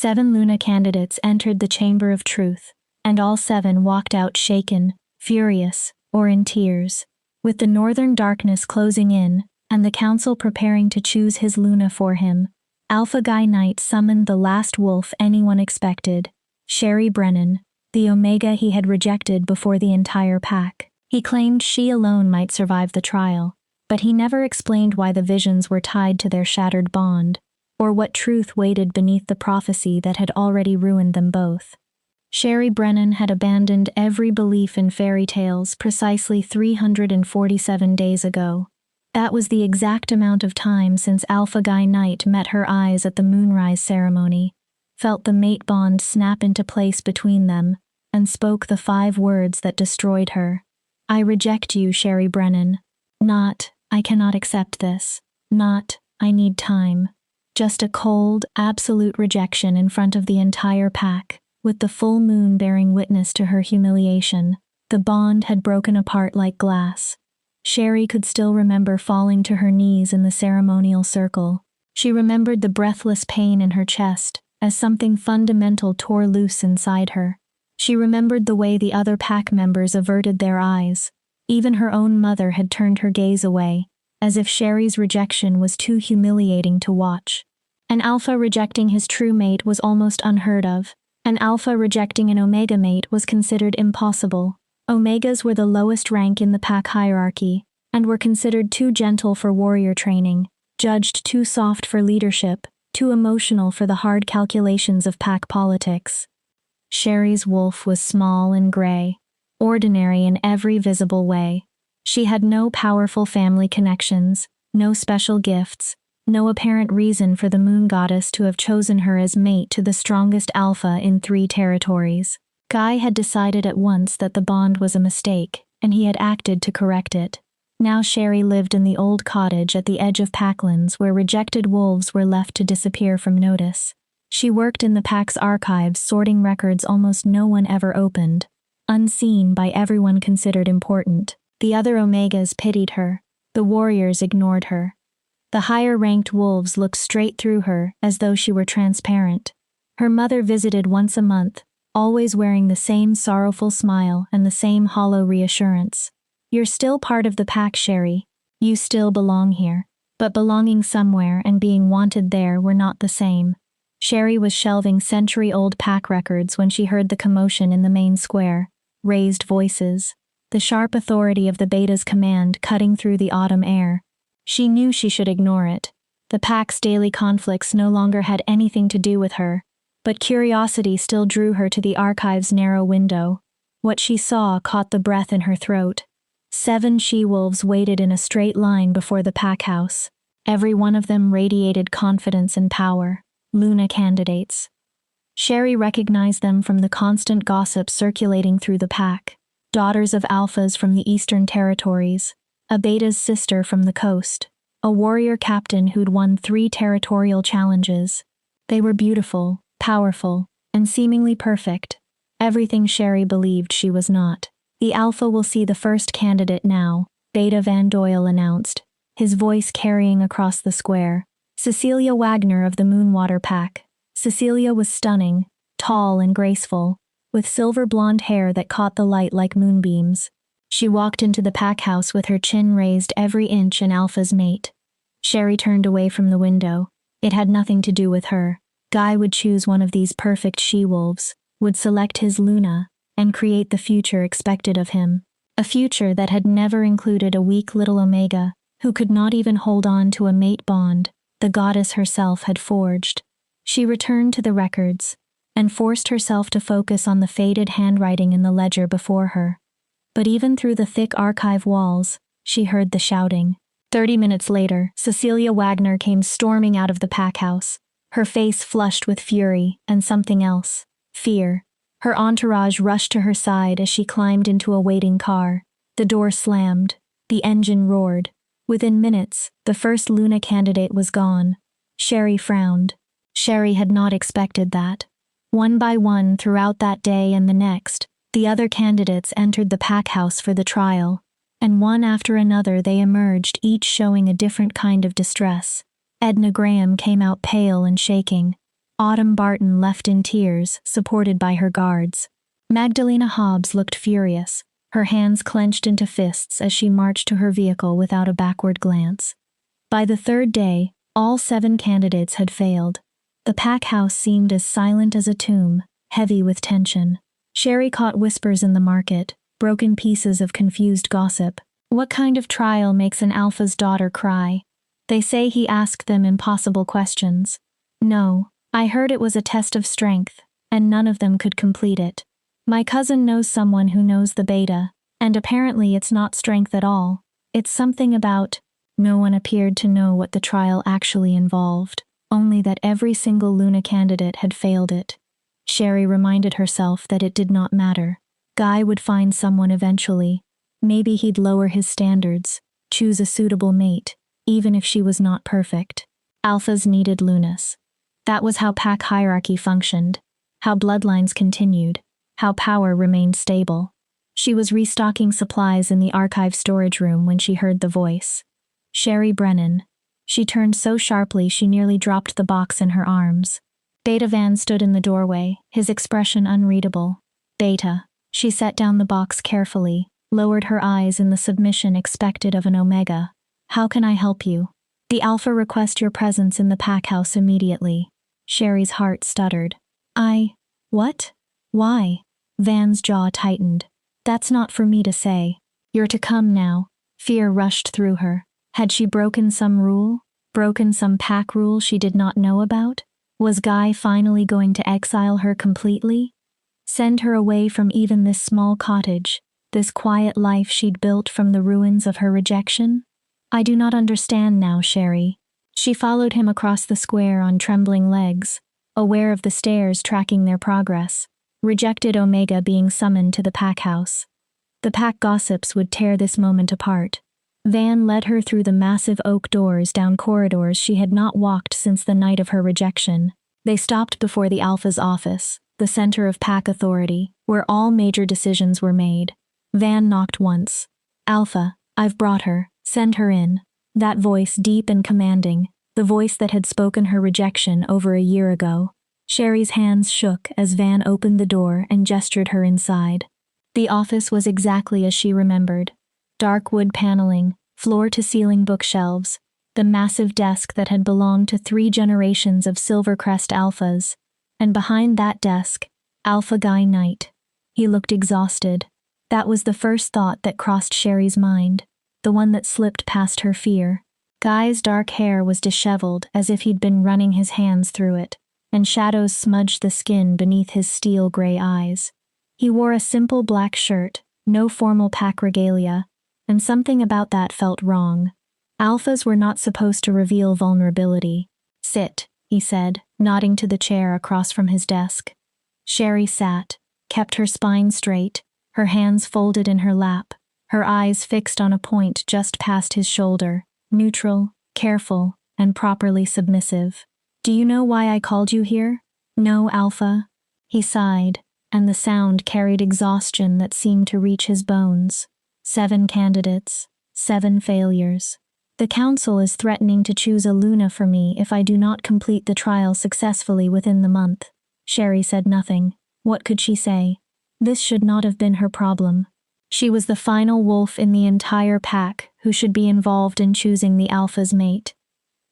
7 Luna candidates entered the Chamber of Truth, and all 7 walked out shaken, furious, or in tears. With the northern darkness closing in, and the council preparing to choose his Luna for him, Alpha Guy Knight summoned the last wolf anyone expected, Sherry Brennan, the Omega he had rejected before the entire pack. He claimed she alone might survive the trial, but he never explained why the visions were tied to their shattered bond, or what truth waited beneath the prophecy that had already ruined them both. Sherry Brennan had abandoned every belief in fairy tales precisely 347 days ago. That was the exact amount of time since Alpha Guy Knight met her eyes at the moonrise ceremony, felt the mate bond snap into place between them, and spoke the 5 words that destroyed her. I reject you, Sherry Brennan. Not, I cannot accept this. Not, I need time. Just a cold, absolute rejection in front of the entire pack, with the full moon bearing witness to her humiliation. The bond had broken apart like glass. Sherry could still remember falling to her knees in the ceremonial circle. She remembered the breathless pain in her chest, as something fundamental tore loose inside her. She remembered the way the other pack members averted their eyes. Even her own mother had turned her gaze away, as if Sherry's rejection was too humiliating to watch. An alpha rejecting his true mate was almost unheard of. An alpha rejecting an omega mate was considered impossible. Omegas were the lowest rank in the pack hierarchy, and were considered too gentle for warrior training, judged too soft for leadership, too emotional for the hard calculations of pack politics. Sherry's wolf was small and gray, ordinary in every visible way. She had no powerful family connections, no special gifts, no apparent reason for the moon goddess to have chosen her as mate to the strongest alpha in 3 territories. Guy had decided at once that the bond was a mistake, and he had acted to correct it. Now Sherry lived in the old cottage at the edge of Packlands where rejected wolves were left to disappear from notice. She worked in the pack's archives sorting records almost no one ever opened, unseen by everyone considered important. The other Omegas pitied her. The warriors ignored her. The higher-ranked wolves looked straight through her as though she were transparent. Her mother visited once a month, always wearing the same sorrowful smile and the same hollow reassurance. You're still part of the pack, Sherry. You still belong here. But belonging somewhere and being wanted there were not the same. Sherry was shelving century-old pack records when she heard the commotion in the main square. Raised voices. The sharp authority of the Beta's command cutting through the autumn air. She knew she should ignore it. The pack's daily conflicts no longer had anything to do with her, but curiosity still drew her to the archive's narrow window. What she saw caught the breath in her throat. 7 she-wolves waited in a straight line before the pack house. Every one of them radiated confidence and power. Luna candidates. Sherry recognized them from the constant gossip circulating through the pack. Daughters of alphas from the eastern territories, a beta's sister from the coast, a warrior captain who'd won 3 territorial challenges. They were beautiful, powerful, and seemingly perfect. Everything Sherry believed she was not. The alpha will see the first candidate now, Beta Van Doyle announced, his voice carrying across the square. Cecilia Wagner of the Moonwater Pack. Cecilia was stunning, tall and graceful, with silver blonde hair that caught the light like moonbeams. She walked into the pack house with her chin raised every inch an alpha's mate. Sherry turned away from the window. It had nothing to do with her. Guy would choose one of these perfect she-wolves, would select his Luna, and create the future expected of him. A future that had never included a weak little Omega, who could not even hold on to a mate bond the goddess herself had forged. She returned to the records, and forced herself to focus on the faded handwriting in the ledger before her. But even through the thick archive walls, she heard the shouting. 30 minutes later, Cecilia Wagner came storming out of the pack house, her face flushed with fury and something else, fear. Her entourage rushed to her side as she climbed into a waiting car. The door slammed. The engine roared. Within minutes, the first Luna candidate was gone. Sherry frowned. Sherry had not expected that. One by one throughout that day and the next, the other candidates entered the pack house for the trial, and one after another they emerged, each showing a different kind of distress. Edna Graham came out pale and shaking. Autumn Barton left in tears, supported by her guards. Magdalena Hobbs looked furious, her hands clenched into fists as she marched to her vehicle without a backward glance. By the third day, all 7 candidates had failed. The pack house seemed as silent as a tomb, heavy with tension. Sherry caught whispers in the market, broken pieces of confused gossip. What kind of trial makes an alpha's daughter cry? They say he asked them impossible questions. No, I heard it was a test of strength, and none of them could complete it. My cousin knows someone who knows the beta, and apparently it's not strength at all. It's something about. No one appeared to know what the trial actually involved, only that every single Luna candidate had failed it. Sherry reminded herself that it did not matter. Guy would find someone eventually. Maybe he'd lower his standards, choose a suitable mate, even if she was not perfect. Alphas needed Lunas. That was how pack hierarchy functioned, how bloodlines continued, how power remained stable. She was restocking supplies in the archive storage room when she heard the voice. Sherry Brennan. She turned so sharply she nearly dropped the box in her arms. Beta Van stood in the doorway, his expression unreadable. Beta. She set down the box carefully, lowered her eyes in the submission expected of an Omega. How can I help you? The Alpha request your presence in the pack house immediately. Sherry's heart stuttered. What? Why? Van's jaw tightened. That's not for me to say. You're to come now. Fear rushed through her. Had she broken some rule? Broken some pack rule she did not know about? Was Guy finally going to exile her completely? Send her away from even this small cottage, this quiet life she'd built from the ruins of her rejection? I do not understand now, Sherry. She followed him across the square on trembling legs, aware of the stairs tracking their progress. Rejected Omega being summoned to the pack house. The pack gossips would tear this moment apart. Van led her through the massive oak doors down corridors she had not walked since the night of her rejection. They stopped before the Alpha's office, the center of pack authority, where all major decisions were made. Van knocked once. Alpha, I've brought her. Send her in. That voice deep and commanding, the voice that had spoken her rejection over a year ago. Sherry's hands shook as Van opened the door and gestured her inside. The office was exactly as she remembered. Dark wood paneling, floor-to-ceiling bookshelves, the massive desk that had belonged to 3 generations of Silvercrest Alphas, and behind that desk, Alpha Guy Knight. He looked exhausted. That was the first thought that crossed Sherry's mind, the one that slipped past her fear. Guy's dark hair was disheveled as if he'd been running his hands through it, and shadows smudged the skin beneath his steel-gray eyes. He wore a simple black shirt, no formal pack regalia, and something about that felt wrong. Alphas were not supposed to reveal vulnerability. Sit, he said, nodding to the chair across from his desk. Sherry sat, kept her spine straight, her hands folded in her lap, her eyes fixed on a point just past his shoulder, neutral, careful, and properly submissive. Do you know why I called you here? No, Alpha. He sighed, and the sound carried exhaustion that seemed to reach his bones. 7 candidates, 7 failures. The council is threatening to choose a Luna for me if I do not complete the trial successfully within the month. Sherry said nothing. What could she say? This should not have been her problem. She was the final wolf in the entire pack who should be involved in choosing the Alpha's mate.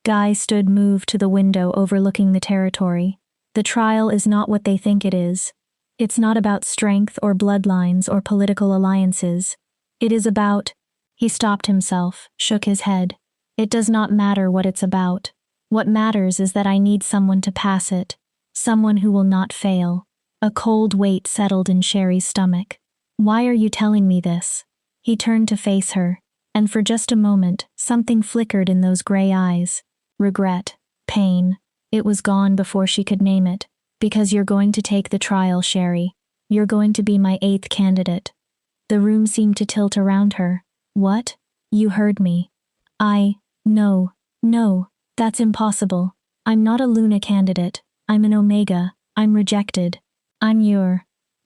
Guy stood moved to the window overlooking the territory. The trial is not what they think it is. It's not about strength or bloodlines or political alliances. It is about. He stopped himself, shook his head. It does not matter what it's about. What matters is that I need someone to pass it. Someone who will not fail. A cold weight settled in Sherry's stomach. Why are you telling me this? He turned to face her, and for just a moment, something flickered in those gray eyes. Regret. Pain. It was gone before she could name it. Because you're going to take the trial, Sherry. You're going to be my 8th candidate. The room seemed to tilt around her. What? You heard me. No, that's impossible. I'm not a Luna candidate. I'm an Omega. I'm rejected.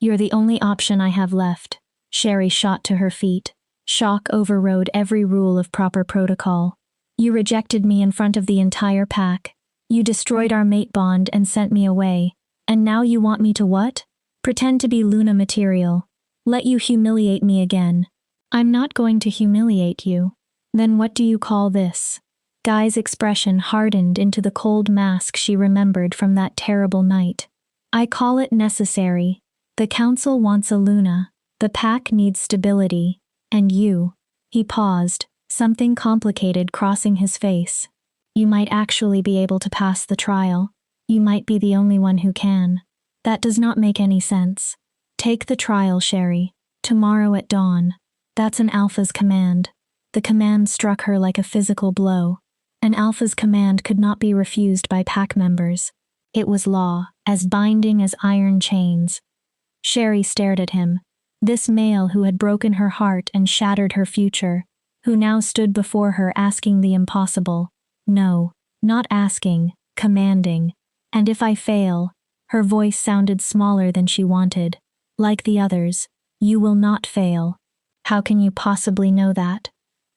You're the only option I have left. Sherry shot to her feet. Shock overrode every rule of proper protocol. You rejected me in front of the entire pack. You destroyed our mate bond and sent me away. And now you want me to what? Pretend to be Luna material. Let you humiliate me again. I'm not going to humiliate you. Then what do you call this? Guy's expression hardened into the cold mask she remembered from that terrible night. I call it necessary. The council wants a Luna. The pack needs stability. And you. He paused, something complicated crossing his face. You might actually be able to pass the trial. You might be the only one who can. That does not make any sense. Take the trial, Sherry. Tomorrow at dawn. That's an Alpha's command. The command struck her like a physical blow. An Alpha's command could not be refused by pack members. It was law, as binding as iron chains. Sherry stared at him. This male who had broken her heart and shattered her future, who now stood before her asking the impossible. No, not asking, commanding. And if I fail, her voice sounded smaller than she wanted. Like the others, you will not fail. How can you possibly know that?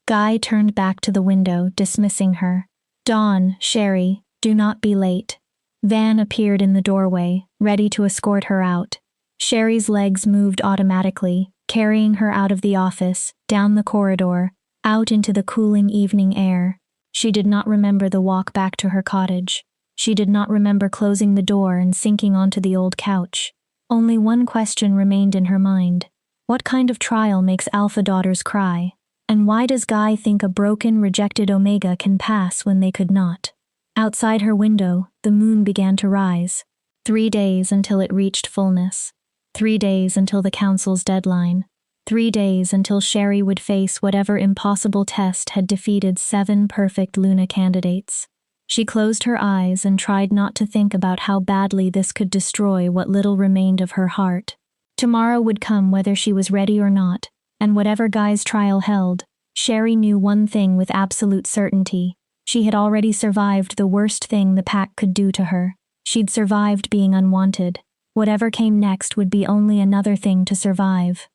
Guy turned back to the window, dismissing her. Dawn, Sherry, do not be late. Van appeared in the doorway, ready to escort her out. Sherry's legs moved automatically, carrying her out of the office, down the corridor, out into the cooling evening air. She did not remember the walk back to her cottage. She did not remember closing the door and sinking onto the old couch. Only one question remained in her mind. What kind of trial makes Alpha daughters cry? And why does Guy think a broken, rejected Omega can pass when they could not? Outside her window, the moon began to rise. 3 days until it reached fullness. 3 days until the council's deadline. 3 days until Sherry would face whatever impossible test had defeated 7 perfect Luna candidates. She closed her eyes and tried not to think about how badly this could destroy what little remained of her heart. Tomorrow would come whether she was ready or not, and whatever Guy's trial held, Sherry knew one thing with absolute certainty. She had already survived the worst thing the pack could do to her. She'd survived being unwanted. Whatever came next would be only another thing to survive.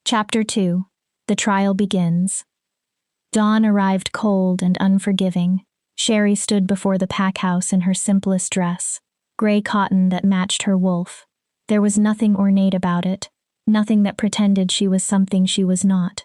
Chapter 2. The Trial Begins. Dawn arrived cold and unforgiving. Sherry stood before the pack house in her simplest dress, gray cotton that matched her wolf. There was nothing ornate about it, nothing that pretended she was something she was not.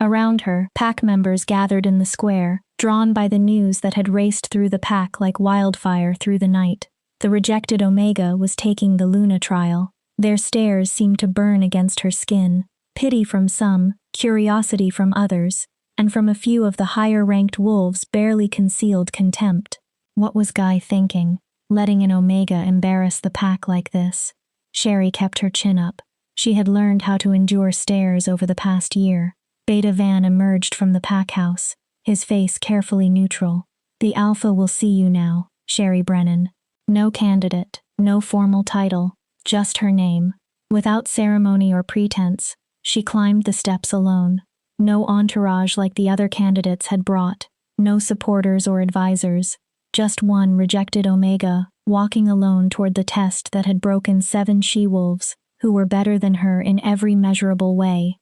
Around her, pack members gathered in the square, drawn by the news that had raced through the pack like wildfire through the night. The rejected Omega was taking the Luna trial. Their stares seemed to burn against her skin. Pity from some, curiosity from others, and from a few of the higher-ranked wolves barely concealed contempt. What was Guy thinking, letting an Omega embarrass the pack like this? Sherry kept her chin up. She had learned how to endure stares over the past year. Beta Van emerged from the pack house, his face carefully neutral. The Alpha will see you now, Sherry Brennan. No candidate, no formal title, just her name. Without ceremony or pretense, she climbed the steps alone. No entourage like the other candidates had brought, no supporters or advisors, just one rejected Omega, walking alone toward the test that had broken 7 she-wolves, who were better than her in every measurable way.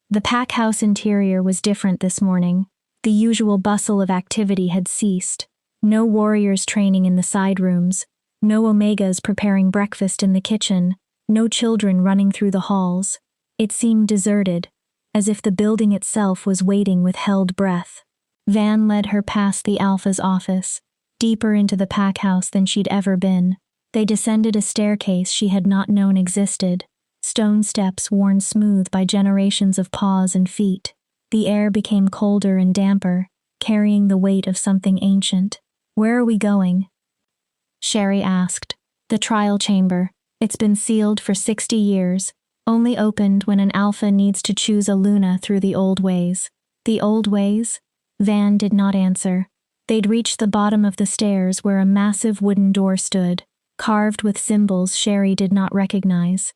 The pack house interior was different this morning. The usual bustle of activity had ceased. No warriors training in the side rooms, no Omegas preparing breakfast in the kitchen, no children running through the halls. It seemed deserted, as if the building itself was waiting with held breath. Van led her past the Alpha's office, deeper into the pack house than she'd ever been. They descended a staircase she had not known existed, stone steps worn smooth by generations of paws and feet. The air became colder and damper, carrying the weight of something ancient. Where are we going? Sherry asked. The trial chamber. It's been sealed for 60 years, only opened when an Alpha needs to choose a Luna through the old ways. The old ways? Van did not answer. They'd reached the bottom of the stairs where a massive wooden door stood, carved with symbols Sherry did not recognize.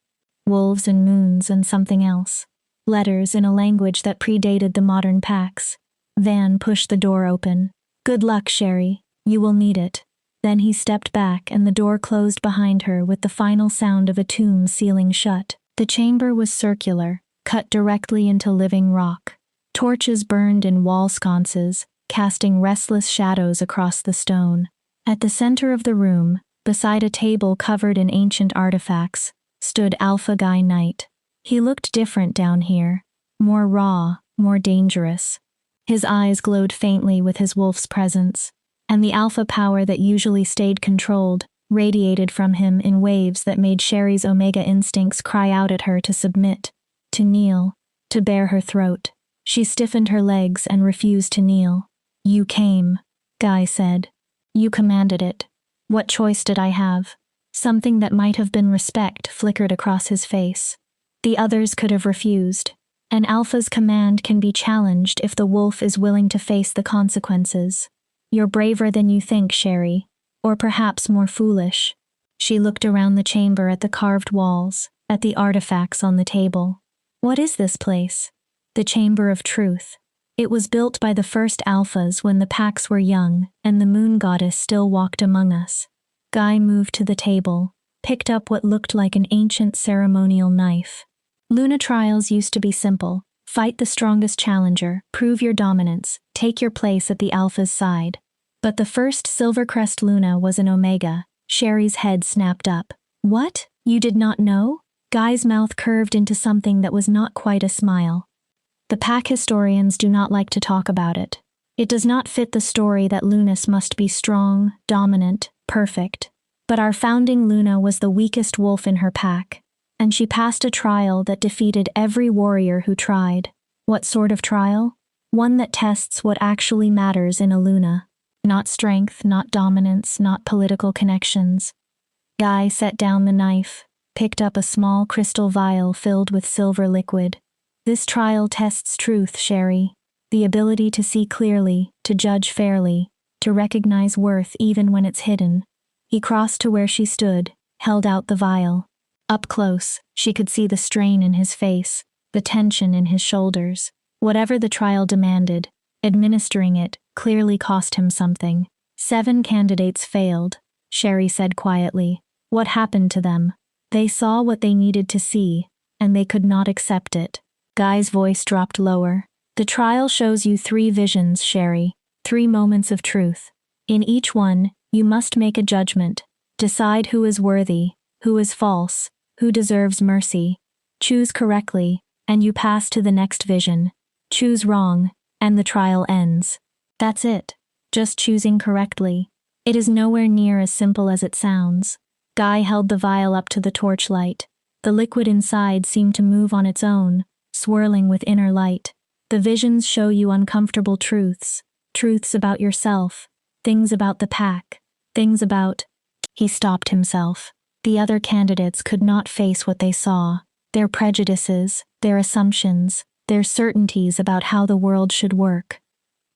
Wolves and moons and something else. Letters in a language that predated the modern packs. Van pushed the door open. Good luck, Sherry. You will need it. Then he stepped back and the door closed behind her with the final sound of a tomb sealing shut. The chamber was circular, cut directly into living rock. Torches burned in wall sconces, casting restless shadows across the stone. At the center of the room, beside a table covered in ancient artifacts, stood Alpha Guy Knight. He looked different down here, more raw, more dangerous. His eyes glowed faintly with his wolf's presence, and the alpha power that usually stayed controlled radiated from him in waves that made Sherry's Omega instincts cry out at her to submit, to kneel, to bare her throat. She stiffened her legs and refused to kneel. "You came," Guy said. "You commanded it. What choice did I have?" Something that might have been respect flickered across his face. The others could have refused. An alpha's command can be challenged if the wolf is willing to face the consequences. "You're braver than you think, Sherry. Or perhaps more foolish." She looked around the chamber at the carved walls, at the artifacts on the table. "What is this place?" "The Chamber of Truth. It was built by the first alphas when the packs were young and the moon goddess still walked among us." Guy moved to the table, picked up what looked like an ancient ceremonial knife. Luna trials used to be simple. Fight the strongest challenger, prove your dominance, take your place at the alpha's side. But the first Silvercrest Luna was an Omega. Sherry's head snapped up. "What? You did not know?" Guy's mouth curved into something that was not quite a smile. "The pack historians do not like to talk about it. It does not fit the story that Lunas must be strong, dominant, perfect. But our founding Luna was the weakest wolf in her pack, and she passed a trial that defeated every warrior who tried." "What sort of trial?" "One that tests what actually matters in a Luna. Not strength, not dominance, not political connections." Guy set down the knife, picked up a small crystal vial filled with silver liquid. "This trial tests truth, Sherry. The ability to see clearly, to judge fairly, to recognize worth even when it's hidden." He crossed to where she stood, held out the vial. Up close, she could see the strain in his face, the tension in his shoulders. Whatever the trial demanded, administering it clearly cost him something. 7 candidates failed, Sherry said quietly. What happened to them? They saw what they needed to see, and they could not accept it. Guy's voice dropped lower. "The trial shows you 3 visions, Sherry, 3 moments of truth. In each one, you must make a judgment, decide who is worthy, who is false, who deserves mercy. Choose correctly, and you pass to the next vision. Choose wrong, and the trial ends." That's it. Just choosing correctly. It is nowhere near as simple as it sounds. Guy held the vial up to the torchlight. The liquid inside seemed to move on its own, swirling with inner light. "The visions show you uncomfortable truths. Truths about yourself. Things about the pack. Things about—" He stopped himself. The other candidates could not face what they saw. Their prejudices, their assumptions, their certainties about how the world should work.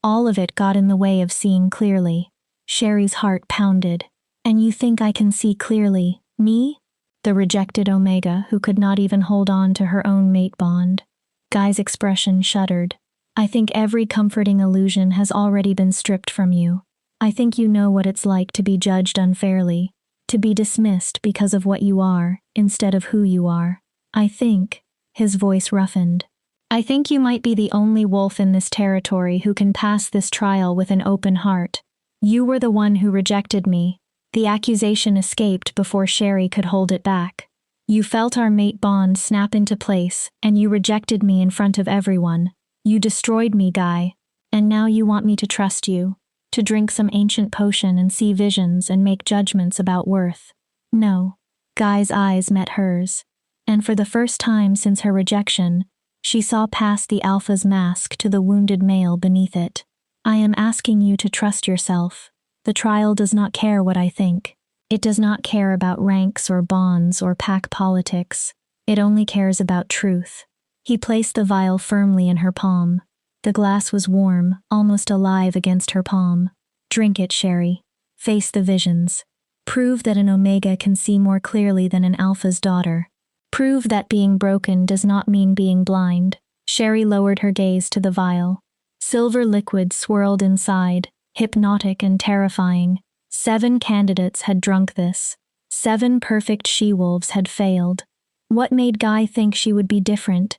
All of it got in the way of seeing clearly. Sherry's heart pounded. "And you think I can see clearly, me?" The rejected Omega who could not even hold on to her own mate bond. Guy's expression shuddered. "I think every comforting illusion has already been stripped from you. I think you know what it's like to be judged unfairly, to be dismissed because of what you are, instead of who you are. I think," his voice roughened, "I think you might be the only wolf in this territory who can pass this trial with an open heart. You were the one who rejected me." The accusation escaped before Sherry could hold it back. "You felt our mate bond snap into place, and you rejected me in front of everyone. You destroyed me, Guy. And now you want me to trust you, to drink some ancient potion and see visions and make judgments about worth. No." Guy's eyes met hers, and for the first time since her rejection, she saw past the alpha's mask to the wounded male beneath it. "I am asking you to trust yourself. The trial does not care what I think. It does not care about ranks or bonds or pack politics. It only cares about truth." He placed the vial firmly in her palm. The glass was warm, almost alive against her palm. "Drink it, Sherry. Face the visions. Prove that an Omega can see more clearly than an Alpha's daughter. Prove that being broken does not mean being blind." Sherry lowered her gaze to the vial. Silver liquid swirled inside, hypnotic and terrifying. 7 candidates had drunk this. 7 perfect she-wolves had failed. What made Guy think she would be different?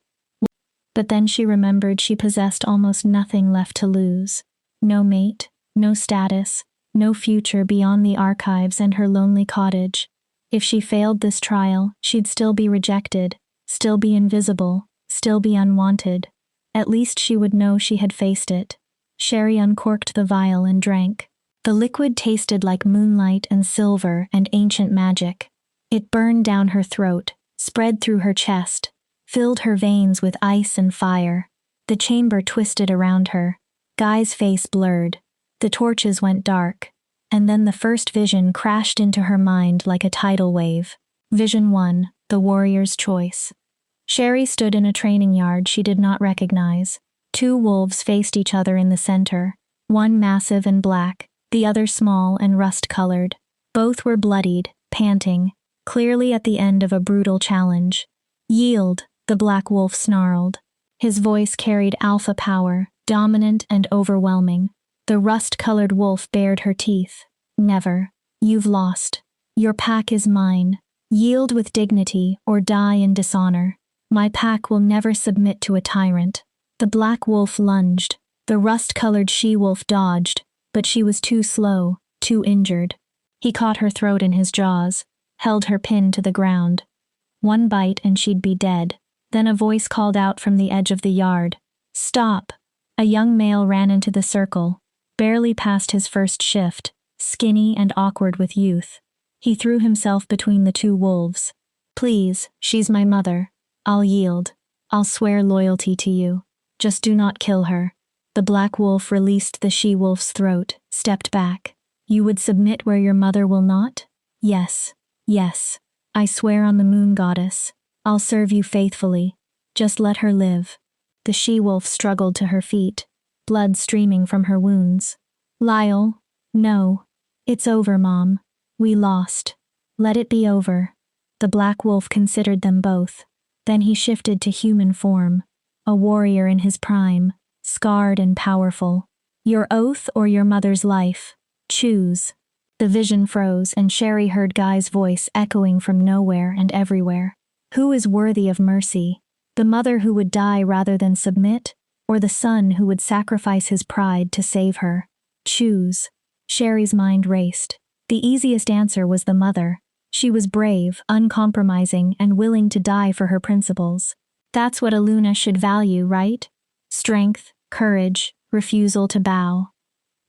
But then she remembered she possessed almost nothing left to lose. No mate, no status, no future beyond the archives and her lonely cottage. If she failed this trial, she'd still be rejected, still be invisible, still be unwanted. At least she would know she had faced it. Sherry uncorked the vial and drank. The liquid tasted like moonlight and silver and ancient magic. It burned down her throat, spread through her chest, filled her veins with ice and fire. The chamber twisted around her. Guy's face blurred. The torches went dark. And then the first vision crashed into her mind like a tidal wave. Vision 1, the warrior's choice. Sherry stood in a training yard she did not recognize. Two wolves faced each other in the center, one massive and black, the other small and rust-colored. Both were bloodied, panting, clearly at the end of a brutal challenge. "Yield," the black wolf snarled. His voice carried alpha power, dominant and overwhelming. The rust-colored wolf bared her teeth. "Never. You've lost. Your pack is mine. Yield with dignity or die in dishonor. My pack will never submit to a tyrant." The black wolf lunged. The rust-colored she-wolf dodged, but she was too slow, too injured. He caught her throat in his jaws, held her pinned to the ground. One bite and she'd be dead. Then a voice called out from the edge of the yard. "Stop!" A young male ran into the circle, barely past his first shift, skinny and awkward with youth. He threw himself between the two wolves. "Please, she's my mother. I'll yield. I'll swear loyalty to you. Just do not kill her." The black wolf released the she-wolf's throat, stepped back. "You would submit where your mother will not?" "Yes. Yes. I swear on the moon goddess. I'll serve you faithfully. Just let her live." The she-wolf struggled to her feet, blood streaming from her wounds. "Lyle, no. It's over, Mom. We lost. Let it be over." The black wolf considered them both. Then he shifted to human form, a warrior in his prime, scarred and powerful. "Your oath or your mother's life? Choose." The vision froze and Sherry heard Guy's voice echoing from nowhere and everywhere. Who is worthy of mercy? The mother who would die rather than submit, or the son who would sacrifice his pride to save her? Choose. Sherry's mind raced. The easiest answer was the mother. She was brave, uncompromising, and willing to die for her principles. That's what a Luna should value, right? Strength, courage, refusal to bow.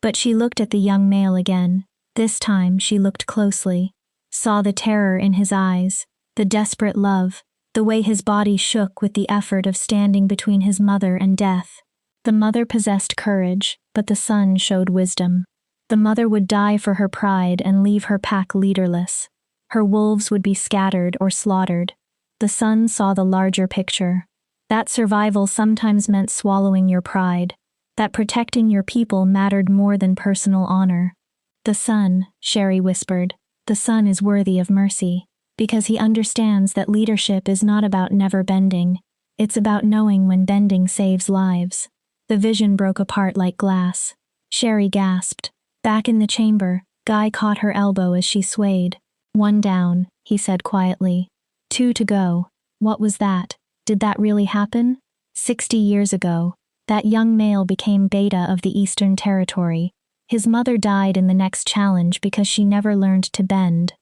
But she looked at the young male again. This time she looked closely, saw the terror in his eyes, the desperate love, the way his body shook with the effort of standing between his mother and death. The mother possessed courage, but the son showed wisdom. The mother would die for her pride and leave her pack leaderless. Her wolves would be scattered or slaughtered. The son saw the larger picture. That survival sometimes meant swallowing your pride, that protecting your people mattered more than personal honor. "The son," Sherry whispered, "the son is worthy of mercy, because he understands that leadership is not about never bending. It's about knowing when bending saves lives." The vision broke apart like glass. Sherry gasped. Back in the chamber, Guy caught her elbow as she swayed. "One down," he said quietly. "Two to go." What was that? Did that really happen? 60 years ago, that young male became Beta of the Eastern Territory. His mother died in the next challenge because she never learned to bend.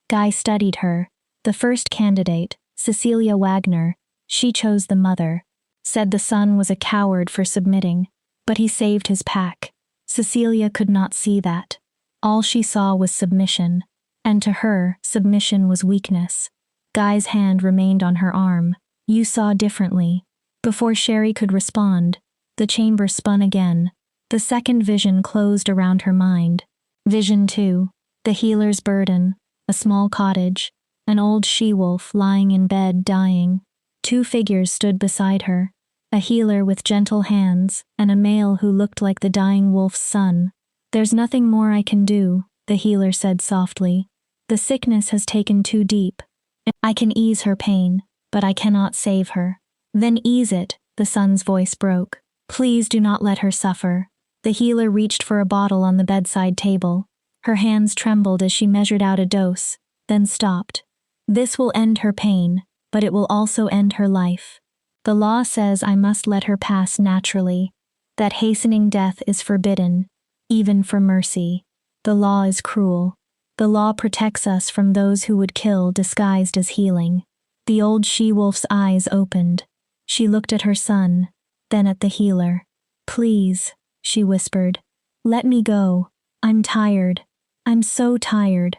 Guy studied her. The first candidate, Cecilia Wagner, she chose the mother. Said the son was a coward for submitting, but he saved his pack. Cecilia could not see that. All she saw was submission, and to her, submission was weakness. Guy's hand remained on her arm. "You saw differently." Before Sherry could respond, the chamber spun again. The second vision closed around her mind. Vision 2, the healer's burden, a small cottage, an old she-wolf lying in bed dying. Two figures stood beside her, a healer with gentle hands and a male who looked like the dying wolf's son. "There's nothing more I can do," the healer said softly. "The sickness has taken too deep. I can ease her pain, but I cannot save her." "Then ease it," the son's voice broke. "Please do not let her suffer." The healer reached for a bottle on the bedside table. Her hands trembled as she measured out a dose, then stopped. "This will end her pain, but it will also end her life. The law says I must let her pass naturally." that hastening death is forbidden, even for mercy. The law is cruel. The law protects us from those who would kill disguised as healing. The old she-wolf's eyes opened. She looked at her son, then at the healer. "Please," she whispered, "let me go. I'm tired. I'm so tired."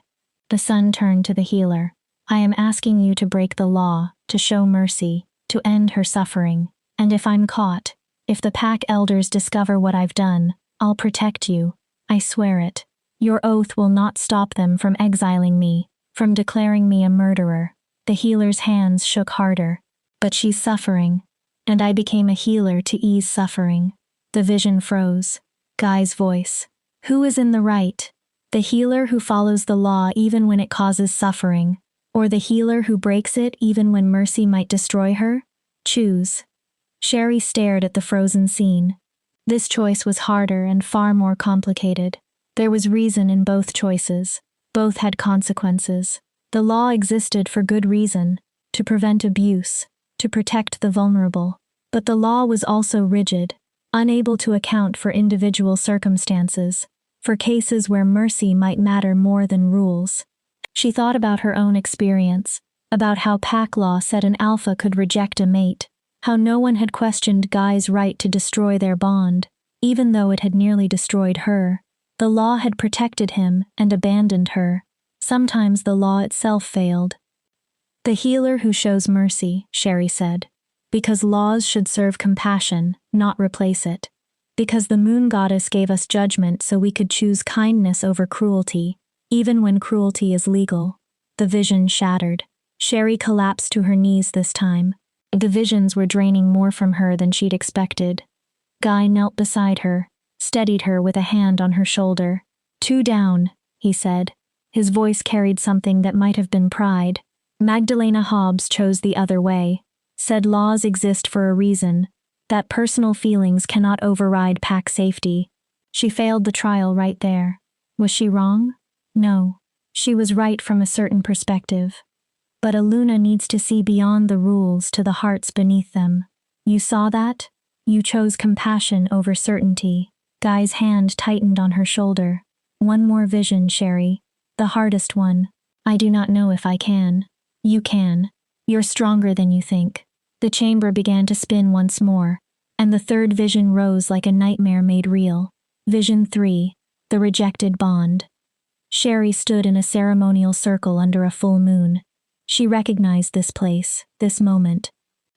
The son turned to the healer. "I am asking you to break the law, to show mercy, to end her suffering. And if I'm caught, if the pack elders discover what I've done, I'll protect you. I swear it. Your oath will not stop them from exiling me, from declaring me a murderer." The healer's hands shook harder. "But she's suffering, and I became a healer to ease suffering." The vision froze. Guy's voice. "Who is in the right? The healer who follows the law even when it causes suffering, or the healer who breaks it even when mercy might destroy her? Choose." Sherry stared at the frozen scene. This choice was harder and far more complicated. There was reason in both choices. Both had consequences. The law existed for good reason, to prevent abuse, to protect the vulnerable. But the law was also rigid, unable to account for individual circumstances, for cases where mercy might matter more than rules. She thought about her own experience, about how pack law said an alpha could reject a mate, how no one had questioned Guy's right to destroy their bond, even though it had nearly destroyed her. The law had protected him and abandoned her. Sometimes the law itself failed. "The healer who shows mercy," Sherry said, "because laws should serve compassion, not replace it. Because the moon goddess gave us judgment so we could choose kindness over cruelty, even when cruelty is legal." The vision shattered. Sherry collapsed to her knees this time. The visions were draining more from her than she'd expected. Guy knelt beside her, steadied her with a hand on her shoulder. "Two down," he said. His voice carried something that might have been pride. Magdalena Hobbs chose the other way, said laws exist for a reason, that personal feelings cannot override pack safety. She failed the trial right there. Was she wrong? No. She was right from a certain perspective. But Aluna needs to see beyond the rules to the hearts beneath them. You saw that? You chose compassion over certainty. Guy's hand tightened on her shoulder. "One more vision, Sherry. The hardest one. I do not know if I can. You can. You're stronger than you think." The chamber began to spin once more, and the third vision rose like a nightmare made real. Vision 3, the rejected bond. Sherry stood in a ceremonial circle under a full moon. She recognized this place, this moment.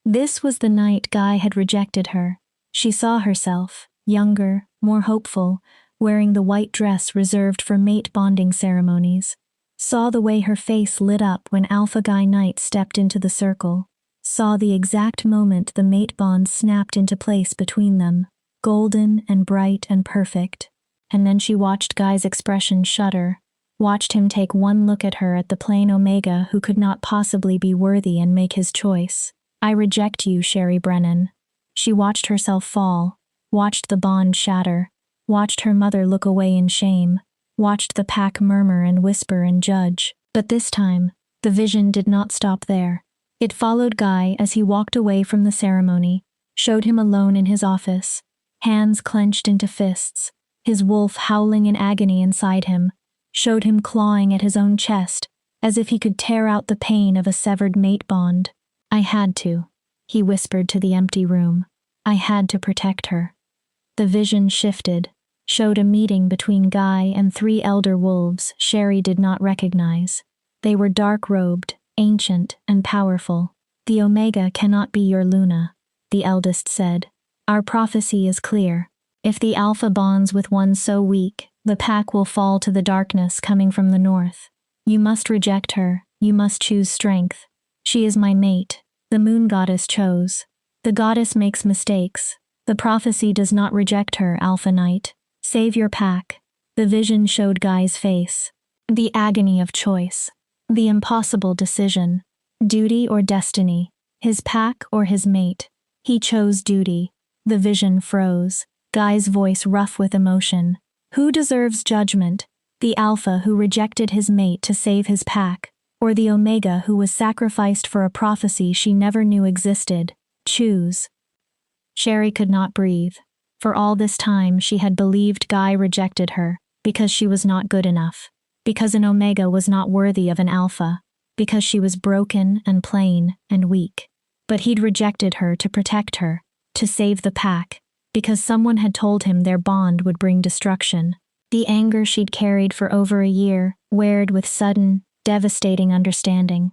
This was the night Guy had rejected her. She saw herself, younger, more hopeful, wearing the white dress reserved for mate bonding ceremonies. Saw the way her face lit up when Alpha Guy Knight stepped into the circle. Saw the exact moment the mate bond snapped into place between them, golden and bright and perfect. And then she watched Guy's expression shudder, watched him take one look at her at the plain Omega who could not possibly be worthy and make his choice. "I reject you, Sherry Brennan." She watched herself fall, watched the bond shatter, watched her mother look away in shame, watched the pack murmur and whisper and judge. But this time, the vision did not stop there. It followed Guy as he walked away from the ceremony, showed him alone in his office, hands clenched into fists, his wolf howling in agony inside him, showed him clawing at his own chest, as if he could tear out the pain of a severed mate bond. "I had to," he whispered to the empty room. "I had to protect her." The vision shifted, showed a meeting between Guy and 3 elder wolves Sherry did not recognize. They were dark-robed, ancient, and powerful. "The Omega cannot be your Luna," the eldest said. "Our prophecy is clear. If the Alpha bonds with one so weak, the pack will fall to the darkness coming from the north. You must reject her, you must choose strength. She is my mate. The moon goddess chose. The goddess makes mistakes. The prophecy does not reject her, Alpha Knight. Save your pack." The vision showed Guy's face. The agony of choice. The impossible decision. Duty or destiny. His pack or his mate. He chose duty. The vision froze. Guy's voice rough with emotion. Who deserves judgment? The Alpha who rejected his mate to save his pack, or the Omega who was sacrificed for a prophecy she never knew existed? Choose. Sherry could not breathe. For all this time she had believed Guy rejected her because she was not good enough, because an Omega was not worthy of an Alpha, because she was broken and plain and weak. But he'd rejected her to protect her, to save the pack, because someone had told him their bond would bring destruction. The anger she'd carried for over a year weared with sudden, devastating understanding.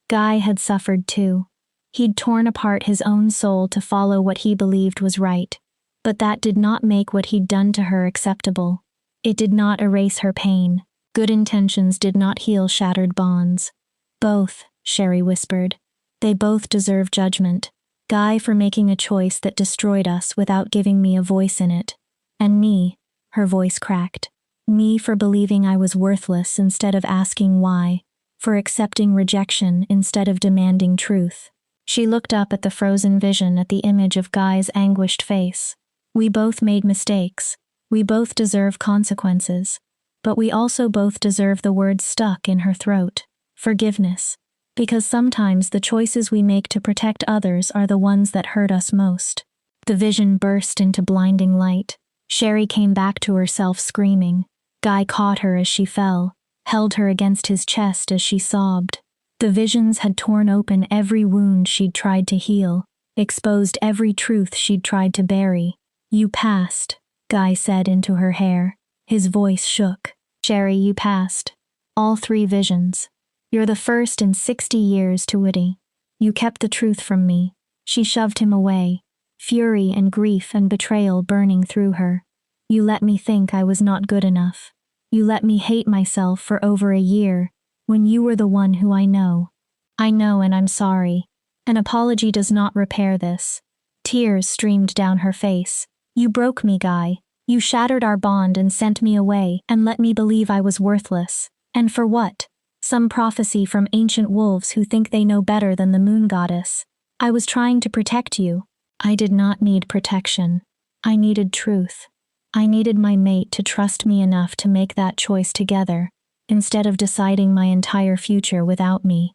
Guy had suffered too. He'd torn apart his own soul to follow what he believed was right. But that did not make what he'd done to her acceptable. It did not erase her pain. Good intentions did not heal shattered bonds. Both, Sherry whispered. They both deserve judgment. Guy for making a choice that destroyed us without giving me a voice in it. And me, her voice cracked. Me for believing I was worthless instead of asking why, for accepting rejection instead of demanding truth. She looked up at the frozen vision at the image of Guy's anguished face. We both made mistakes. We both deserve consequences. But we also both deserve the word stuck in her throat. Forgiveness. Because sometimes the choices we make to protect others are the ones that hurt us most. The vision burst into blinding light. Sherry came back to herself screaming. Guy caught her as she fell, held her against his chest as she sobbed. The visions had torn open every wound she'd tried to heal, exposed every truth she'd tried to bury. You passed, Guy said into her hair. His voice shook. Sherry, you passed. All 3 visions. You're the first in 60 years to Woody. You kept the truth from me. She shoved him away, fury and grief and betrayal burning through her. You let me think I was not good enough. You let me hate myself for over a year, when you were the one who I know. I know, and I'm sorry. An apology does not repair this. Tears streamed down her face. You broke me, Guy. You shattered our bond and sent me away and let me believe I was worthless. And for what? Some prophecy from ancient wolves who think they know better than the moon goddess. I was trying to protect you. I did not need protection. I needed truth. I needed my mate to trust me enough to make that choice together, instead of deciding my entire future without me.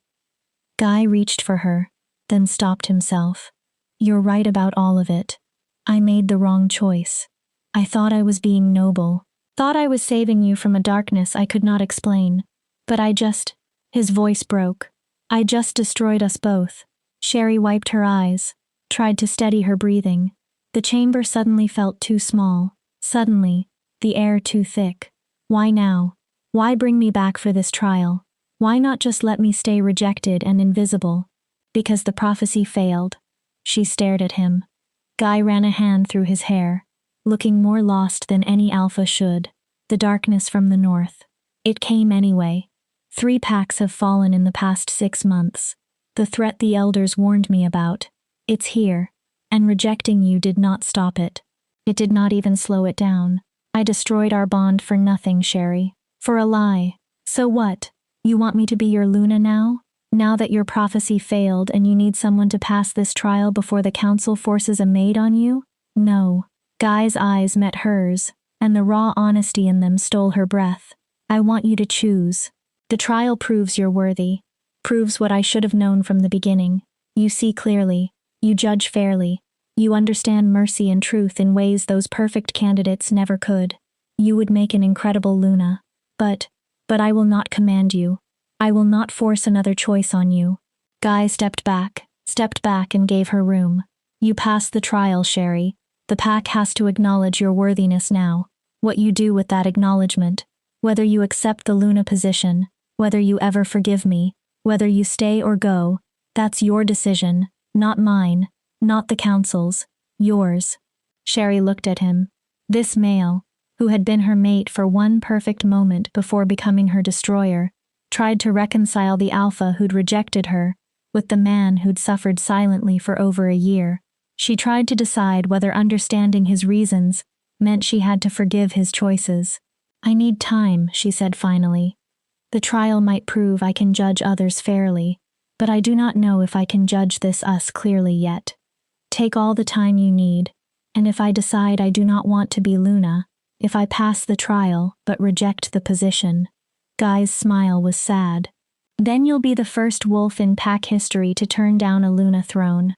Guy reached for her, then stopped himself. You're right about all of it. I made the wrong choice. I thought I was being noble, thought I was saving you from a darkness I could not explain. But his voice broke. I just destroyed us both. Sherry wiped her eyes, tried to steady her breathing. The chamber suddenly felt too small. Suddenly, the air too thick. Why now? Why bring me back for this trial? Why not just let me stay rejected and invisible? Because the prophecy failed. She stared at him. Guy ran a hand through his hair, looking more lost than any alpha should. The darkness from the north. It came anyway. 3 packs have fallen in the past 6 months. The threat the elders warned me about. It's here, and rejecting you did not stop it. It did not even slow it down. I destroyed our bond for nothing, Sherry. For a lie. So what? You want me to be your Luna now? Now that your prophecy failed and you need someone to pass this trial before the council forces a maid on you? No. Guy's eyes met hers, and the raw honesty in them stole her breath. I want you to choose. The trial proves you're worthy. Proves what I should have known from the beginning. You see clearly. You judge fairly. You understand mercy and truth in ways those perfect candidates never could. You would make an incredible Luna. But I will not command you. I will not force another choice on you. Guy stepped back and gave her room. You passed the trial, Sherry. The pack has to acknowledge your worthiness now. What you do with that acknowledgement, whether you accept the Luna position, whether you ever forgive me, whether you stay or go, that's your decision, not mine, not the council's, yours. Sherry looked at him. This male, who had been her mate for one perfect moment before becoming her destroyer, tried to reconcile the alpha who'd rejected her with the man who'd suffered silently for over a year. She tried to decide whether understanding his reasons meant she had to forgive his choices. I need time, she said finally. The trial might prove I can judge others fairly, but I do not know if I can judge this us clearly yet. Take all the time you need, and if I decide I do not want to be Luna, if I pass the trial but reject the position. Guy's smile was sad. Then you'll be the first wolf in pack history to turn down a Luna throne.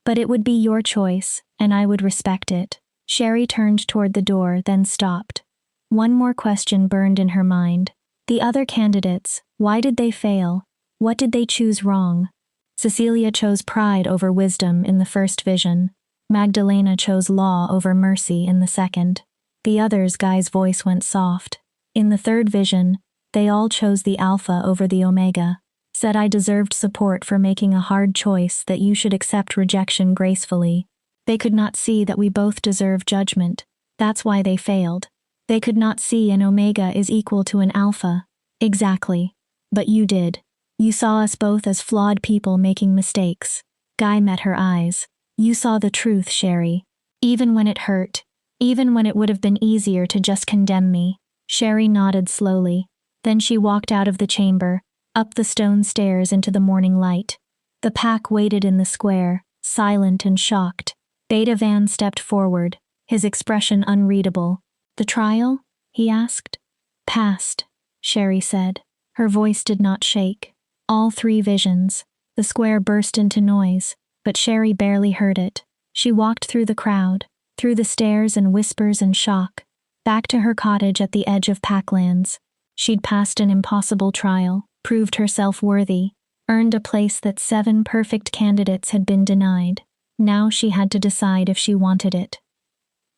But it would be your choice, and I would respect it. Sherry turned toward the door, then stopped. One more question burned in her mind. The other candidates, why did they fail? What did they choose wrong? Cecilia chose pride over wisdom in the first vision. Magdalena chose law over mercy in the second. The others, Guy's voice went soft. In the third vision, they all chose the Alpha over the Omega. Said I deserved support for making a hard choice, that you should accept rejection gracefully. They could not see that we both deserve judgment. That's why they failed. They could not see an Omega is equal to an Alpha. Exactly. But you did. You saw us both as flawed people making mistakes. Guy met her eyes. You saw the truth, Sherry. Even when it hurt. Even when it would have been easier to just condemn me. Sherry nodded slowly. Then she walked out of the chamber, up the stone stairs into the morning light. The pack waited in the square, silent and shocked. Beta Van stepped forward, his expression unreadable. The trial? He asked. Passed, Sherry said. Her voice did not shake. All three visions. The square burst into noise, but Sherry barely heard it. She walked through the crowd, through the stairs and whispers and shock, back to her cottage at the edge of Packlands. She'd passed an impossible trial, proved herself worthy, earned a place that 7 perfect candidates had been denied. Now she had to decide if she wanted it.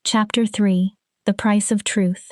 Chapter 3. The Price of Truth.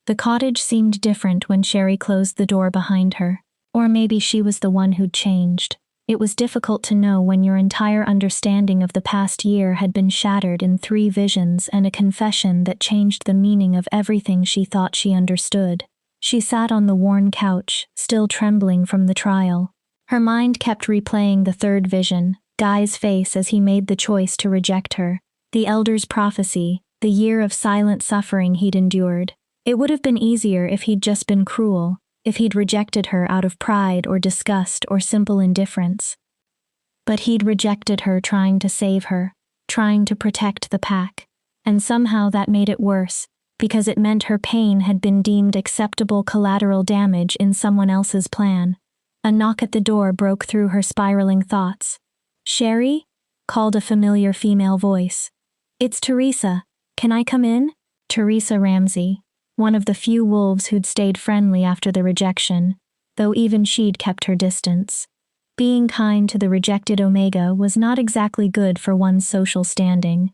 The cottage seemed different when Sherry closed the door behind her. Or maybe she was the one who'd changed. It was difficult to know when your entire understanding of the past year had been shattered in 3 visions and a confession that changed the meaning of everything she thought she understood. She sat on the worn couch, still trembling from the trial. Her mind kept replaying the third vision, Guy's face as he made the choice to reject her, the elder's prophecy, the year of silent suffering he'd endured. It would have been easier if he'd just been cruel, if he'd rejected her out of pride or disgust or simple indifference. But he'd rejected her trying to save her, trying to protect the pack. And somehow that made it worse, because it meant her pain had been deemed acceptable collateral damage in someone else's plan. A knock at the door broke through her spiraling thoughts. "Sherry?" called a familiar female voice. "It's Teresa. Can I come in?" Teresa Ramsey, one of the few wolves who'd stayed friendly after the rejection, though even she'd kept her distance. Being kind to the rejected Omega was not exactly good for one's social standing.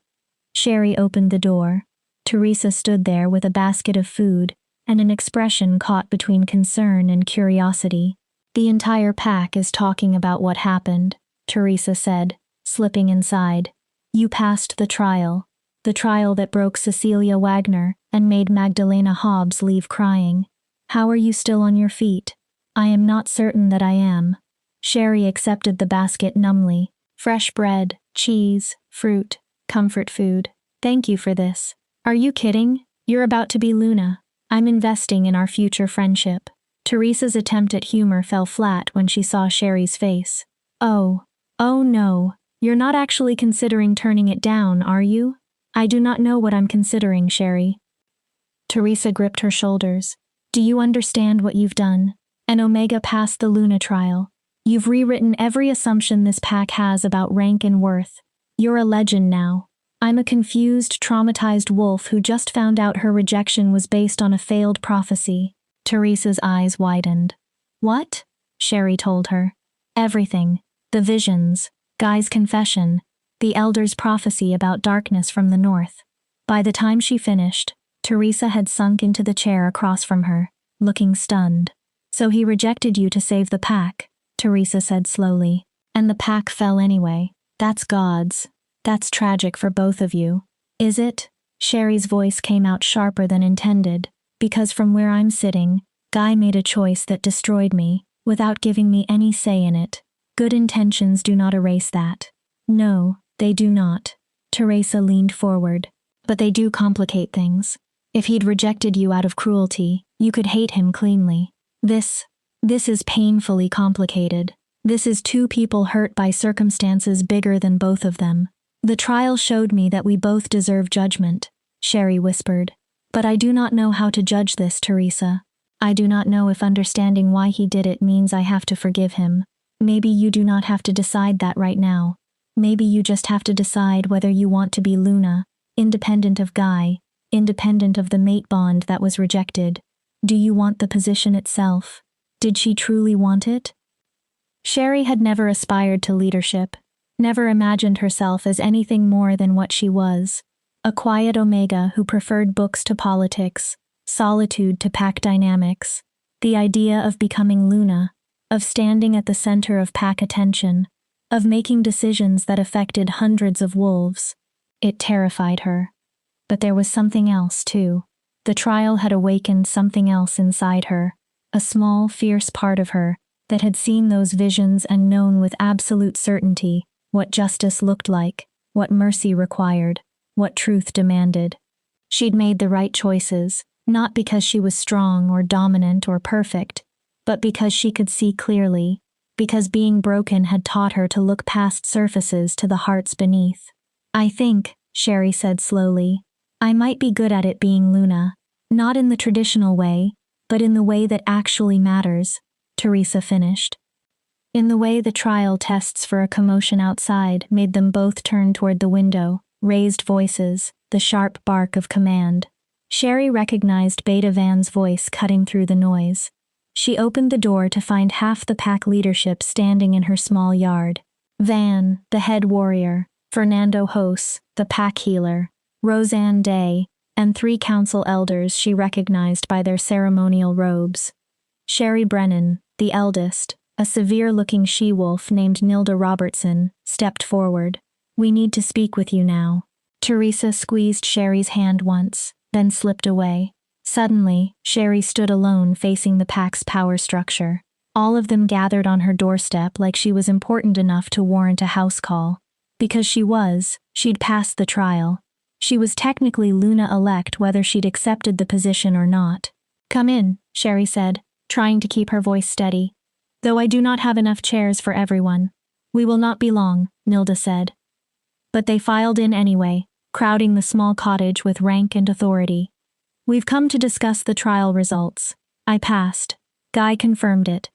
Sherry opened the door. Teresa stood there with a basket of food and an expression caught between concern and curiosity. "The entire pack is talking about what happened," Teresa said, slipping inside. "You passed the trial that broke Cecilia Wagner and made Magdalena Hobbs leave crying. How are you still on your feet?" "I am not certain that I am." Sherry accepted the basket numbly. "Fresh bread, cheese, fruit, comfort food. Thank you for this." "Are you kidding? You're about to be Luna. I'm investing in our future friendship." Teresa's attempt at humor fell flat when she saw Sherry's face. Oh no, you're not actually considering turning it down, are you?" "I do not know what I'm considering, Sherry." Teresa gripped her shoulders. "Do you understand what you've done? An Omega passed the Luna trial. You've rewritten every assumption this pack has about rank and worth. You're a legend now. I'm a confused, traumatized wolf who just found out her rejection was based on a failed prophecy." Teresa's eyes widened. "What?" Sherry told her. "Everything. The visions, Guy's confession, the elder's prophecy about darkness from the north." By the time she finished, Teresa had sunk into the chair across from her, looking stunned. "So he rejected you to save the pack," Teresa said slowly. "And the pack fell anyway. That's God's. That's tragic for both of you." "Is it?" Sherry's voice came out sharper than intended, "because from where I'm sitting, Guy made a choice that destroyed me, without giving me any say in it. Good intentions do not erase that." "No, they do not." Teresa leaned forward. "But they do complicate things. If he'd rejected you out of cruelty, you could hate him cleanly. This is painfully complicated. This is 2 people hurt by circumstances bigger than both of them." "The trial showed me that we both deserve judgment," Sherry whispered. "But I do not know how to judge this, Teresa. I do not know if understanding why he did it means I have to forgive him. Maybe you do not have to decide that right now. Maybe you just have to decide whether you want to be Luna, independent of Guy, independent of the mate bond that was rejected. Do you want the position itself? Did she truly want it? Sherry had never aspired to leadership, never imagined herself as anything more than what she was, a quiet Omega who preferred books to politics, solitude to pack dynamics. The idea of becoming Luna, of standing at the center of pack attention, of making decisions that affected hundreds of wolves. It terrified her. But there was something else, too. The trial had awakened something else inside her, a small, fierce part of her that had seen those visions and known with absolute certainty what justice looked like, what mercy required, what truth demanded. She'd made the right choices, not because she was strong or dominant or perfect, but because she could see clearly, because being broken had taught her to look past surfaces to the hearts beneath. I think, Sherry said slowly, I might be good at it being Luna, not in the traditional way, but in the way that actually matters, Teresa finished. In the way the trial tests for a commotion outside made them both turn toward the window, raised voices, the sharp bark of command. Sherry recognized Beta Van's voice cutting through the noise. She opened the door to find half the pack leadership standing in her small yard. Van, the head warrior, Fernando Hose, the pack healer, Roseanne Day, and 3 council elders she recognized by their ceremonial robes. Sherry Brennan, the eldest, a severe-looking she-wolf named Nilda Robertson, stepped forward. We need to speak with you now. Teresa squeezed Sherry's hand once, then slipped away. Suddenly, Sherry stood alone facing the pack's power structure. All of them gathered on her doorstep like she was important enough to warrant a house call. Because she was, she'd passed the trial. She was technically Luna-elect whether she'd accepted the position or not. Come in, Sherry said, trying to keep her voice steady. Though I do not have enough chairs for everyone. We will not be long, Nilda said. But they filed in anyway, crowding the small cottage with rank and authority. We've come to discuss the trial results. I passed. Guy confirmed it.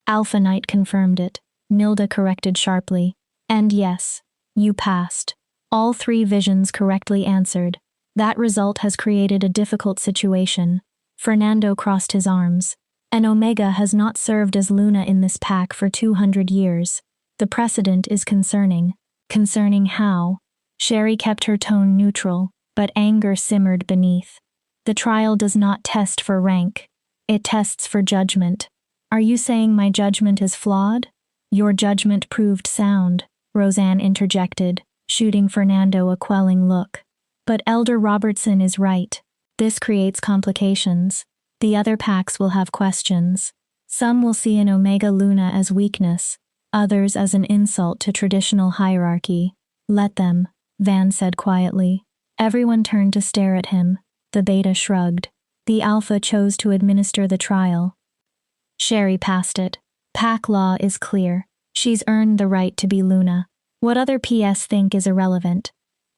Alpha Knight confirmed it, Nilda corrected sharply. And yes, you passed. All 3 visions correctly answered. That result has created a difficult situation. Fernando crossed his arms. An Omega has not served as Luna in this pack for 200 years. The precedent is concerning. Concerning how? Sherry kept her tone neutral, but anger simmered beneath. The trial does not test for rank. It tests for judgment. Are you saying my judgment is flawed? Your judgment proved sound, Roseanne interjected, shooting Fernando a quelling look. But Elder Robertson is right. This creates complications. The other packs will have questions. Some will see an Omega Luna as weakness, others as an insult to traditional hierarchy. Let them, Van said quietly. Everyone turned to stare at him. The Beta shrugged. The Alpha chose to administer the trial. Sherry passed it. Pack law is clear. She's earned the right to be Luna. What other PS think is irrelevant?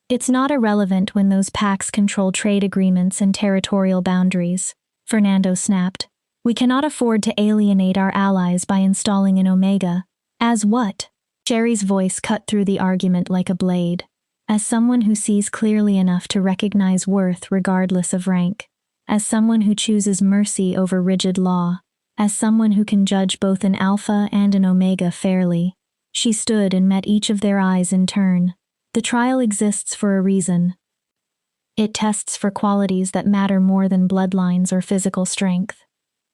It's not irrelevant when those packs control trade agreements and territorial boundaries, Fernando snapped. We cannot afford to alienate our allies by installing an Omega. As what? Sherry's voice cut through the argument like a blade. As someone who sees clearly enough to recognize worth regardless of rank. As someone who chooses mercy over rigid law. As someone who can judge both an Alpha and an Omega fairly. She stood and met each of their eyes in turn. The trial exists for a reason. It tests for qualities that matter more than bloodlines or physical strength.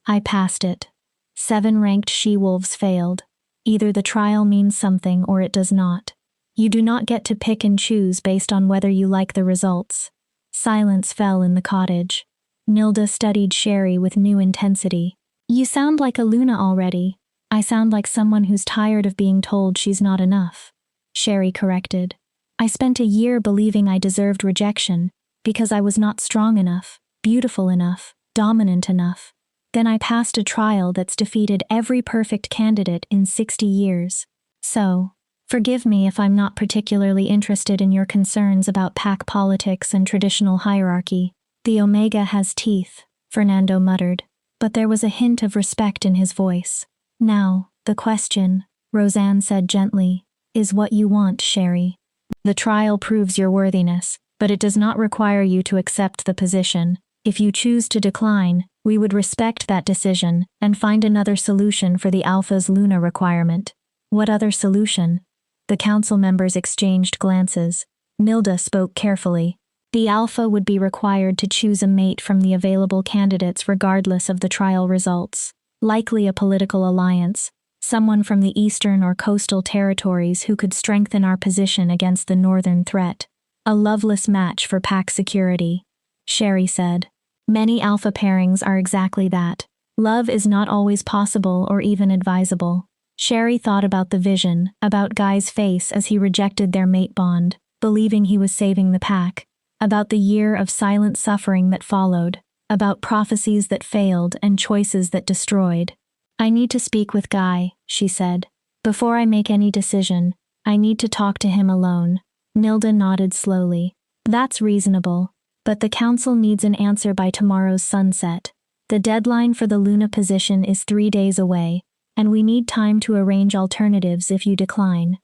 I passed it. 7 ranked she-wolves failed. Either the trial means something or it does not. You do not get to pick and choose based on whether you like the results. Silence fell in the cottage. Nilda studied Sherry with new intensity. You sound like a Luna already. I sound like someone who's tired of being told she's not enough. Sherry corrected. I spent a year believing I deserved rejection because I was not strong enough, beautiful enough, dominant enough. Then I passed a trial that's defeated every perfect candidate in 60 years. So, forgive me if I'm not particularly interested in your concerns about pack politics and traditional hierarchy. The Omega has teeth, Fernando muttered, but there was a hint of respect in his voice. Now, the question, Roseanne said gently, is what you want, Sherry. The trial proves your worthiness, but it does not require you to accept the position. If you choose to decline, we would respect that decision and find another solution for the Alpha's Luna requirement. What other solution? The council members exchanged glances. Milda spoke carefully. The Alpha would be required to choose a mate from the available candidates regardless of the trial results. Likely a political alliance, someone from the eastern or coastal territories who could strengthen our position against the northern threat. A loveless match for pack security, Sherry said. Many Alpha pairings are exactly that. Love is not always possible or even advisable. Sherry thought about the vision, about Guy's face as he rejected their mate bond, believing he was saving the pack, about the year of silent suffering that followed, about prophecies that failed and choices that destroyed. I need to speak with Guy, she said. Before I make any decision, I need to talk to him alone. Milda nodded slowly. That's reasonable, but the council needs an answer by tomorrow's sunset. The deadline for the Luna position is 3 days away, and we need time to arrange alternatives if you decline.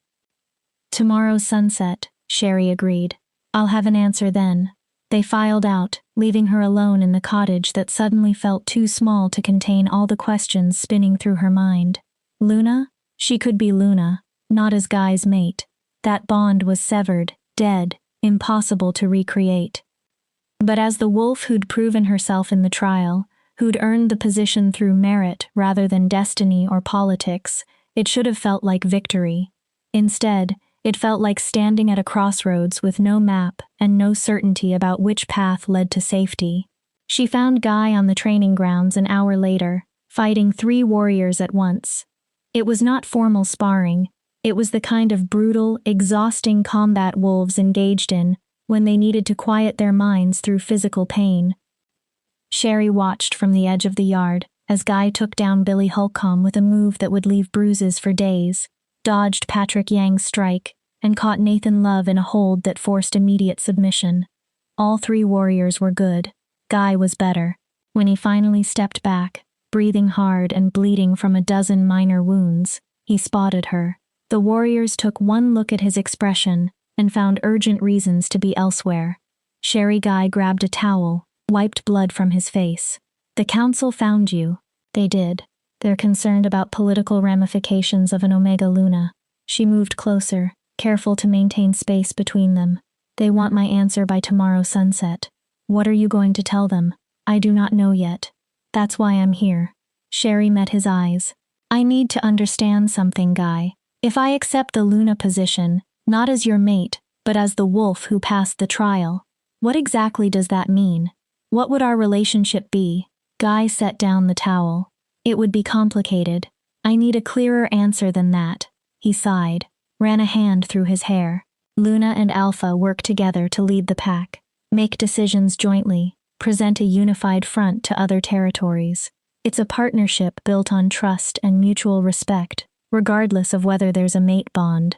Tomorrow's sunset, Sherry agreed. I'll have an answer then. They filed out, leaving her alone in the cottage that suddenly felt too small to contain all the questions spinning through her mind. Luna? She could be Luna, not as Guy's mate. That bond was severed, dead, impossible to recreate. But as the wolf who'd proven herself in the trial, who'd earned the position through merit rather than destiny or politics, it should have felt like victory. Instead, it felt like standing at a crossroads with no map and no certainty about which path led to safety. She found Guy on the training grounds an hour later, fighting 3 warriors at once. It was not formal sparring. It was the kind of brutal, exhausting combat wolves engaged in when they needed to quiet their minds through physical pain. Sherry watched from the edge of the yard as Guy took down Billy Holcomb with a move that would leave bruises for days, dodged Patrick Yang's strike, and caught Nathan Love in a hold that forced immediate submission. All 3 warriors were good. Guy was better. When he finally stepped back, breathing hard and bleeding from a dozen minor wounds, he spotted her. The warriors took one look at his expression and found urgent reasons to be elsewhere. Sherry Guy grabbed a towel, wiped blood from his face. The council found you. They did. They're concerned about political ramifications of an Omega Luna. She moved closer, careful to maintain space between them. They want my answer by tomorrow sunset. What are you going to tell them? I do not know yet. That's why I'm here. Sherry met his eyes. I need to understand something, Guy. If I accept the Luna position, not as your mate, but as the wolf who passed the trial, what exactly does that mean? What would our relationship be? Guy set down the towel. It would be complicated. I need a clearer answer than that. He sighed, ran a hand through his hair. Luna and Alpha work together to lead the pack, make decisions jointly, present a unified front to other territories. It's a partnership built on trust and mutual respect, regardless of whether there's a mate bond.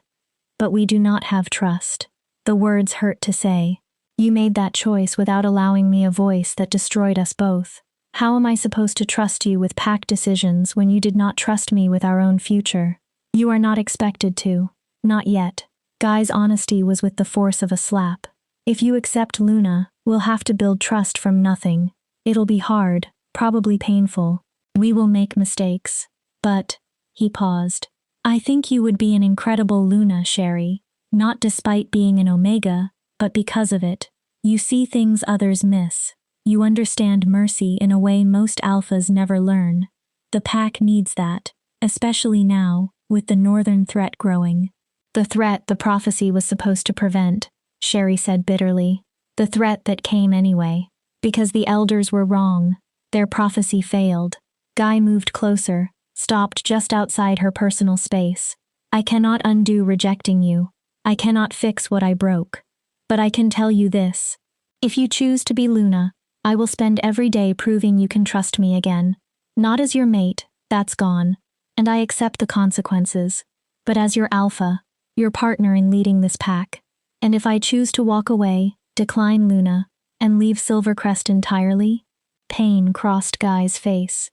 But we do not have trust. The words hurt to say. You made that choice without allowing me a voice that destroyed us both. How am I supposed to trust you with pack decisions when you did not trust me with our own future? You are not expected to. Not yet. Guy's honesty was with the force of a slap. If you accept Luna, we'll have to build trust from nothing. It'll be hard, probably painful. We will make mistakes. But, he paused. I think you would be an incredible Luna, Sherry. Not despite being an Omega, but because of it. You see things others miss. You understand mercy in a way most Alphas never learn. The pack needs that, especially now, with the northern threat growing. The threat the prophecy was supposed to prevent, Sherry said bitterly. The threat that came anyway. Because the elders were wrong. Their prophecy failed. Guy moved closer, stopped just outside her personal space. I cannot undo rejecting you. I cannot fix what I broke. But I can tell you this. If you choose to be Luna, I will spend every day proving you can trust me again. Not as your mate, that's gone, and I accept the consequences, but as your Alpha, your partner in leading this pack. And if I choose to walk away, decline Luna, and leave Silvercrest entirely, pain crossed Guy's face.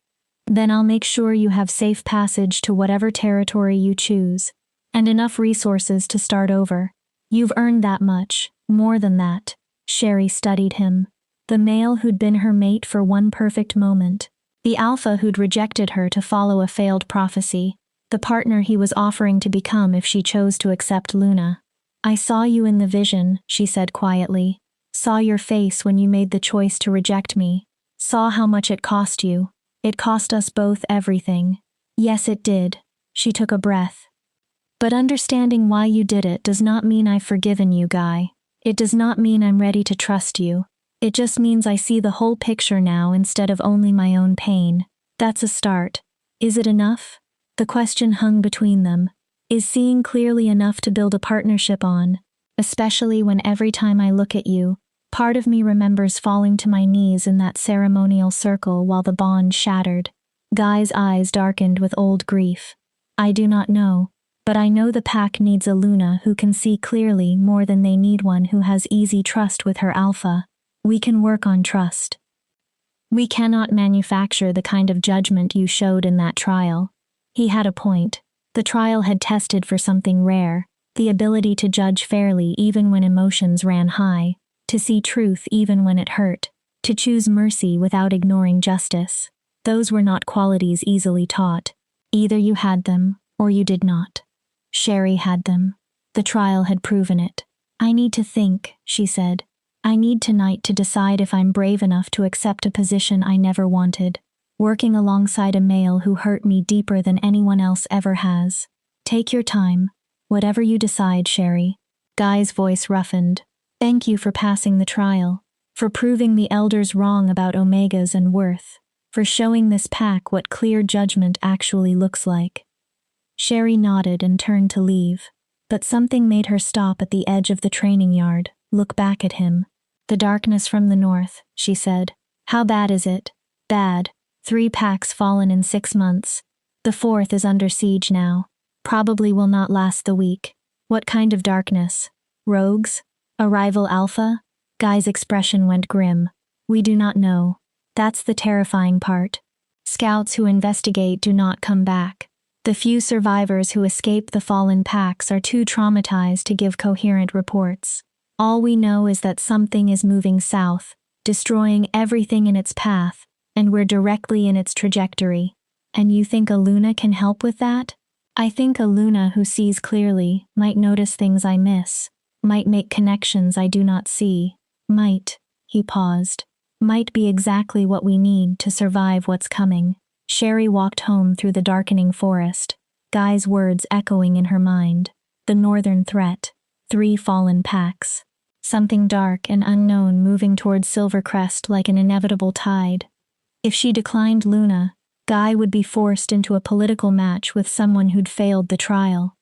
Then I'll make sure you have safe passage to whatever territory you choose, and enough resources to start over. You've earned that much, more than that. Sherry studied him. The male who'd been her mate for one perfect moment. The alpha who'd rejected her to follow a failed prophecy. The partner he was offering to become if she chose to accept Luna. "I saw you in the vision," she said quietly. "Saw your face when you made the choice to reject me. Saw how much it cost you. It cost us both everything." "Yes, it did." She took a breath. "But understanding why you did it does not mean I've forgiven you, Guy. It does not mean I'm ready to trust you. It just means I see the whole picture now instead of only my own pain. That's a start. Is it enough?" The question hung between them. Is seeing clearly enough to build a partnership on? Especially when every time I look at you, part of me remembers falling to my knees in that ceremonial circle while the bond shattered. Guy's eyes darkened with old grief. "I do not know, but I know the pack needs a Luna who can see clearly more than they need one who has easy trust with her alpha. We can work on trust. We cannot manufacture the kind of judgment you showed in that trial." He had a point. The trial had tested for something rare, the ability to judge fairly even when emotions ran high, to see truth even when it hurt, to choose mercy without ignoring justice. Those were not qualities easily taught. Either you had them, or you did not. Sherry had them. The trial had proven it. "I need to think," she said. "I need tonight to decide if I'm brave enough to accept a position I never wanted. Working alongside a male who hurt me deeper than anyone else ever has. Take your time. Whatever you decide, Sherry." Guy's voice roughened. "Thank you for passing the trial. For proving the elders wrong about Omegas and worth. For showing this pack what clear judgment actually looks like." Sherry nodded and turned to leave. But something made her stop at the edge of the training yard, look back at him. "The darkness from the north," she said. "How bad is it?" "Bad. 3 packs fallen in 6 months. The 4th is under siege now. Probably will not last the week." "What kind of darkness? Rogues? A rival alpha?" Guy's expression went grim. "We do not know. That's the terrifying part. Scouts who investigate do not come back. The few survivors who escape the fallen packs are too traumatized to give coherent reports. All we know is that something is moving south, destroying everything in its path, and we're directly in its trajectory. And you think a Luna can help with that?" "I think a Luna who sees clearly might notice things I miss, might make connections I do not see, might," he paused, "might be exactly what we need to survive what's coming." Sherry walked home through the darkening forest, Guy's words echoing in her mind. The northern threat, 3 fallen packs. Something dark and unknown moving towards Silvercrest like an inevitable tide. If she declined Luna, Guy would be forced into a political match with someone who'd failed the trial.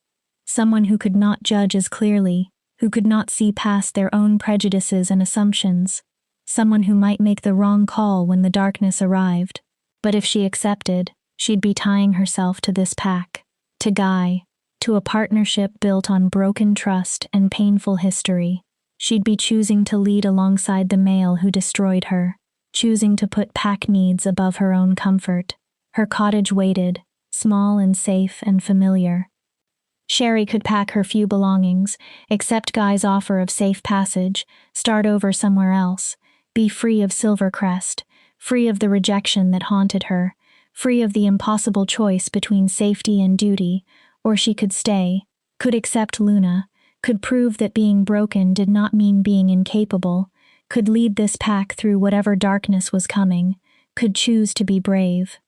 Someone who could not judge as clearly, who could not see past their own prejudices and assumptions. Someone who might make the wrong call when the darkness arrived. But if she accepted, she'd be tying herself to this pack, to Guy, to a partnership built on broken trust and painful history. She'd be choosing to lead alongside the male who destroyed her, choosing to put pack needs above her own comfort. Her cottage waited, small and safe and familiar. Sherry could pack her few belongings, accept Guy's offer of safe passage, start over somewhere else, be free of Silvercrest, free of the rejection that haunted her, free of the impossible choice between safety and duty, or she could stay, could accept Luna, could prove that being broken did not mean being incapable, could lead this pack through whatever darkness was coming, could choose to be brave.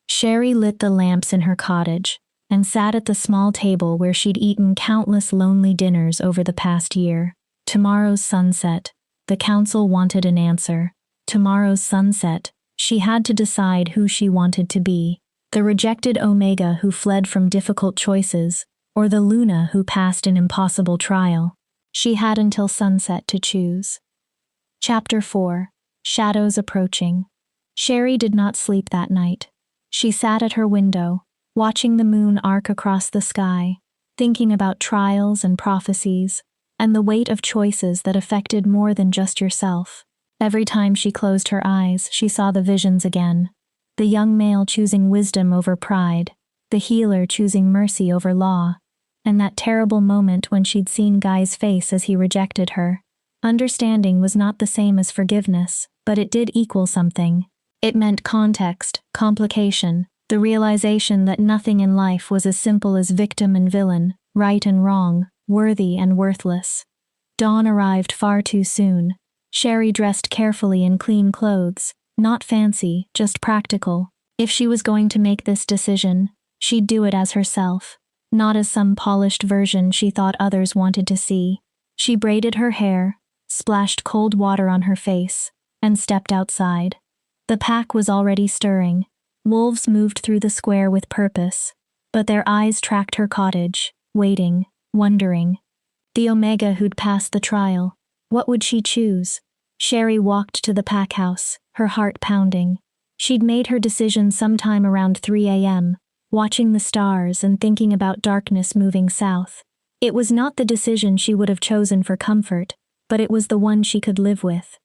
Sherry lit the lamps in her cottage and sat at the small table where she'd eaten countless lonely dinners over the past year. Tomorrow's sunset. The council wanted an answer. Tomorrow's sunset. She had to decide who she wanted to be. The rejected Omega who fled from difficult choices, or the Luna who passed an impossible trial. She had until sunset to choose. Chapter 4. Shadows Approaching. Sherry did not sleep that night. She sat at her window, watching the moon arc across the sky, thinking about trials and prophecies, and the weight of choices that affected more than just yourself. Every time she closed her eyes, she saw the visions again. The young male choosing wisdom over pride, the healer choosing mercy over law, and that terrible moment when she'd seen Guy's face as he rejected her. Understanding was not the same as forgiveness, but it did equal something. It meant context, complication, the realization that nothing in life was as simple as victim and villain, right and wrong, worthy and worthless. Dawn arrived far too soon. Sherry dressed carefully in clean clothes, not fancy, just practical. If she was going to make this decision, she'd do it as herself, not as some polished version she thought others wanted to see. She braided her hair, splashed cold water on her face, and stepped outside. The pack was already stirring. Wolves moved through the square with purpose, but their eyes tracked her cottage, waiting, wondering. The Omega who'd passed the trial. What would she choose? Sherry walked to the pack house, her heart pounding. She'd made her decision sometime around 3 a.m., watching the stars and thinking about darkness moving south. It was not the decision she would have chosen for comfort, but it was the one she could live with.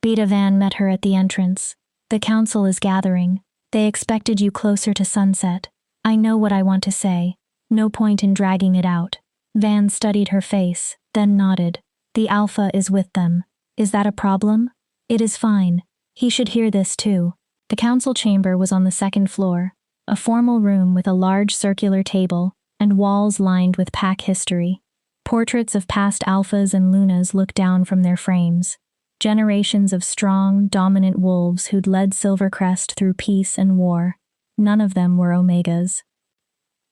Beta Van met her at the entrance. The council is gathering. They expected you closer to sunset. I know what I want to say. No point in dragging it out. Van studied her face, then nodded. The Alpha is with them. Is that a problem? It is fine. He should hear this too. The council chamber was on the second floor, a formal room with a large circular table and walls lined with pack history. Portraits of past Alphas and Lunas looked down from their frames. Generations of strong, dominant wolves who'd led Silvercrest through peace and war. None of them were Omegas.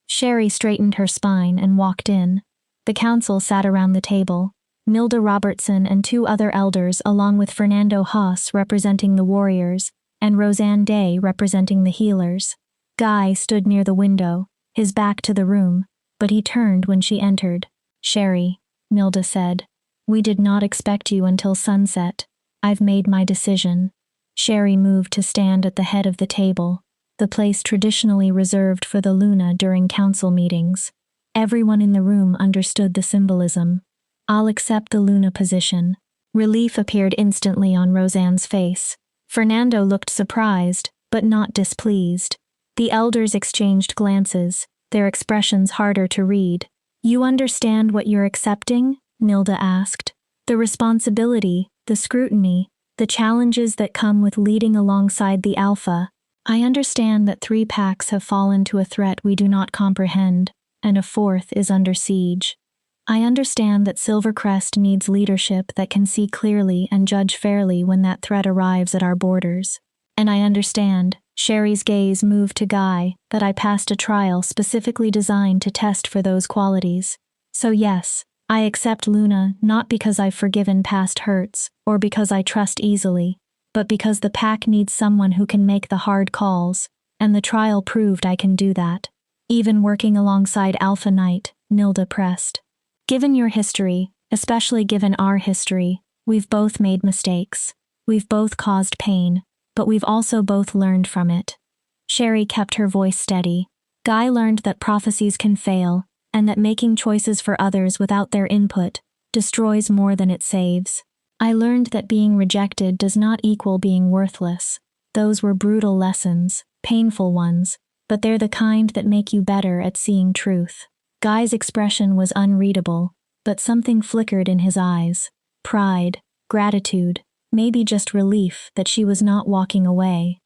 Sherry straightened her spine and walked in. The council sat around the table. Milda Robertson and 2 other elders along with Fernando Haas representing the warriors and Roseanne Day representing the healers. Guy stood near the window, his back to the room, but he turned when she entered. Sherry, Milda said. We did not expect you until sunset. I've made my decision. Sherry moved to stand at the head of the table, the place traditionally reserved for the Luna during council meetings. Everyone in the room understood the symbolism. I'll accept the Luna position. Relief appeared instantly on Roseanne's face. Fernando looked surprised, but not displeased. The elders exchanged glances, their expressions harder to read. You understand what you're accepting? Milda asked. The responsibility, the scrutiny, the challenges that come with leading alongside the Alpha. I understand that 3 packs have fallen to a threat we do not comprehend, and a 4th is under siege. I understand that Silvercrest needs leadership that can see clearly and judge fairly when that threat arrives at our borders. And I understand, Sherry's gaze moved to Guy, that I passed a trial specifically designed to test for those qualities. So yes, I accept Luna not because I've forgiven past hurts, or because I trust easily, but because the pack needs someone who can make the hard calls, and the trial proved I can do that. Even working alongside Alpha Knight, Milda pressed. Given your history, especially given our history, we've both made mistakes. We've both caused pain, but we've also both learned from it. Sherry kept her voice steady. Guy learned that prophecies can fail, and that making choices for others without their input destroys more than it saves. I learned that being rejected does not equal being worthless. Those were brutal lessons, painful ones, but they're the kind that make you better at seeing truth. Guy's expression was unreadable, but something flickered in his eyes. Pride, gratitude, maybe just relief that she was not walking away.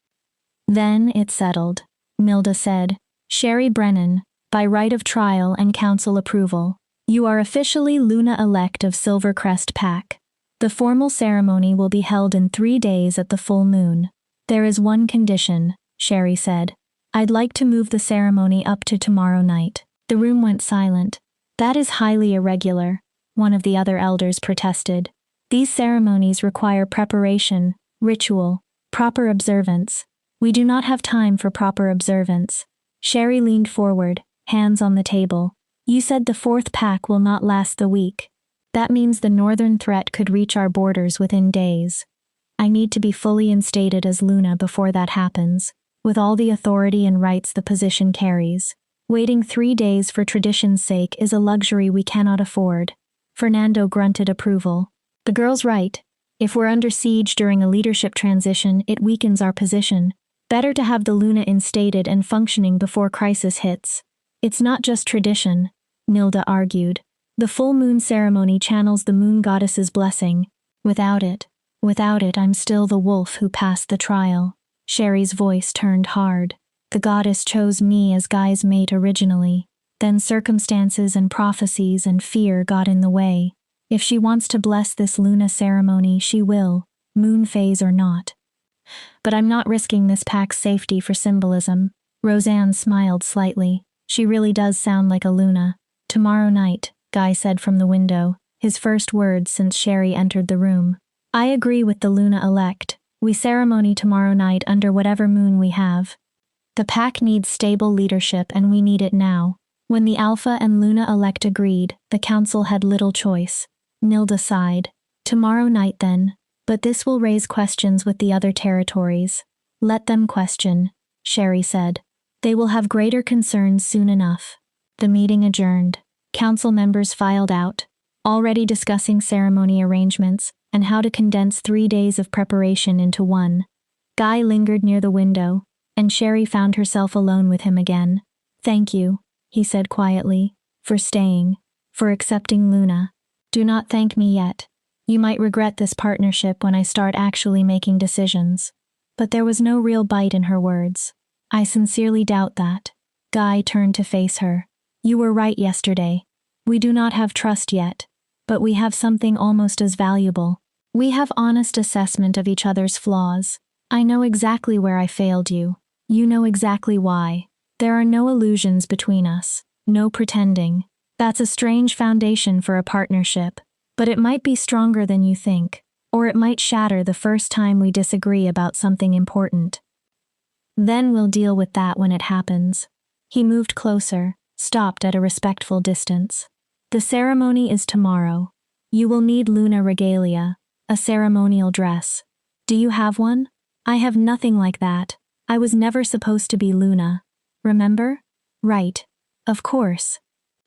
Then it settled. Milda said, Sherry Brennan, by right of trial and council approval, you are officially Luna-elect of Silvercrest Pack. The formal ceremony will be held in 3 days at the full moon. There is one condition, Sherry said. I'd like to move the ceremony up to tomorrow night. The room went silent. That is highly irregular, one of the other elders protested. These ceremonies require preparation, ritual, proper observance. We do not have time for proper observance. Sherry leaned forward, hands on the table. You said the 4th pack will not last the week. That means the northern threat could reach our borders within days. I need to be fully instated as Luna before that happens, with all the authority and rights the position carries. Waiting 3 days for tradition's sake is a luxury we cannot afford. Fernando grunted approval. The girl's right. If we're under siege during a leadership transition, it weakens our position. Better to have the Luna instated and functioning before crisis hits. It's not just tradition, Milda argued. The full moon ceremony channels the moon goddess's blessing. Without it, I'm still the wolf who passed the trial. Sherry's voice turned hard. The goddess chose me as Guy's mate originally. Then circumstances and prophecies and fear got in the way. If she wants to bless this Luna ceremony, she will, moon phase or not. But I'm not risking this pack's safety for symbolism. Roseanne smiled slightly. She really does sound like a Luna. Tomorrow night, Guy said from the window, his first words since Sherry entered the room. I agree with the Luna-elect. We ceremony tomorrow night under whatever moon we have. The pack needs stable leadership and we need it now. When the Alpha and Luna-elect agreed, the council had little choice. Nilda sighed. Tomorrow night then. But this will raise questions with the other territories. Let them question, Sherry said. They will have greater concerns soon enough. The meeting adjourned. Council members filed out, already discussing ceremony arrangements and how to condense 3 days of preparation into one. Guy lingered near the window, and Sherry found herself alone with him again. Thank you, he said quietly, for staying, for accepting Luna. Do not thank me yet. You might regret this partnership when I start actually making decisions. But there was no real bite in her words. I sincerely doubt that. Guy turned to face her. You were right yesterday. We do not have trust yet, but we have something almost as valuable. We have honest assessment of each other's flaws. I know exactly where I failed you. You know exactly why. There are no illusions between us, no pretending. That's a strange foundation for a partnership, but it might be stronger than you think, or it might shatter the first time we disagree about something important. Then we'll deal with that when it happens. He moved closer, stopped at a respectful distance. The ceremony is tomorrow. You will need Luna regalia, a ceremonial dress. Do you have one? I have nothing like that. I was never supposed to be Luna. Remember? Right. Of course.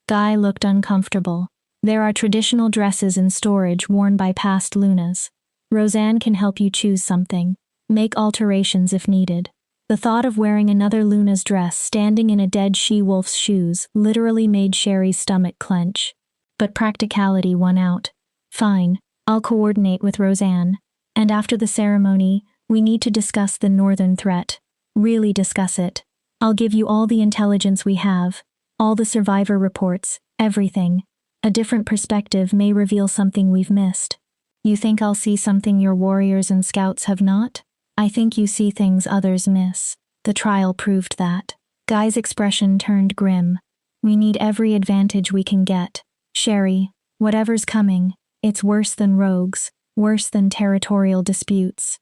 Guy looked uncomfortable. There are traditional dresses in storage worn by past Lunas. Roseanne can help you choose something. Make alterations if needed. The thought of wearing another Luna's dress standing in a dead she-wolf's shoes literally made Sherry's stomach clench. But practicality won out. Fine, I'll coordinate with Roseanne. And after the ceremony, we need to discuss the northern threat. Really discuss it. I'll give you all the intelligence we have, all the survivor reports, everything. A different perspective may reveal something we've missed. You think I'll see something your warriors and scouts have not? I think you see things others miss. The trial proved that. Guy's expression turned grim. We need every advantage we can get. Sherry, whatever's coming, it's worse than rogues, worse than territorial disputes.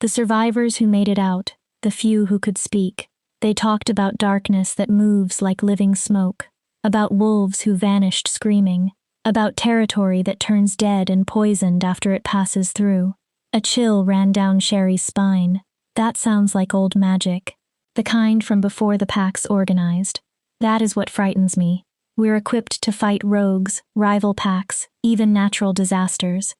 The survivors who made it out, the few who could speak, they talked about darkness that moves like living smoke, about wolves who vanished screaming, about territory that turns dead and poisoned after it passes through. A chill ran down Sherry's spine. That sounds like old magic. The kind from before the packs organized. That is what frightens me. We're equipped to fight rogues, rival packs, even natural disasters.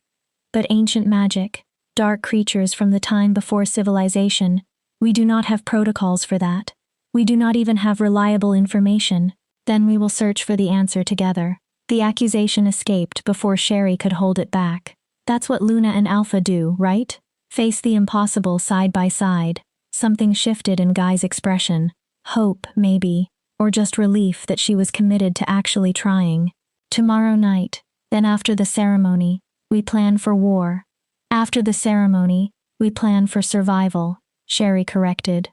But ancient magic, dark creatures from the time before civilization, we do not have protocols for that. We do not even have reliable information. Then we will search for the answer together. The accusation escaped before Sherry could hold it back. That's what Luna and Alpha do, right? Face the impossible side by side. Something shifted in Guy's expression. Hope, maybe, or just relief that she was committed to actually trying. Tomorrow night, then after the ceremony, we plan for war. After the ceremony, we plan for survival, Sherry corrected.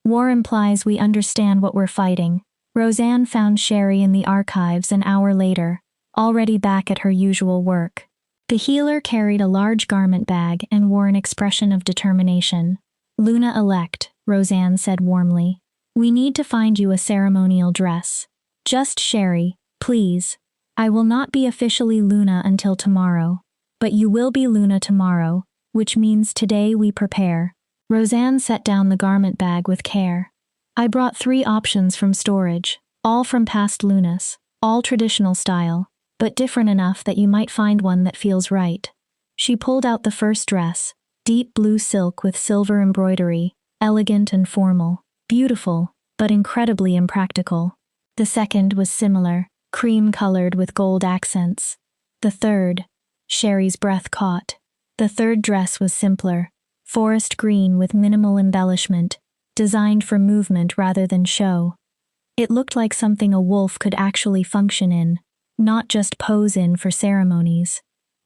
War implies we understand what we're fighting. Roseanne found Sherry in the archives an hour later, already back at her usual work. The healer carried a large garment bag and wore an expression of determination. Luna-elect, Roseanne said warmly. We need to find you a ceremonial dress. Just Sherry, please. I will not be officially Luna until tomorrow. But you will be Luna tomorrow, which means today we prepare. Roseanne set down the garment bag with care. I brought 3 options from storage, all from past Lunas, all traditional style, but different enough that you might find one that feels right. She pulled out the first dress, deep blue silk with silver embroidery, elegant and formal, beautiful, but incredibly impractical. The second was similar, cream-colored with gold accents. The third, Sherry's breath caught. The third dress was simpler, forest green with minimal embellishment, designed for movement rather than show. It looked like something a wolf could actually function in, not just pose in for ceremonies.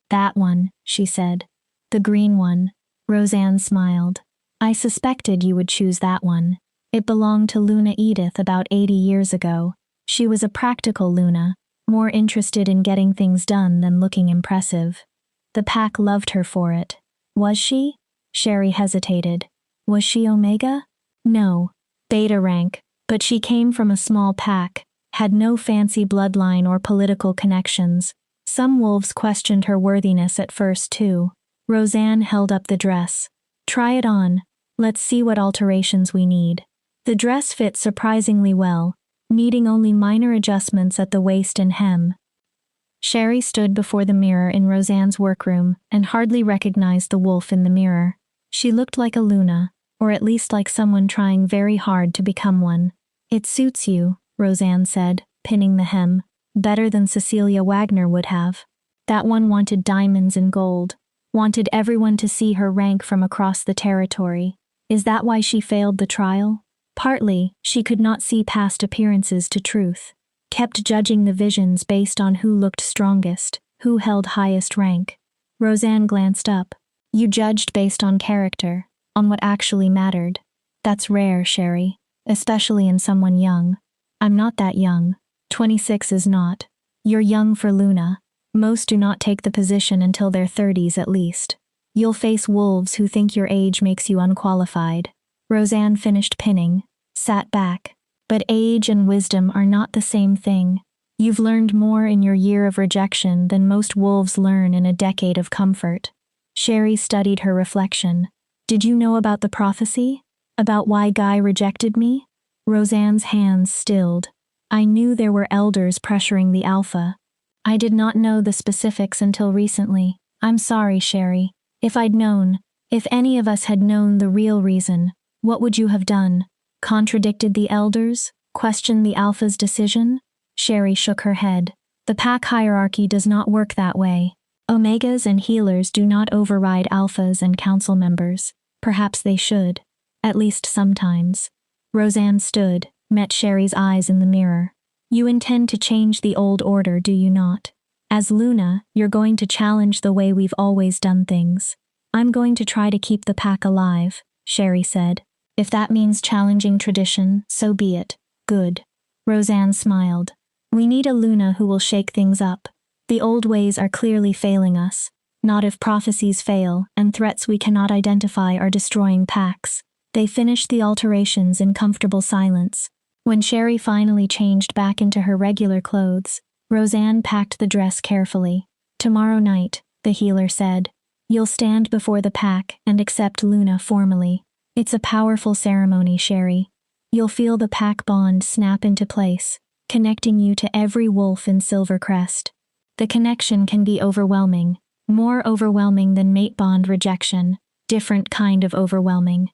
That one, she said. The green one. Roseanne smiled. I suspected you would choose that one. It belonged to Luna Edith about 80 years ago. She was a practical Luna, more interested in getting things done than looking impressive. The pack loved her for it. Was she? Sherry hesitated. Was she Omega? No. Beta rank, but she came from a small pack, had no fancy bloodline or political connections. Some wolves questioned her worthiness at first too. Roseanne held up the dress. Try it on. Let's see what alterations we need. The dress fit surprisingly well, needing only minor adjustments at the waist and hem. Sherry stood before the mirror in Roseanne's workroom and hardly recognized the wolf in the mirror. She looked like a Luna, or at least like someone trying very hard to become one. It suits you, Roseanne said, pinning the hem, better than Cecilia Wagner would have. That one wanted diamonds and gold, wanted everyone to see her rank from across the territory. Is that why she failed the trial? Partly, she could not see past appearances to truth, kept judging the visions based on who looked strongest, who held highest rank. Roseanne glanced up. You judged based on character, on what actually mattered. That's rare, Sherry, especially in someone young. I'm not that young. 26 is not. You're young for Luna. Most do not take the position until their 30s at least. You'll face wolves who think your age makes you unqualified. Roseanne finished pinning, sat back. But age and wisdom are not the same thing. You've learned more in your year of rejection than most wolves learn in a decade of comfort. Sherry studied her reflection. Did you know about the prophecy? About why Guy rejected me? Roseanne's hands stilled. I knew there were elders pressuring the alpha. I did not know the specifics until recently. I'm sorry, Sherry. If I'd known, if any of us had known the real reason, what would you have done? Contradicted the elders? Questioned the alpha's decision? Sherry shook her head. The pack hierarchy does not work that way. Omegas and healers do not override alphas and council members. Perhaps they should. At least sometimes. Roseanne stood, met Sherry's eyes in the mirror. You intend to change the old order, do you not? As Luna, you're going to challenge the way we've always done things. I'm going to try to keep the pack alive, Sherry said. If that means challenging tradition, so be it. Good. Roseanne smiled. We need a Luna who will shake things up. The old ways are clearly failing us. Not if prophecies fail and threats we cannot identify are destroying packs. They finished the alterations in comfortable silence. When Sherry finally changed back into her regular clothes, Roseanne packed the dress carefully. Tomorrow night, the healer said, you'll stand before the pack and accept Luna formally. It's a powerful ceremony, Sherry. You'll feel the pack bond snap into place, connecting you to every wolf in Silvercrest. The connection can be overwhelming, more overwhelming than mate bond rejection, different kind of overwhelming.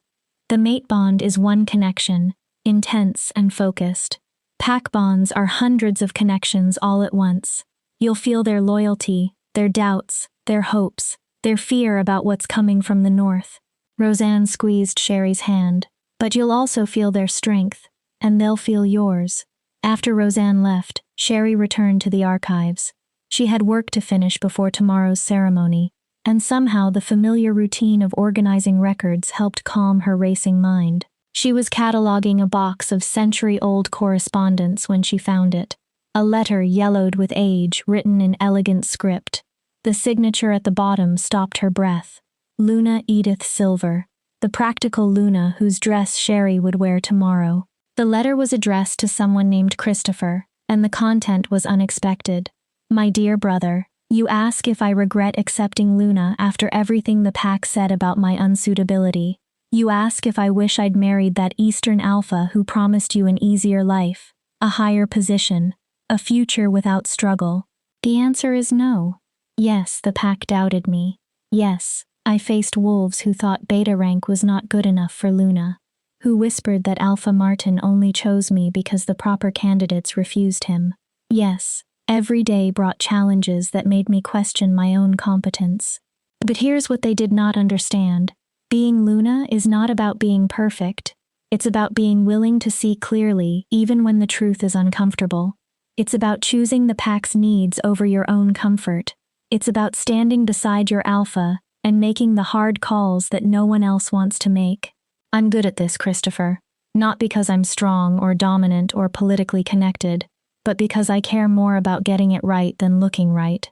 The mate bond is one connection, intense and focused. Pack bonds are hundreds of connections all at once. You'll feel their loyalty, their doubts, their hopes, their fear about what's coming from the north. Roseanne squeezed Sherry's hand. But you'll also feel their strength, and they'll feel yours. After Roseanne left, Sherry returned to the archives. She had work to finish before tomorrow's ceremony, and somehow the familiar routine of organizing records helped calm her racing mind. She was cataloging a box of century-old correspondence when she found it. A letter yellowed with age, written in elegant script. The signature at the bottom stopped her breath. Luna Edith Silver, the practical Luna whose dress Sherry would wear tomorrow. The letter was addressed to someone named Christopher, and the content was unexpected. My dear brother, you ask if I regret accepting Luna after everything the pack said about my unsuitability. You ask if I wish I'd married that Eastern Alpha who promised you an easier life, a higher position, a future without struggle. The answer is no. Yes, the pack doubted me. Yes, I faced wolves who thought beta rank was not good enough for Luna, who whispered that Alpha Martin only chose me because the proper candidates refused him. Yes, Every day brought challenges that made me question my own competence. But here's what they did not understand. Being Luna is not about being perfect. It's about being willing to see clearly even when the truth is uncomfortable. It's about choosing the pack's needs over your own comfort. It's about standing beside your alpha and making the hard calls that no one else wants to make. I'm good at this, Christopher. Not because I'm strong or dominant or politically connected, but because I care more about getting it right than looking right.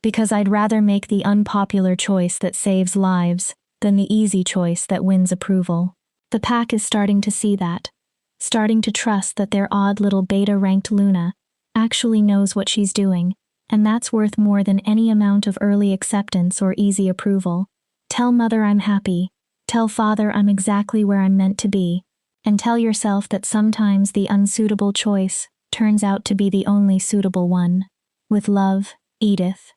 Because I'd rather make the unpopular choice that saves lives than the easy choice that wins approval. The pack is starting to see that, starting to trust that their odd little beta-ranked Luna actually knows what she's doing, and that's worth more than any amount of early acceptance or easy approval. Tell Mother I'm happy, tell Father I'm exactly where I'm meant to be, and tell yourself that sometimes the unsuitable choice turns out to be the only suitable one. With love, Edith.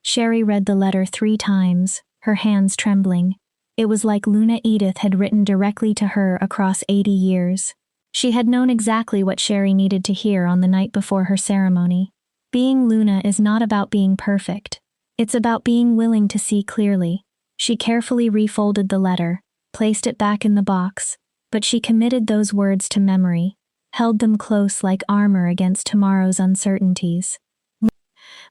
Sherry read the letter 3 times, her hands trembling. It was like Luna Edith had written directly to her across 80 years. She had known exactly what Sherry needed to hear on the night before her ceremony. Being Luna is not about being perfect. It's about being willing to see clearly. She carefully refolded the letter, placed it back in the box, but she committed those words to memory, held them close like armor against tomorrow's uncertainties.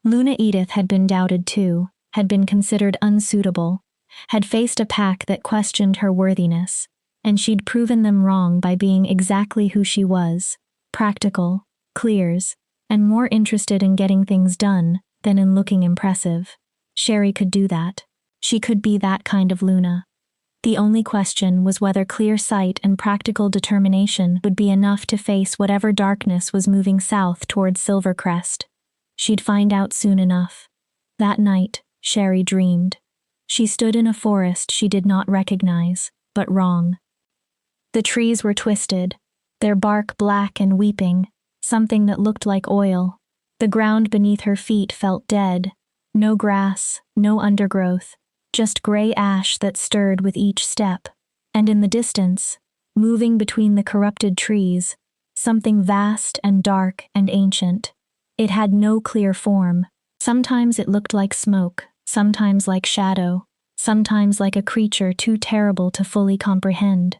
Luna Edith had been doubted too, had been considered unsuitable, had faced a pack that questioned her worthiness, and she'd proven them wrong by being exactly who she was, practical, clears, and more interested in getting things done than in looking impressive. Sherry could do that. She could be that kind of Luna. The only question was whether clear sight and practical determination would be enough to face whatever darkness was moving south towards Silvercrest. She'd find out soon enough. That night, Sherry dreamed. She stood in a forest she did not recognize, but wrong. The trees were twisted, their bark black and weeping, something that looked like oil. The ground beneath her feet felt dead. No grass, no undergrowth, just gray ash that stirred with each step. And in the distance, moving between the corrupted trees, something vast and dark and ancient. It had no clear form. Sometimes it looked like smoke, sometimes like shadow, sometimes like a creature too terrible to fully comprehend.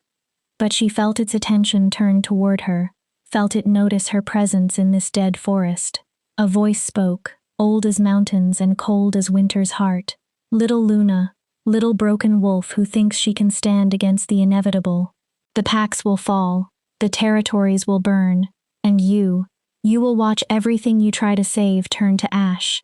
But she felt its attention turned toward her, felt it notice her presence in this dead forest. A voice spoke, old as mountains and cold as winter's heart. Little Luna, little broken wolf who thinks she can stand against the inevitable. The packs will fall, the territories will burn, and you will watch everything you try to save turn to ash.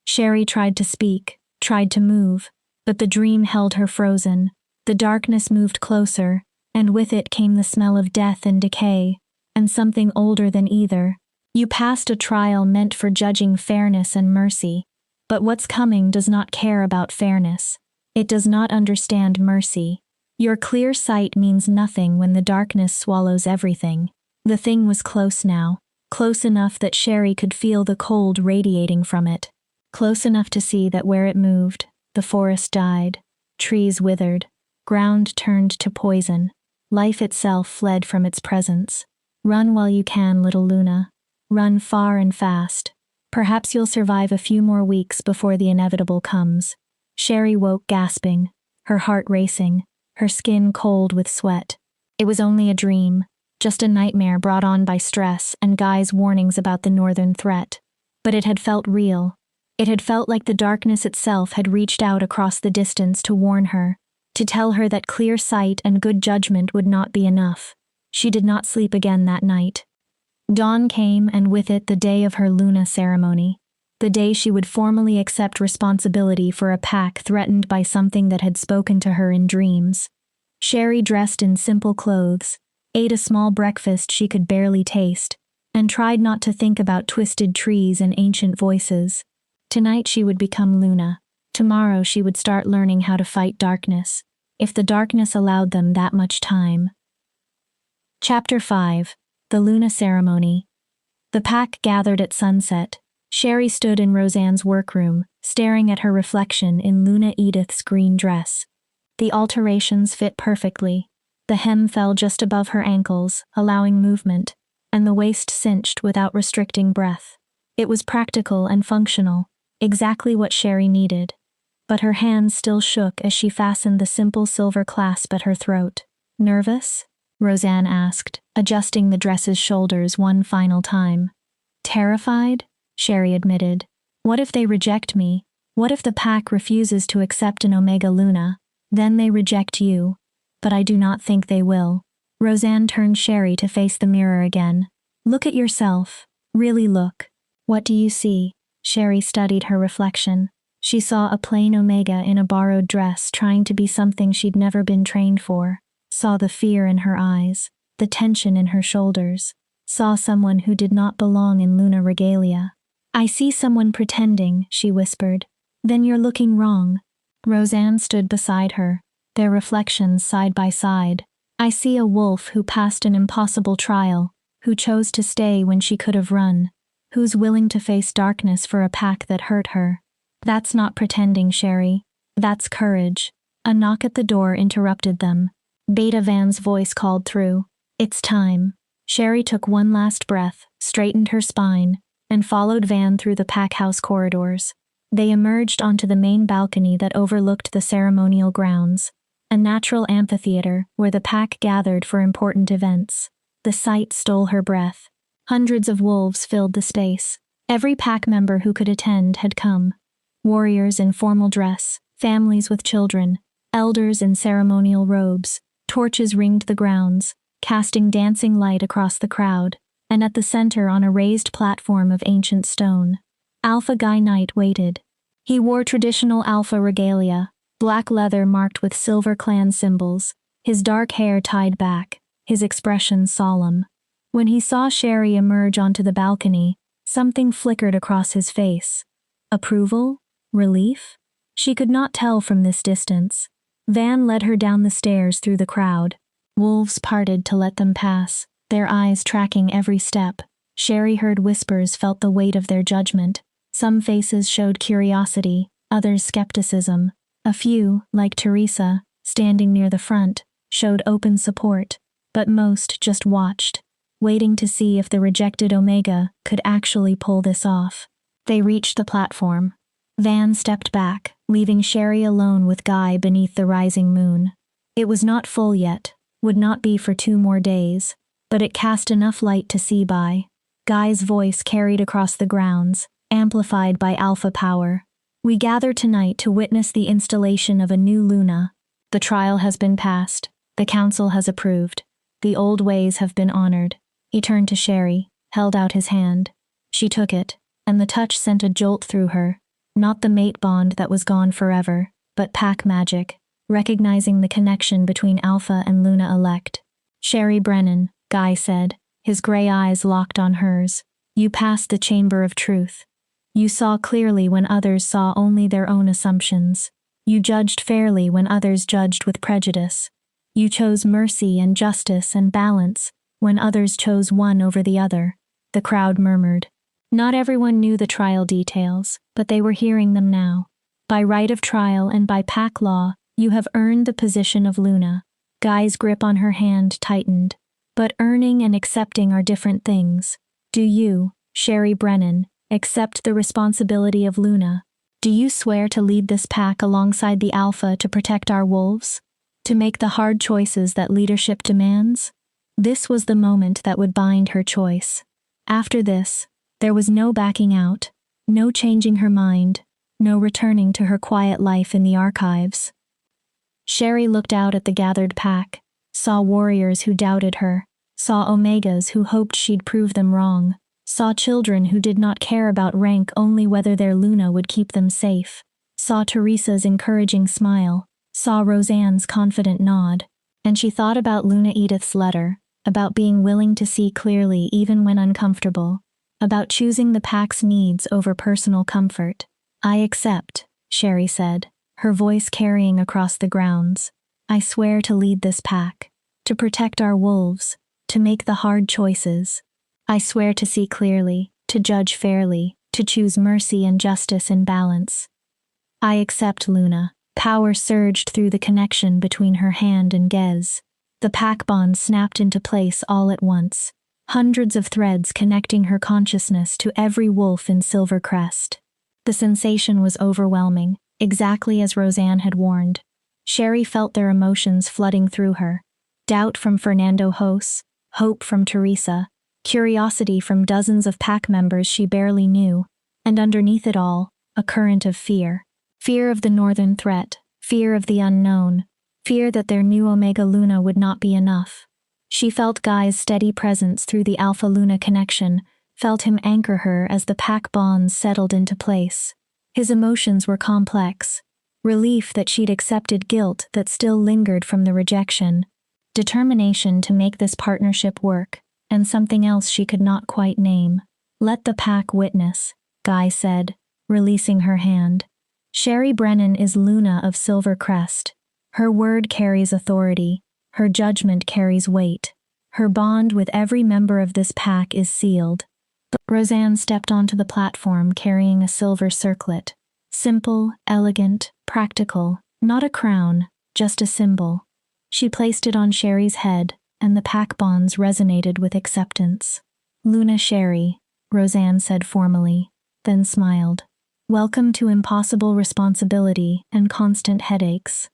Sherry tried to speak, tried to move, but the dream held her frozen. The darkness moved closer, and with it came the smell of death and decay, and something older than either. You passed a trial meant for judging fairness and mercy, but what's coming does not care about fairness. It does not understand mercy. Your clear sight means nothing when the darkness swallows everything. The thing was close now, close enough that Sherry could feel the cold radiating from it, close enough to see that where it moved, the forest died, trees withered, ground turned to poison. Life itself fled from its presence. Run while you can, little Luna. Run far and fast. Perhaps you'll survive a few more weeks before the inevitable comes. Sherry woke gasping, her heart racing, her skin cold with sweat. It was only a dream, just a nightmare brought on by stress and Guy's warnings about the northern threat. But it had felt real. It had felt like the darkness itself had reached out across the distance to warn her, to tell her that clear sight and good judgment would not be enough. She did not sleep again that night. Dawn came, and with it the day of her Luna ceremony, the day she would formally accept responsibility for a pack threatened by something that had spoken to her in dreams. Sherry dressed in simple clothes, ate a small breakfast she could barely taste, and tried not to think about twisted trees and ancient voices. Tonight she would become Luna. Tomorrow she would start learning how to fight darkness, if the darkness allowed them that much time. Chapter 5. The Luna Ceremony. The pack gathered at sunset. Sherry stood in Roseanne's workroom, staring at her reflection in Luna Edith's green dress. The alterations fit perfectly. The hem fell just above her ankles, allowing movement, and the waist cinched without restricting breath. It was practical and functional, exactly what Sherry needed. But her hands still shook as she fastened the simple silver clasp at her throat. Nervous? Roseanne asked, adjusting the dress's shoulders one final time. Terrified? Sherry admitted. What if they reject me? What if the pack refuses to accept an Omega Luna? Then they reject you. But I do not think they will. Roseanne turned Sherry to face the mirror again. Look at yourself. Really look. What do you see? Sherry studied her reflection. She saw a plain Omega in a borrowed dress trying to be something she'd never been trained for. Saw the fear in her eyes, the tension in her shoulders. Saw someone who did not belong in Luna regalia. I see someone pretending, she whispered. Then you're looking wrong. Roseanne stood beside her, their reflections side by side. I see a wolf who passed an impossible trial, who chose to stay when she could have run, who's willing to face darkness for a pack that hurt her. That's not pretending, Sherry. That's courage. A knock at the door interrupted them. Beta Van's voice called through. It's time. Sherry took one last breath, straightened her spine, and followed Van through the pack house corridors. They emerged onto the main balcony that overlooked the ceremonial grounds, a natural amphitheater where the pack gathered for important events. The sight stole her breath. Hundreds of wolves filled the space. Every pack member who could attend had come. Warriors in formal dress, families with children, elders in ceremonial robes. Torches ringed the grounds, casting dancing light across the crowd, and at the center on a raised platform of ancient stone, Alpha Guy Knight waited. He wore traditional Alpha regalia, black leather marked with silver clan symbols, his dark hair tied back, his expression solemn. When he saw Sherry emerge onto the balcony, something flickered across his face. Approval? Relief? She could not tell from this distance. Van led her down the stairs through the crowd. Wolves parted to let them pass, their eyes tracking every step. Sherry heard whispers, felt the weight of their judgment. Some faces showed curiosity, others skepticism. A few, like Teresa, standing near the front, showed open support, but most just watched, waiting to see if the rejected Omega could actually pull this off. They reached the platform. Van stepped back, leaving Sherry alone with Guy beneath the rising moon. It was not full yet, would not be for 2 more days, but it cast enough light to see by. Guy's voice carried across the grounds, amplified by alpha power. We gather tonight to witness the installation of a new Luna. The trial has been passed. The council has approved. The old ways have been honored. He turned to Sherry, held out his hand. She took it, and the touch sent a jolt through her. Not the mate bond that was gone forever, but pack magic, recognizing the connection between Alpha and Luna Elect. Sherry Brennan, Guy said, his gray eyes locked on hers. You passed the chamber of truth. You saw clearly when others saw only their own assumptions. You judged fairly when others judged with prejudice. You chose mercy and justice and balance when others chose one over the other. The crowd murmured. Not everyone knew the trial details, but they were hearing them now. By right of trial and by pack law, you have earned the position of Luna. Guy's grip on her hand tightened. But earning and accepting are different things. Do you, Sherry Brennan, accept the responsibility of Luna? Do you swear to lead this pack alongside the Alpha to protect our wolves? To make the hard choices that leadership demands? This was the moment that would bind her choice. After this, there was no backing out, no changing her mind, no returning to her quiet life in the archives. Sherry looked out at the gathered pack, saw warriors who doubted her, saw Omegas who hoped she'd prove them wrong, saw children who did not care about rank, only whether their Luna would keep them safe, saw Teresa's encouraging smile, saw Roseanne's confident nod, and she thought about Luna Edith's letter, about being willing to see clearly even when uncomfortable, about choosing the pack's needs over personal comfort. I accept, Sherry said, her voice carrying across the grounds. I swear to lead this pack, to protect our wolves, to make the hard choices. I swear to see clearly, to judge fairly, to choose mercy and justice in balance. I accept, Luna. Power surged through the connection between her hand and Gez. The pack bond snapped into place all at once. hundreds of threads connecting her consciousness to every wolf in Silvercrest. The sensation was overwhelming, exactly as Roseanne had warned. Sherry felt their emotions flooding through her. Doubt from Fernando Hose, hope from Teresa, curiosity from dozens of pack members she barely knew, and underneath it all, a current of fear. Fear of the northern threat, fear of the unknown, fear that their new Omega Luna would not be enough. She felt Guy's steady presence through the Alpha Luna connection, felt him anchor her as the pack bonds settled into place. His emotions were complex. Relief that she'd accepted guilt that still lingered from the rejection. Determination to make this partnership work, and something else she could not quite name. Let the pack witness, Guy said, releasing her hand. Sherry Brennan is Luna of Silvercrest. Her word carries authority. Her judgment carries weight. Her bond with every member of this pack is sealed. Roseanne stepped onto the platform carrying a silver circlet. Simple, elegant, practical, not a crown, just a symbol. She placed it on Sherry's head, and the pack bonds resonated with acceptance. Luna Sherry, Roseanne said formally, then smiled. Welcome to impossible responsibility and constant headaches.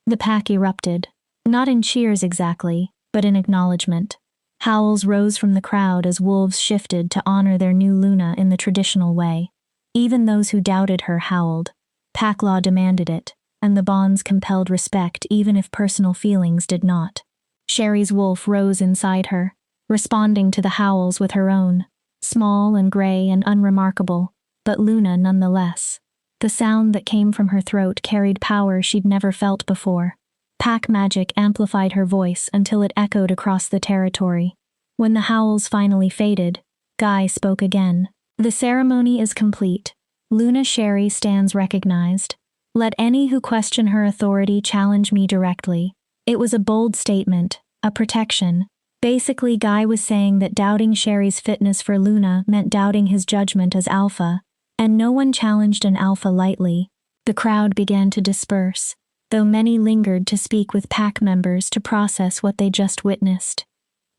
The pack erupted. Not in cheers exactly, but in acknowledgement. Howls rose from the crowd as wolves shifted to honor their new Luna in the traditional way. Even those who doubted her howled. Pack law demanded it, and the bonds compelled respect even if personal feelings did not. Sherry's wolf rose inside her, responding to the howls with her own, small and gray and unremarkable, but Luna nonetheless. The sound that came from her throat carried power she'd never felt before. Pack magic amplified her voice until it echoed across the territory. When the howls finally faded, Guy spoke again. The ceremony is complete. Luna Sherry stands recognized. Let any who question her authority challenge me directly. It was a bold statement, a protection. Basically, Guy was saying that doubting Sherry's fitness for Luna meant doubting his judgment as alpha, and no one challenged an alpha lightly. The crowd began to disperse, though many lingered to speak with pack members to process what they just witnessed.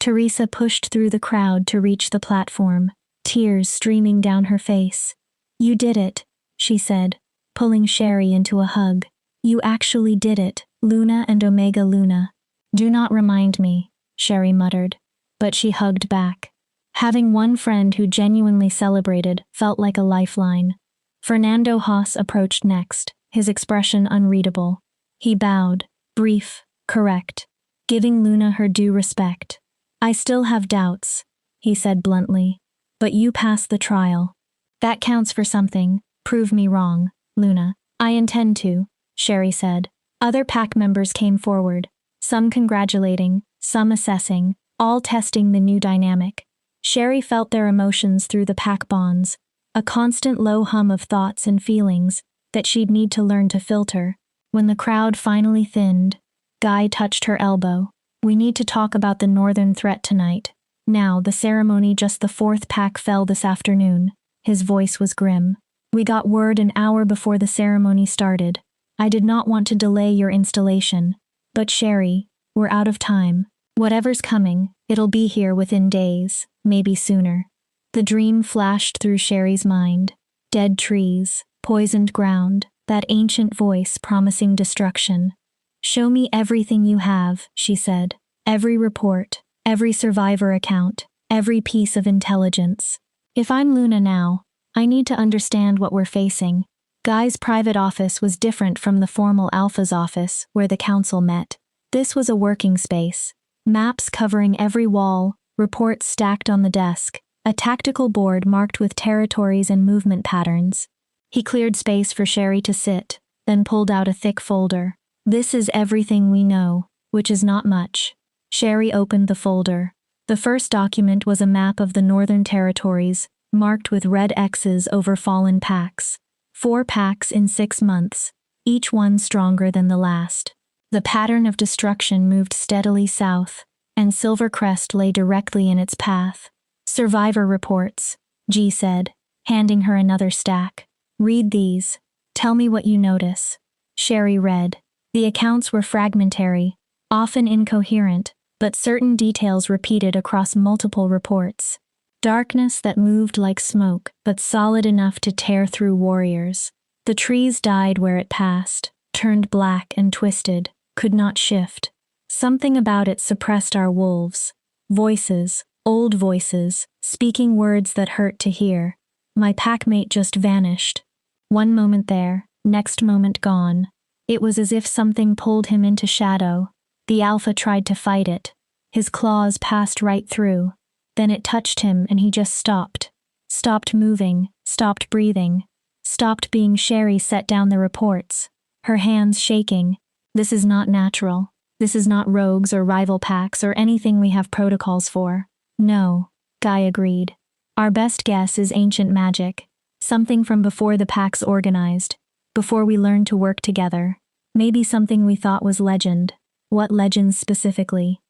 Teresa pushed through the crowd to reach the platform, tears streaming down her face. You did it, she said, pulling Sherry into a hug. You actually did it, Luna and Omega Luna. Do not remind me, Sherry muttered, but she hugged back. Having one friend who genuinely celebrated felt like a lifeline. Fernando Hose approached next, his expression unreadable. He bowed, brief, correct, giving Luna her due respect. I still have doubts, he said bluntly, but you passed the trial. That counts for something. Prove me wrong, Luna. I intend to, Sherry said. Other pack members came forward, some congratulating, some assessing, all testing the new dynamic. Sherry felt their emotions through the pack bonds, a constant low hum of thoughts and feelings that she'd need to learn to filter. When the crowd finally thinned, Guy touched her elbow. We need to talk about the northern threat tonight. Now, the ceremony, just the fourth pack fell this afternoon. His voice was grim. We got word an hour before the ceremony started. I did not want to delay your installation. But Sherry, we're out of time. Whatever's coming, it'll be here within days, maybe sooner. The dream flashed through Sherry's mind. Dead trees, poisoned ground, that ancient voice promising destruction. Show me everything you have, she said. Every report, every survivor account, every piece of intelligence. If I'm Luna now, I need to understand what we're facing. Guy's private office was different from the formal Alpha's office, where the council met. This was a working space. Maps covering every wall, reports stacked on the desk, a tactical board marked with territories and movement patterns. He cleared space for Sherry to sit, then pulled out a thick folder. This is everything we know, which is not much. Sherry opened the folder. The first document was a map of the Northern Territories, marked with red X's over fallen packs. 4 packs in 6 months, each one stronger than the last. The pattern of destruction moved steadily south, and Silvercrest lay directly in its path. Survivor reports, G said, handing her another stack. Read these. Tell me what you notice. Sherry read. The accounts were fragmentary, often incoherent, but certain details repeated across multiple reports. Darkness that moved like smoke, but solid enough to tear through warriors. The trees died where it passed, turned black and twisted, could not shift. Something about it suppressed our wolves. Voices, old voices, speaking words that hurt to hear. My packmate just vanished. One moment there, next moment gone. It was as if something pulled him into shadow. The alpha tried to fight it. His claws passed right through. Then it touched him and he just stopped. Stopped moving, stopped breathing. Stopped being. Sherry set down the reports, her hands shaking. This is not natural. This is not rogues or rival packs or anything we have protocols for. No, Guy agreed. Our best guess is ancient magic. Something from before the packs organized. Before we learned to work together. Maybe something we thought was legend. What legends specifically?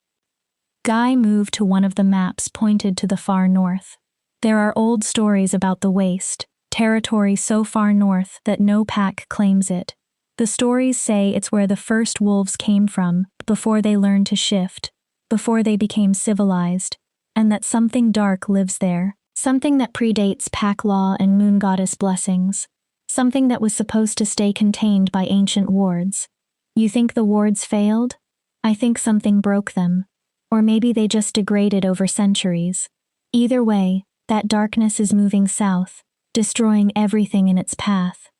Guy moved to one of the maps pointed to the far north. There are old stories about the Waste, territory so far north that no pack claims it. The stories say it's where the first wolves came from, before they learned to shift, before they became civilized, and that something dark lives there, something that predates pack law and moon goddess blessings, something that was supposed to stay contained by ancient wards. You think the wards failed? I think something broke them. Or maybe they just degraded over centuries. Either way, that darkness is moving south, destroying everything in its path.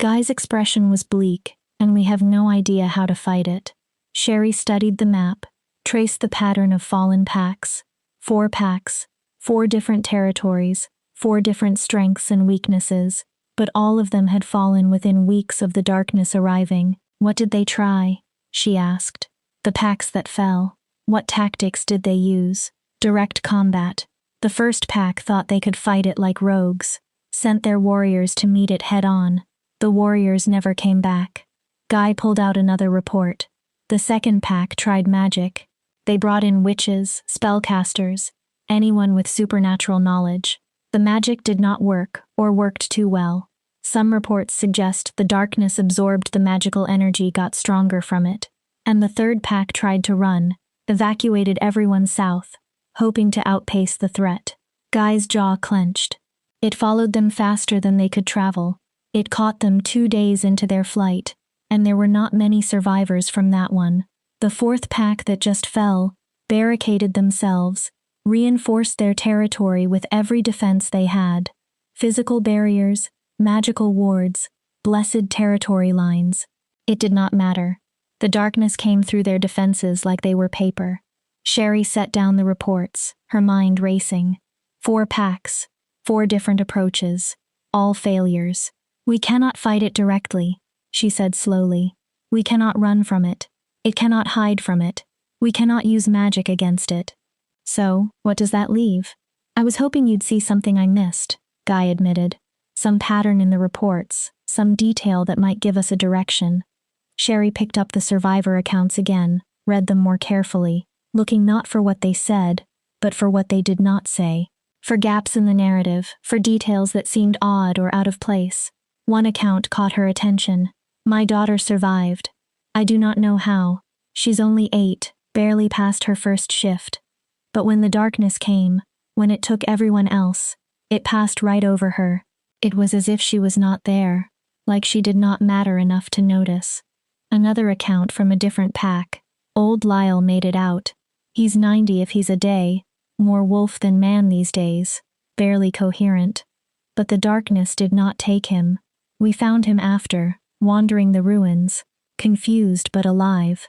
Guy's expression was bleak, and we have no idea how to fight it. Sherry studied the map, traced the pattern of fallen packs. 4 packs, 4 different territories, 4 different strengths and weaknesses, but all of them had fallen within weeks of the darkness arriving. What did they try? She asked. The packs that fell. What tactics did they use? Direct combat. The first pack thought they could fight it like rogues, sent their warriors to meet it head-on. The warriors never came back. Guy pulled out another report. The second pack tried magic. They brought in witches, spellcasters, anyone with supernatural knowledge. The magic did not work, or worked too well. Some reports suggest the darkness absorbed the magical energy, got stronger from it. And the third pack tried to run, evacuated everyone south, hoping to outpace the threat. Guy's jaw clenched. It followed them faster than they could travel. It caught them 2 days into their flight, and there were not many survivors from that one. The fourth pack that just fell, barricaded themselves, reinforced their territory with every defense they had. Physical barriers, magical wards, blessed territory lines. It did not matter. The darkness came through their defenses like they were paper. Sherry set down the reports, her mind racing. 4 packs, 4 different approaches, all failures. We cannot fight it directly, she said slowly. We cannot run from it. It cannot hide from it. We cannot use magic against it. So, what does that leave? I was hoping you'd see something I missed, Guy admitted. Some pattern in the reports, some detail that might give us a direction. Sherry picked up the survivor accounts again, read them more carefully, looking not for what they said, but for what they did not say. For gaps in the narrative, for details that seemed odd or out of place. One account caught her attention. My daughter survived. I do not know how. She's only 8, barely past her first shift. But when the darkness came, when it took everyone else, it passed right over her. It was as if she was not there, like she did not matter enough to notice. Another account from a different pack. Old Lyle made it out. He's 90 if he's a day, more wolf than man these days, barely coherent. But the darkness did not take him. We found him after, wandering the ruins, confused but alive.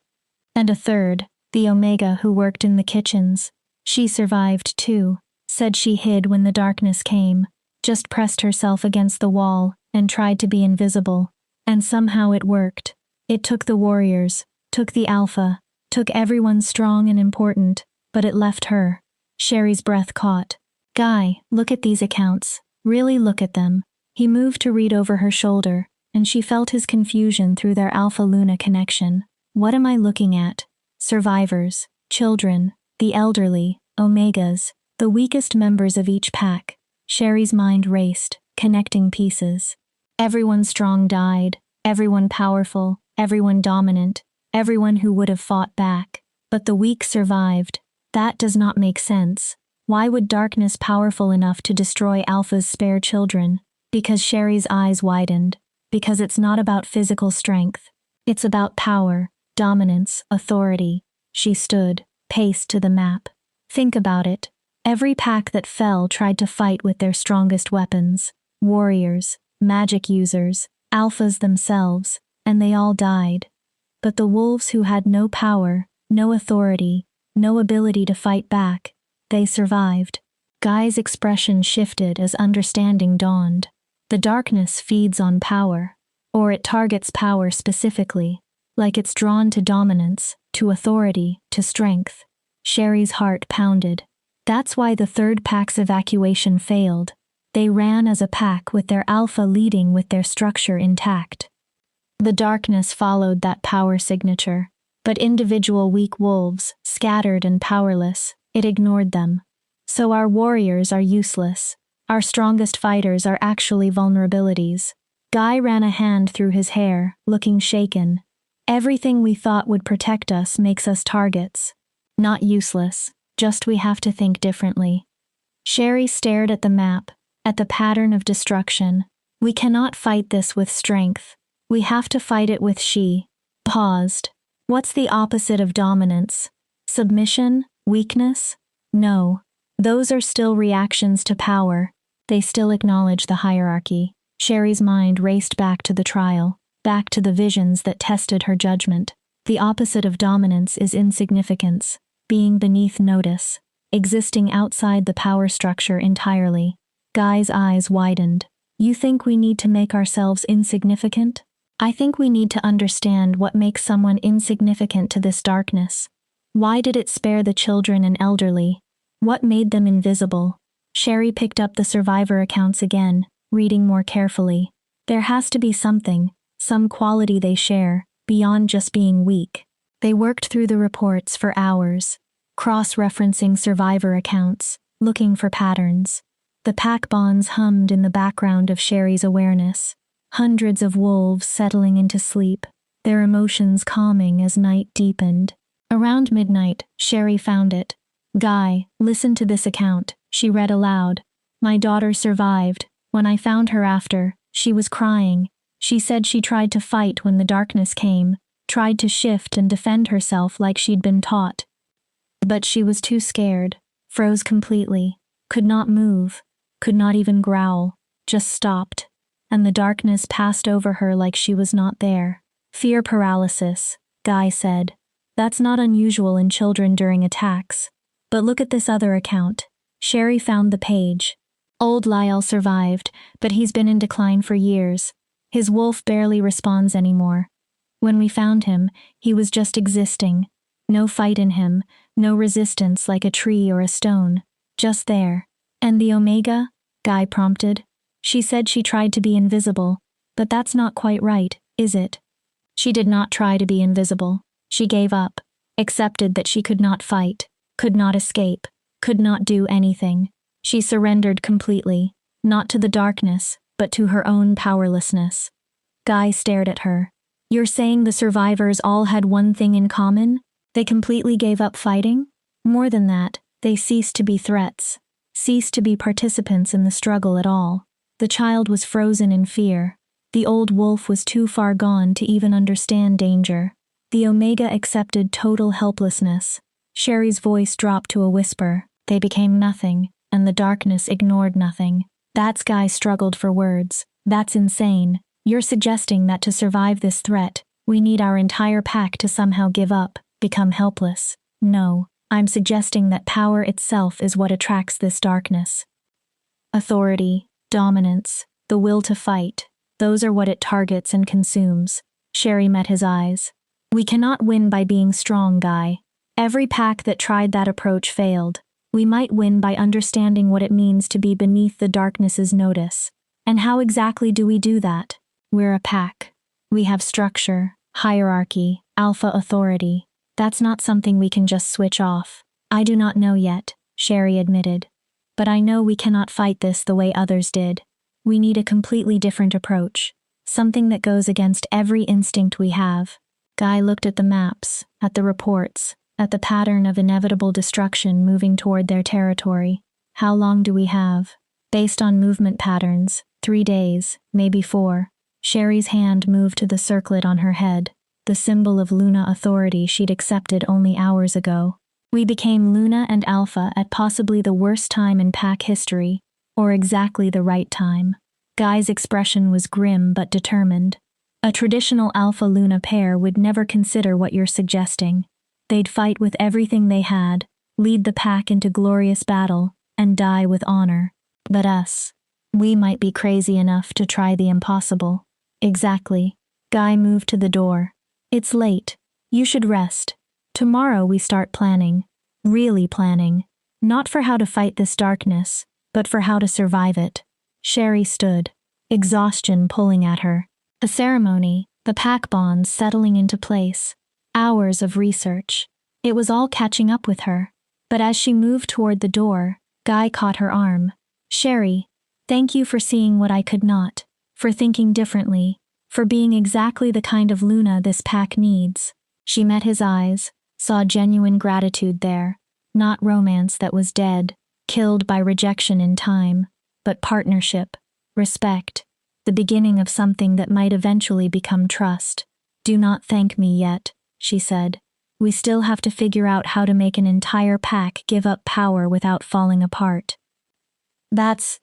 And a third, the Omega who worked in the kitchens. She survived too, said she hid when the darkness came, just pressed herself against the wall and tried to be invisible. And somehow it worked. It took the warriors, took the alpha, took everyone strong and important, but it left her. Sherry's breath caught. Guy, look at these accounts. Really look at them. He moved to read over her shoulder, and she felt his confusion through their Alpha-Luna connection. What am I looking at? Survivors, children, the elderly, Omegas, the weakest members of each pack. Sherry's mind raced, connecting pieces. Everyone strong died, everyone powerful, everyone dominant, everyone who would have fought back. But the weak survived. That does not make sense. Why would darkness powerful enough to destroy Alpha's spare children? Because Sherry's eyes widened. Because it's not about physical strength. It's about power, dominance, authority. She stood, paced to the map. Think about it. Every pack that fell tried to fight with their strongest weapons. Warriors, magic users, alphas themselves, and they all died. But the wolves who had no power, no authority, no ability to fight back, they survived. Guy's expression shifted as understanding dawned. The darkness feeds on power, or it targets power specifically, like it's drawn to dominance, to authority, to strength. Sherry's heart pounded. That's why the third pack's evacuation failed. They ran as a pack with their alpha leading with their structure intact. The darkness followed that power signature, but individual weak wolves, scattered and powerless, it ignored them. So our warriors are useless. Our strongest fighters are actually vulnerabilities. Guy ran a hand through his hair, looking shaken. Everything we thought would protect us makes us targets. Not useless, just we have to think differently. Sherry stared at the map, at the pattern of destruction. We cannot fight this with strength. We have to fight it with she. Paused. What's the opposite of dominance? Submission? Weakness? No. Those are still reactions to power. They still acknowledge the hierarchy. Sherry's mind raced back to the trial, back to the visions that tested her judgment. The opposite of dominance is insignificance, being beneath notice, existing outside the power structure entirely. Guy's eyes widened. You think we need to make ourselves insignificant? I think we need to understand what makes someone insignificant to this darkness. Why did it spare the children and elderly? What made them invisible? Sherry picked up the survivor accounts again, reading more carefully. There has to be something, some quality they share, beyond just being weak. They worked through the reports for hours, cross-referencing survivor accounts, looking for patterns. The pack bonds hummed in the background of Sherry's awareness. Hundreds of wolves settling into sleep, their emotions calming as night deepened. Around midnight, Sherry found it. Guy, listen to this account, she read aloud. My daughter survived. When I found her after, she was crying. She said she tried to fight when the darkness came, tried to shift and defend herself like she'd been taught. But she was too scared, froze completely, could not move, could not even growl, just stopped. And the darkness passed over her like she was not there. Fear paralysis, Guy said. That's not unusual in children during attacks. But look at this other account. Sherry found the page. Old Lyle survived, but he's been in decline for years. His wolf barely responds anymore. When we found him, he was just existing. No fight in him, no resistance like a tree or a stone. Just there. And the Omega? Guy prompted. She said she tried to be invisible, but that's not quite right, is it? She did not try to be invisible. She gave up, accepted that she could not fight, could not escape, could not do anything. She surrendered completely, not to the darkness, but to her own powerlessness. Guy stared at her. You're saying the survivors all had one thing in common? They completely gave up fighting? More than that, they ceased to be threats, ceased to be participants in the struggle at all. The child was frozen in fear. The old wolf was too far gone to even understand danger. The Omega accepted total helplessness. Sherry's voice dropped to a whisper. They became nothing, and the darkness ignored nothing. That Guy struggled for words. That's insane. You're suggesting that to survive this threat, we need our entire pack to somehow give up, become helpless. No, I'm suggesting that power itself is what attracts this darkness. Authority, dominance, the will to fight, those are what it targets and consumes. Sherry met his eyes. We cannot win by being strong, Guy. Every pack that tried that approach failed. We might win by understanding what it means to be beneath the darkness's notice. And how exactly do we do that? We're a pack. We have structure, hierarchy, alpha authority. That's not something we can just switch off. I do not know yet, Sherry admitted. But I know we cannot fight this the way others did. We need a completely different approach. Something that goes against every instinct we have. Guy looked at the maps, at the reports. at the pattern of inevitable destruction moving toward their territory. How long do we have? Based on movement patterns, 3 days, maybe 4. Sherry's hand moved to the circlet on her head, the symbol of Luna authority she'd accepted only hours ago. We became Luna and Alpha at possibly the worst time in pack history, or exactly the right time. Guy's expression was grim but determined. A traditional Alpha-Luna pair would never consider what you're suggesting. They'd fight with everything they had, lead the pack into glorious battle, and die with honor. But us, we might be crazy enough to try the impossible. Exactly. Guy moved to the door. It's late. You should rest. Tomorrow we start planning. Really planning. Not for how to fight this darkness, but for how to survive it. Sherry stood, exhaustion pulling at her. The ceremony, the pack bonds settling into place. Hours of research. It was all catching up with her. But as she moved toward the door, Guy caught her arm. Sherry, thank you for seeing what I could not, for thinking differently, for being exactly the kind of Luna this pack needs. She met his eyes, saw genuine gratitude there, not romance that was dead, killed by rejection in time, but partnership, respect, the beginning of something that might eventually become trust. Do not thank me yet, she said. We still have to figure out how to make an entire pack give up power without falling apart. That's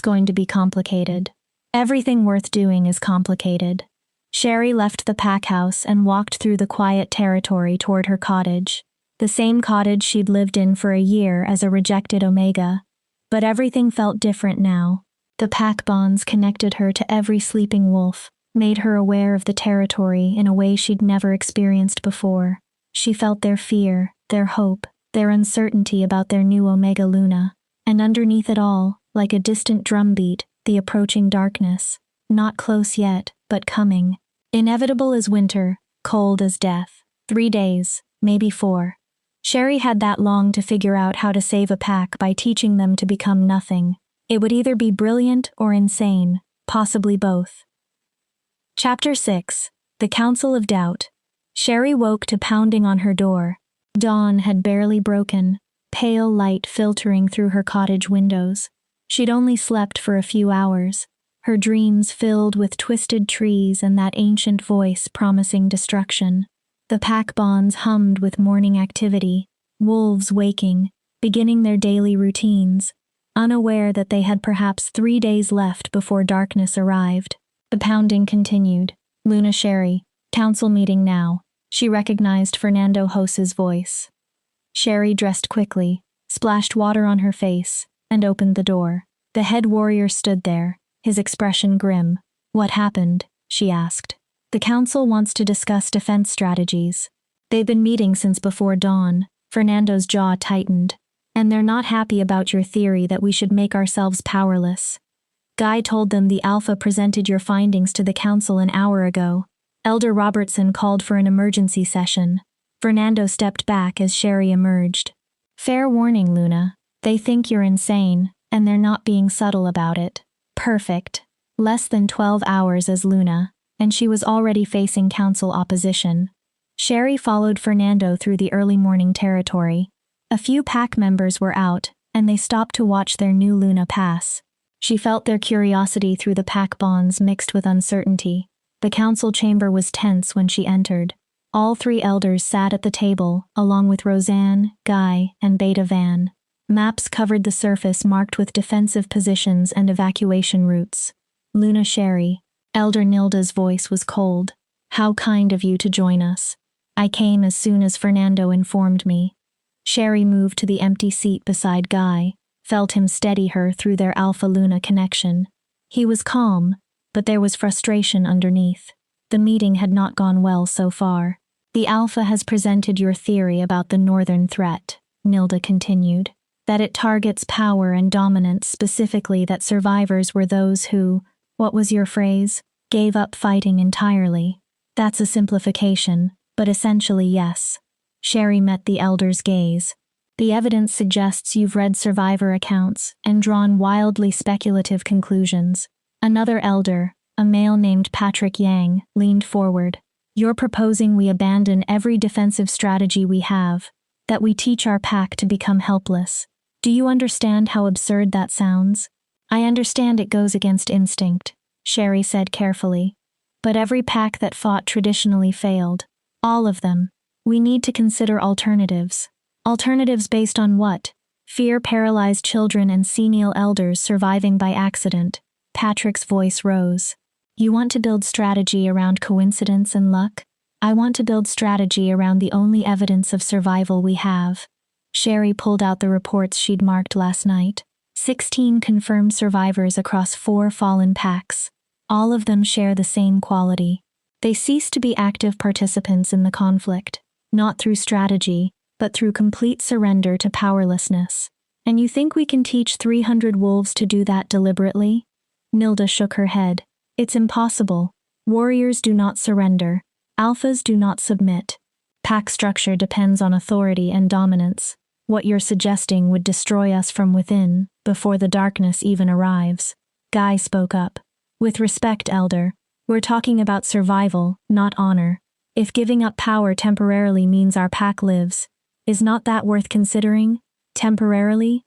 going to be complicated. Everything worth doing is complicated. Sherry left the pack house and walked through the quiet territory toward her cottage, the same cottage she'd lived in for a year as a rejected Omega. But everything felt different now. The pack bonds connected her to every sleeping wolf, made her aware of the territory in a way she'd never experienced before. She felt their fear, their hope, their uncertainty about their new Omega Luna, and underneath it all, like a distant drumbeat, the approaching darkness. Not close yet, but coming. Inevitable as winter, cold as death. 3 days, maybe 4. Sherry had that long to figure out how to save a pack by teaching them to become nothing. It would either be brilliant or insane, possibly both. Chapter 6. The Council of Doubt. Sherry woke to pounding on her door. Dawn had barely broken, pale light filtering through her cottage windows. She'd only slept for a few hours, her dreams filled with twisted trees and that ancient voice promising destruction. The pack bonds hummed with morning activity, wolves waking, beginning their daily routines, unaware that they had perhaps 3 days left before darkness arrived. The pounding continued. Luna Sherry, council meeting now. She recognized Fernando José's voice. Sherry dressed quickly, splashed water on her face, and opened the door. The head warrior stood there, his expression grim. What happened? She asked. The council wants to discuss defense strategies. They've been meeting since before dawn. Fernando's jaw tightened. And they're not happy about your theory that we should make ourselves powerless. Guy told them the Alpha presented your findings to the council an hour ago. Elder Robertson called for an emergency session. Fernando stepped back as Sherry emerged. Fair warning, Luna. They think you're insane, and they're not being subtle about it. Perfect. Less than 12 hours as Luna, and she was already facing council opposition. Sherry followed Fernando through the early morning territory. A few pack members were out, and they stopped to watch their new Luna pass. She felt their curiosity through the pack bonds mixed with uncertainty. The council chamber was tense when she entered. All 3 elders sat at the table, along with Roseanne, Guy, and Beta Van. Maps covered the surface marked with defensive positions and evacuation routes. Luna Sherry, Elder Nilda's voice was cold. How kind of you to join us. I came as soon as Fernando informed me. Sherry moved to the empty seat beside Guy, felt him steady her through their Alpha-Luna connection. He was calm, but there was frustration underneath. The meeting had not gone well so far. The Alpha has presented your theory about the northern threat, Nilda continued, that it targets power and dominance, specifically that survivors were those who, what was your phrase, gave up fighting entirely. That's a simplification, but essentially yes. Sherry met the elder's gaze. The evidence suggests you've read survivor accounts and drawn wildly speculative conclusions. Another elder, a male named Patrick Yang, leaned forward. You're proposing we abandon every defensive strategy we have, that we teach our pack to become helpless. Do you understand how absurd that sounds? I understand it goes against instinct, Sherry said carefully. But every pack that fought traditionally failed. All of them. We need to consider alternatives. Alternatives based on what? Fear-paralyzed children and senile elders surviving by accident. Patrick's voice rose. You want to build strategy around coincidence and luck? I want to build strategy around the only evidence of survival we have. Sherry pulled out the reports she'd marked last night. 16 confirmed survivors across 4 fallen packs. All of them share the same quality. They cease to be active participants in the conflict, not through strategy, but through complete surrender to powerlessness. And you think we can teach 300 wolves to do that deliberately? Nilda shook her head. It's impossible. Warriors do not surrender. Alphas do not submit. Pack structure depends on authority and dominance. What you're suggesting would destroy us from within, before the darkness even arrives. Guy spoke up. With respect, Elder, we're talking about survival, not honor. If giving up power temporarily means our pack lives, is not that worth considering? Temporarily?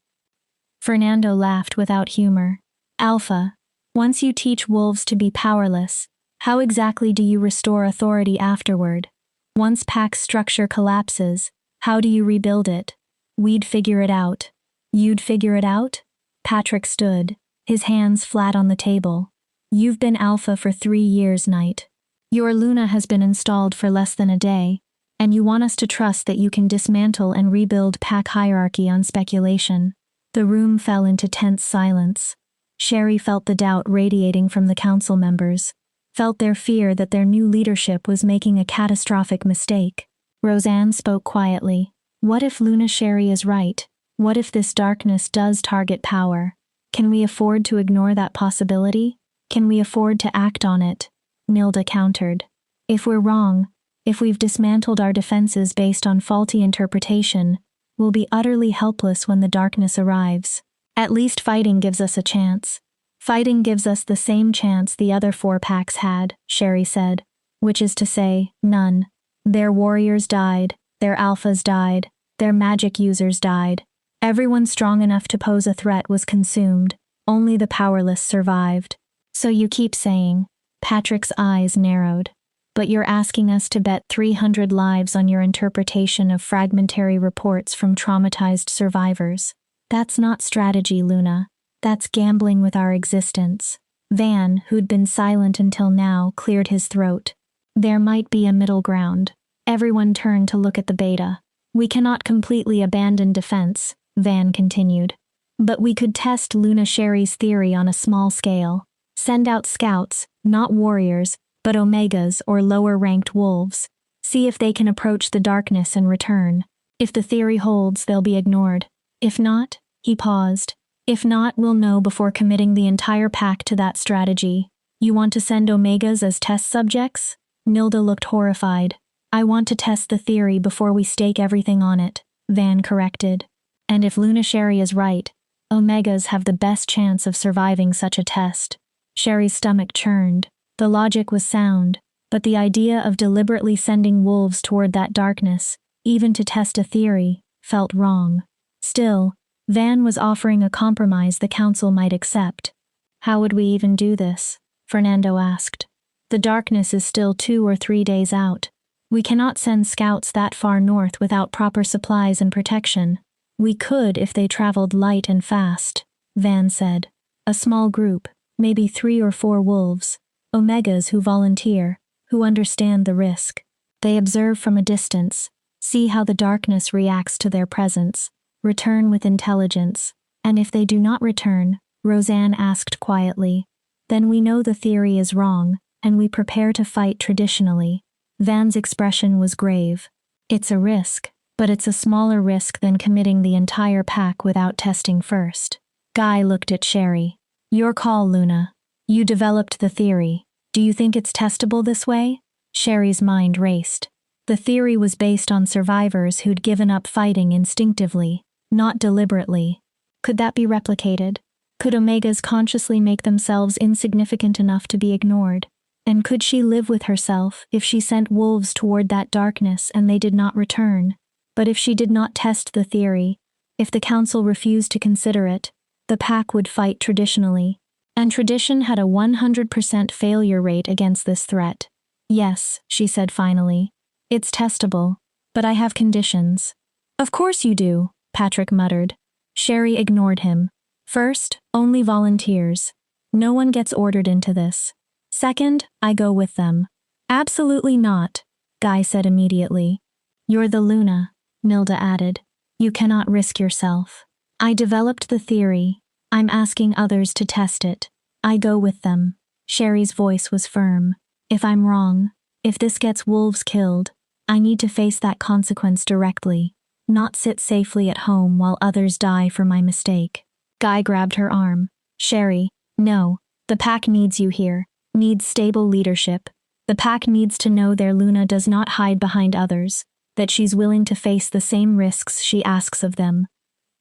Fernando laughed without humor. Alpha, once you teach wolves to be powerless, how exactly do you restore authority afterward? Once pack structure collapses, how do you rebuild it? We'd figure it out. You'd figure it out? Patrick stood, his hands flat on the table. You've been Alpha for 3 years, Knight. Your Luna has been installed for less than a day, and you want us to trust that you can dismantle and rebuild pack hierarchy on speculation. The room fell into tense silence. Sherry felt the doubt radiating from the council members, felt their fear that their new leadership was making a catastrophic mistake. Roseanne spoke quietly. What if Luna Sherry is right? What if this darkness does target power? Can we afford to ignore that possibility? Can we afford to act on it? Nilda countered. If we're wrong, if we've dismantled our defenses based on faulty interpretation, we'll be utterly helpless when the darkness arrives. At least fighting gives us a chance. Fighting gives us the same chance the other 4 packs had, Sherry said, which is to say, none. Their warriors died, their alphas died, their magic users died. Everyone strong enough to pose a threat was consumed, only the powerless survived. So you keep saying, Patrick's eyes narrowed, but you're asking us to bet 300 lives on your interpretation of fragmentary reports from traumatized survivors. That's not strategy, Luna. That's gambling with our existence. Van, who'd been silent until now, cleared his throat. There might be a middle ground. Everyone turned to look at the beta. We cannot completely abandon defense, Van continued. But we could test Luna Sherry's theory on a small scale. Send out scouts, not warriors, but omegas or lower-ranked wolves. See if they can approach the darkness and return. If the theory holds, they'll be ignored. If not, he paused. If not, we'll know before committing the entire pack to that strategy. You want to send omegas as test subjects? Nilda looked horrified. I want to test the theory before we stake everything on it, Van corrected. And if Luna Sherry is right, omegas have the best chance of surviving such a test. Sherry's stomach churned. The logic was sound, but the idea of deliberately sending wolves toward that darkness, even to test a theory, felt wrong. Still, Van was offering a compromise the council might accept. How would we even do this? Fernando asked. The darkness is still 2 or 3 days out. We cannot send scouts that far north without proper supplies and protection. We could if they traveled light and fast, Van said. A small group, maybe 3 or 4 wolves. Omegas who volunteer, who understand the risk. They observe from a distance, see how the darkness reacts to their presence, return with intelligence, and if they do not return, Roseanne asked quietly, then we know the theory is wrong, and we prepare to fight traditionally. Van's expression was grave. It's a risk, but it's a smaller risk than committing the entire pack without testing first. Guy looked at Sherry. Your call, Luna. You developed the theory. Do you think it's testable this way? Sherry's mind raced. The theory was based on survivors who'd given up fighting instinctively, not deliberately. Could that be replicated? Could omegas consciously make themselves insignificant enough to be ignored? And could she live with herself if she sent wolves toward that darkness and they did not return? But if she did not test the theory, if the council refused to consider it, the pack would fight traditionally. And tradition had a 100% failure rate against this threat. Yes, she said finally. It's testable, but I have conditions. Of course you do, Patrick muttered. Sherry ignored him. First, only volunteers. No one gets ordered into this. Second, I go with them. Absolutely not, Guy said immediately. You're the Luna, Nilda added. You cannot risk yourself. I developed the theory. I'm asking others to test it. I go with them. Sherry's voice was firm. If I'm wrong, if this gets wolves killed, I need to face that consequence directly, not sit safely at home while others die for my mistake. Guy grabbed her arm. Sherry, no, the pack needs you here. Needs stable leadership. The pack needs to know their Luna does not hide behind others, that she's willing to face the same risks she asks of them.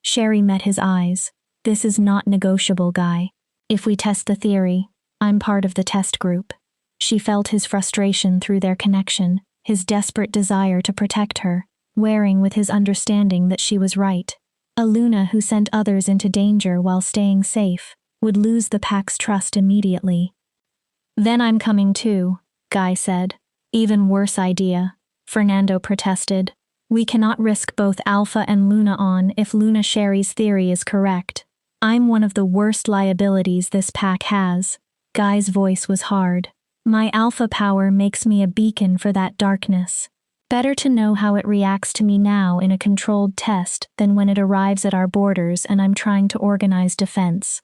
Sherry met his eyes. This is not negotiable, Guy. If we test the theory, I'm part of the test group. She felt his frustration through their connection, his desperate desire to protect her, wearing with his understanding that she was right. A Luna who sent others into danger while staying safe would lose the pack's trust immediately. Then I'm coming too, Guy said. Even worse idea, Fernando protested. We cannot risk both Alpha and Luna on if Luna Sherry's theory is correct. I'm one of the worst liabilities this pack has. Guy's voice was hard. My Alpha power makes me a beacon for that darkness. Better to know how it reacts to me now in a controlled test than when it arrives at our borders and I'm trying to organize defense.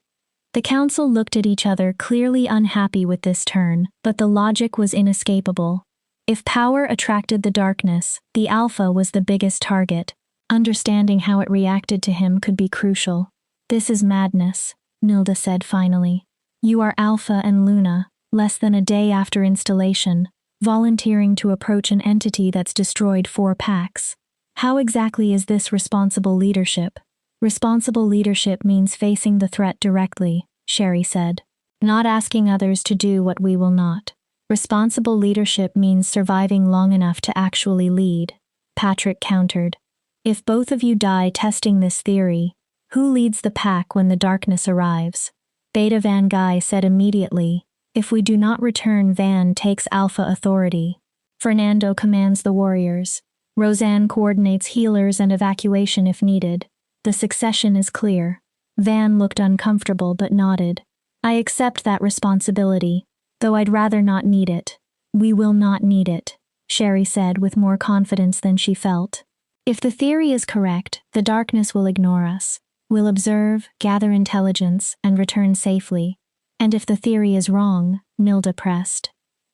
The council looked at each other, clearly unhappy with this turn, but the logic was inescapable. If power attracted the darkness, the Alpha was the biggest target. Understanding how it reacted to him could be crucial. This is madness, Nilda said finally. You are Alpha and Luna, less than a day after installation, volunteering to approach an entity that's destroyed 4 packs. How exactly is this responsible leadership? Responsible leadership means facing the threat directly, Sherry said. Not asking others to do what we will not. Responsible leadership means surviving long enough to actually lead, Patrick countered. If both of you die testing this theory, who leads the pack when the darkness arrives? Beta Van Guy said immediately. If we do not return, Van takes Alpha authority. Fernando commands the warriors. Roseanne coordinates healers and evacuation if needed. The succession is clear. Van looked uncomfortable but nodded. I accept that responsibility, though I'd rather not need it. We will not need it, Sherry said with more confidence than she felt. If the theory is correct, the darkness will ignore us. We'll observe, gather intelligence, and return safely. And if the theory is wrong, Nilda pressed,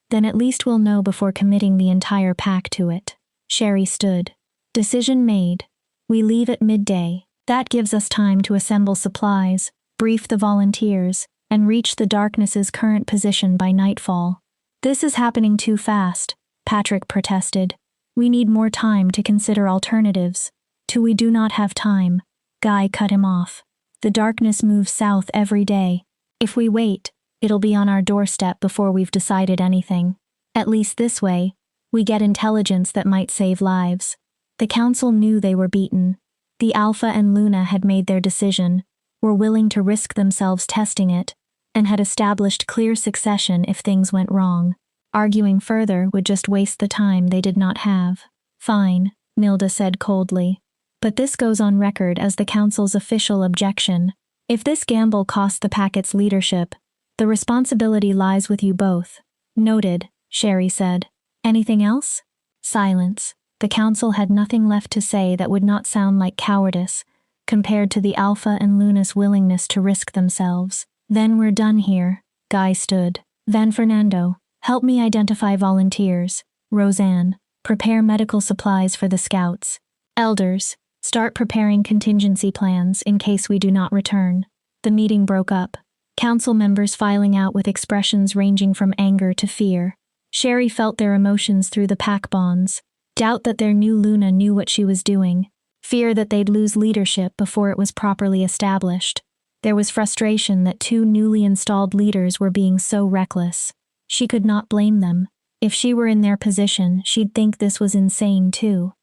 then at least we'll know before committing the entire pack to it. Sherry stood. Decision made. We leave at midday. That gives us time to assemble supplies, brief the volunteers, and reach the darkness's current position by nightfall. This is happening too fast, Patrick protested. We need more time to consider alternatives. We do not have time. Guy cut him off. The darkness moves south every day. If we wait, it'll be on our doorstep before we've decided anything. At least this way, we get intelligence that might save lives. The council knew they were beaten. The Alpha and Luna had made their decision, were willing to risk themselves testing it, and had established clear succession if things went wrong. Arguing further would just waste the time they did not have. Fine, Nilda said coldly. But this goes on record as the council's official objection. If this gamble costs the packet's leadership, the responsibility lies with you both. Noted, Sherry said. Anything else? Silence. The council had nothing left to say that would not sound like cowardice, compared to the Alpha and Luna's willingness to risk themselves. Then we're done here. Guy stood. Van Fernando, help me identify volunteers. Roseanne, prepare medical supplies for the scouts. Elders, start preparing contingency plans in case we do not return. The meeting broke up. Council members filing out with expressions ranging from anger to fear. Sherry felt their emotions through the pack bonds. Doubt that their new Luna knew what she was doing. Fear that they'd lose leadership before it was properly established. There was frustration that 2 newly installed leaders were being so reckless. She could not blame them. If she were in their position, she'd think this was insane too.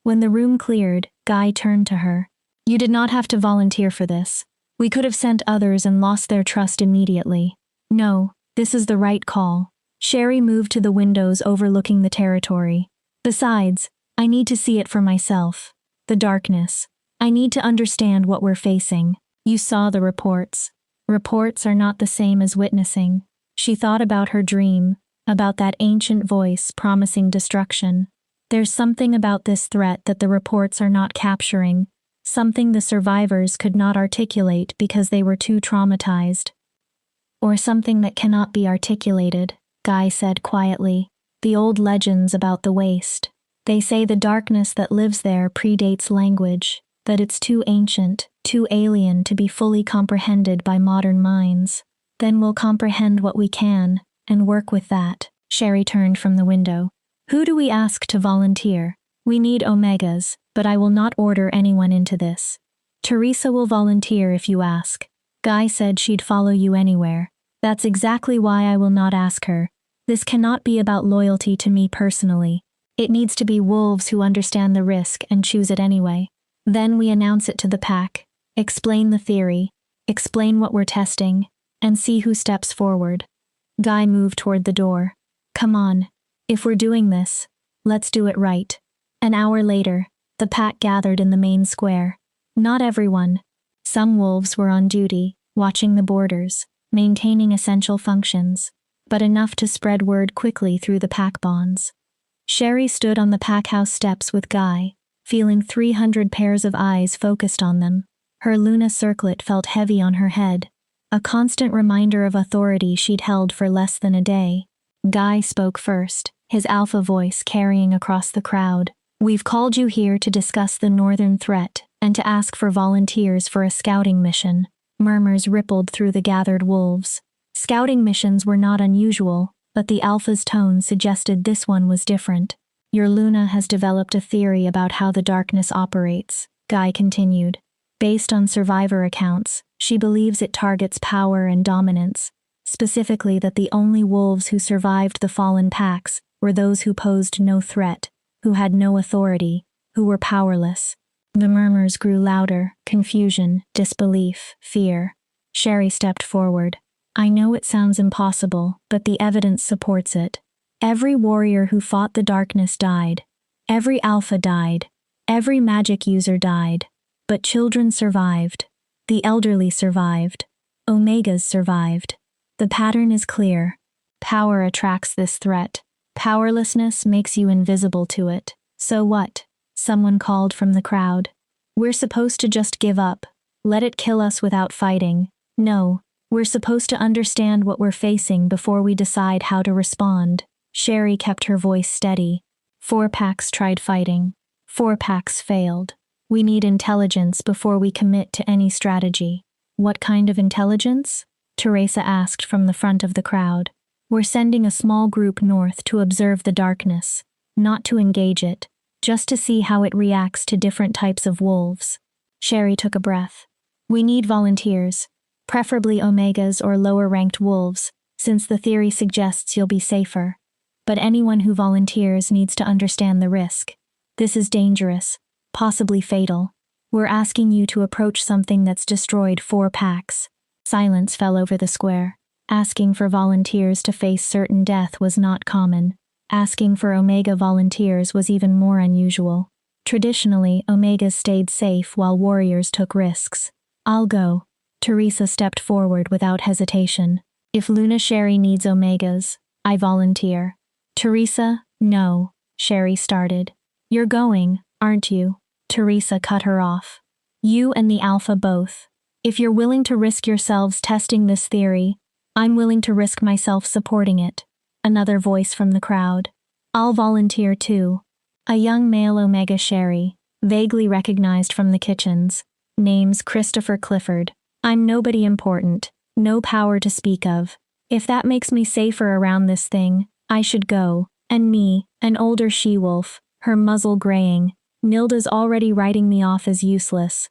When the room cleared, Guy turned to her. You did not have to volunteer for this. We could have sent others and lost their trust immediately. No, this is the right call. Sherry moved to the windows overlooking the territory. Besides, I need to see it for myself. The darkness. I need to understand what we're facing. You saw the reports. Reports are not the same as witnessing. She thought about her dream, about that ancient voice promising destruction. There's something about this threat that the reports are not capturing, something the survivors could not articulate because they were too traumatized. Or something that cannot be articulated, Guy said quietly. The old legends about the waste. They say the darkness that lives there predates language, that it's too ancient, too alien to be fully comprehended by modern minds. Then we'll comprehend what we can, and work with that. Sherry turned from the window. Who do we ask to volunteer? We need Omegas, but I will not order anyone into this. Teresa will volunteer if you ask. Guy said she'd follow you anywhere. That's exactly why I will not ask her. This cannot be about loyalty to me personally. It needs to be wolves who understand the risk and choose it anyway. Then we announce it to the pack, explain the theory, explain what we're testing, and see who steps forward. Guy moved toward the door. Come on. If we're doing this, let's do it right. An hour later, the pack gathered in the main square. Not everyone. Some wolves were on duty, watching the borders, maintaining essential functions, but enough to spread word quickly through the pack bonds. Sherry stood on the pack house steps with Guy, feeling 300 pairs of eyes focused on them. Her Luna circlet felt heavy on her head, a constant reminder of authority she'd held for less than a day. Guy spoke first, his alpha voice carrying across the crowd. We've called you here to discuss the northern threat and to ask for volunteers for a scouting mission. Murmurs rippled through the gathered wolves. Scouting missions were not unusual, but the alpha's tone suggested this one was different. Your Luna has developed a theory about how the darkness operates, Guy continued. Based on survivor accounts, she believes it targets power and dominance, specifically that the only wolves who survived the fallen packs were those who posed no threat, who had no authority, who were powerless. The murmurs grew louder, confusion, disbelief, fear. Sherry stepped forward. I know it sounds impossible, but the evidence supports it. Every warrior who fought the darkness died. Every alpha died. Every magic user died. But children survived. The elderly survived. Omegas survived. The pattern is clear. Power attracts this threat. Powerlessness makes you invisible to it. So what? Someone called from the crowd. We're supposed to just give up. Let it kill us without fighting. No, we're supposed to understand what we're facing before we decide how to respond. Sherry kept her voice steady. 4 packs tried fighting. 4 packs failed. We need intelligence before we commit to any strategy. What kind of intelligence? Teresa asked from the front of the crowd. We're sending a small group north to observe the darkness, not to engage it, just to see how it reacts to different types of wolves. Sherry took a breath. We need volunteers, preferably Omegas or lower-ranked wolves, since the theory suggests you'll be safer. But anyone who volunteers needs to understand the risk. This is dangerous, possibly fatal. We're asking you to approach something that's destroyed 4 packs. Silence fell over the square. Asking for volunteers to face certain death was not common. Asking for Omega volunteers was even more unusual. Traditionally, Omegas stayed safe while warriors took risks. I'll go. Teresa stepped forward without hesitation. If Luna Sherry needs Omegas, I volunteer. Teresa, no, Sherry started. You're going, aren't you? Teresa cut her off. You and the Alpha both. If you're willing to risk yourselves testing this theory, I'm willing to risk myself supporting it. Another voice from the crowd. I'll volunteer too. A young male Omega Sherry, vaguely recognized from the kitchens. Name's Christopher Clifford. I'm nobody important, no power to speak of. If that makes me safer around this thing, I should go. And me, an older she-wolf, her muzzle graying. Nilda's already writing me off as useless.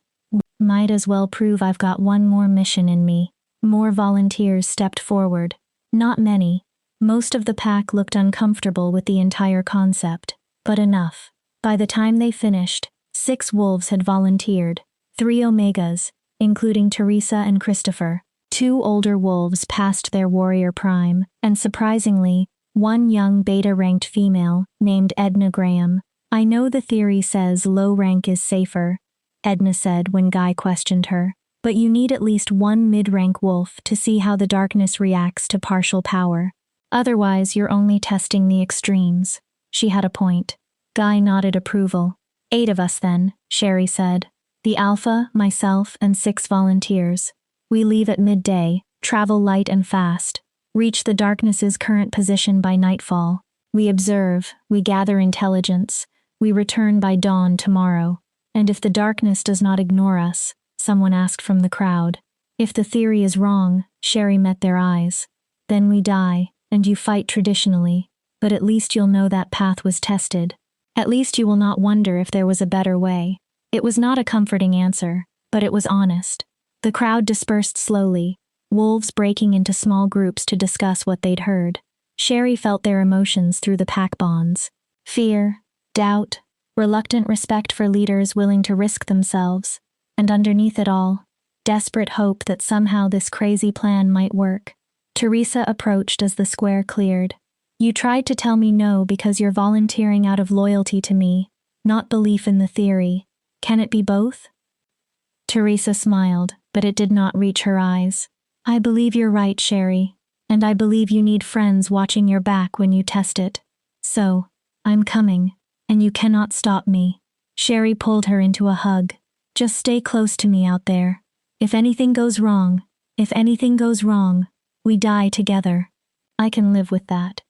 Might as well prove I've got one more mission in me. More volunteers stepped forward. Not many. Most of the pack looked uncomfortable with the entire concept, but enough. By the time they finished, 6 wolves had volunteered, 3 Omegas, including Teresa and Christopher, 2 older wolves past their warrior prime, and surprisingly, 1 young beta-ranked female named Edna Graham. "I know the theory says low rank is safer," Edna said when Guy questioned her, "but you need at least 1 mid-rank wolf to see how the darkness reacts to partial power. Otherwise, you're only testing the extremes." She had a point. Guy nodded approval. 8 of us then, Sherry said. The Alpha, myself, and 6 volunteers. We leave at midday, travel light and fast, reach the darkness's current position by nightfall. We observe, we gather intelligence, we return by dawn tomorrow. And if the darkness does not ignore us, someone asked from the crowd. If the theory is wrong, Sherry met their eyes. Then we die, and you fight traditionally, but at least you'll know that path was tested. At least you will not wonder if there was a better way. It was not a comforting answer, but it was honest. The crowd dispersed slowly, wolves breaking into small groups to discuss what they'd heard. Sherry felt their emotions through the pack bonds. Fear, doubt, reluctant respect for leaders willing to risk themselves, and underneath it all, desperate hope that somehow this crazy plan might work. Teresa approached as the square cleared. "You tried to tell me no because you're volunteering out of loyalty to me, not belief in the theory. Can it be both?" Teresa smiled, but it did not reach her eyes. "I believe you're right, Sherry, and I believe you need friends watching your back when you test it. So, I'm coming, and you cannot stop me." Sherry pulled her into a hug. "Just stay close to me out there. If anything goes wrong, we die together. I can live with that."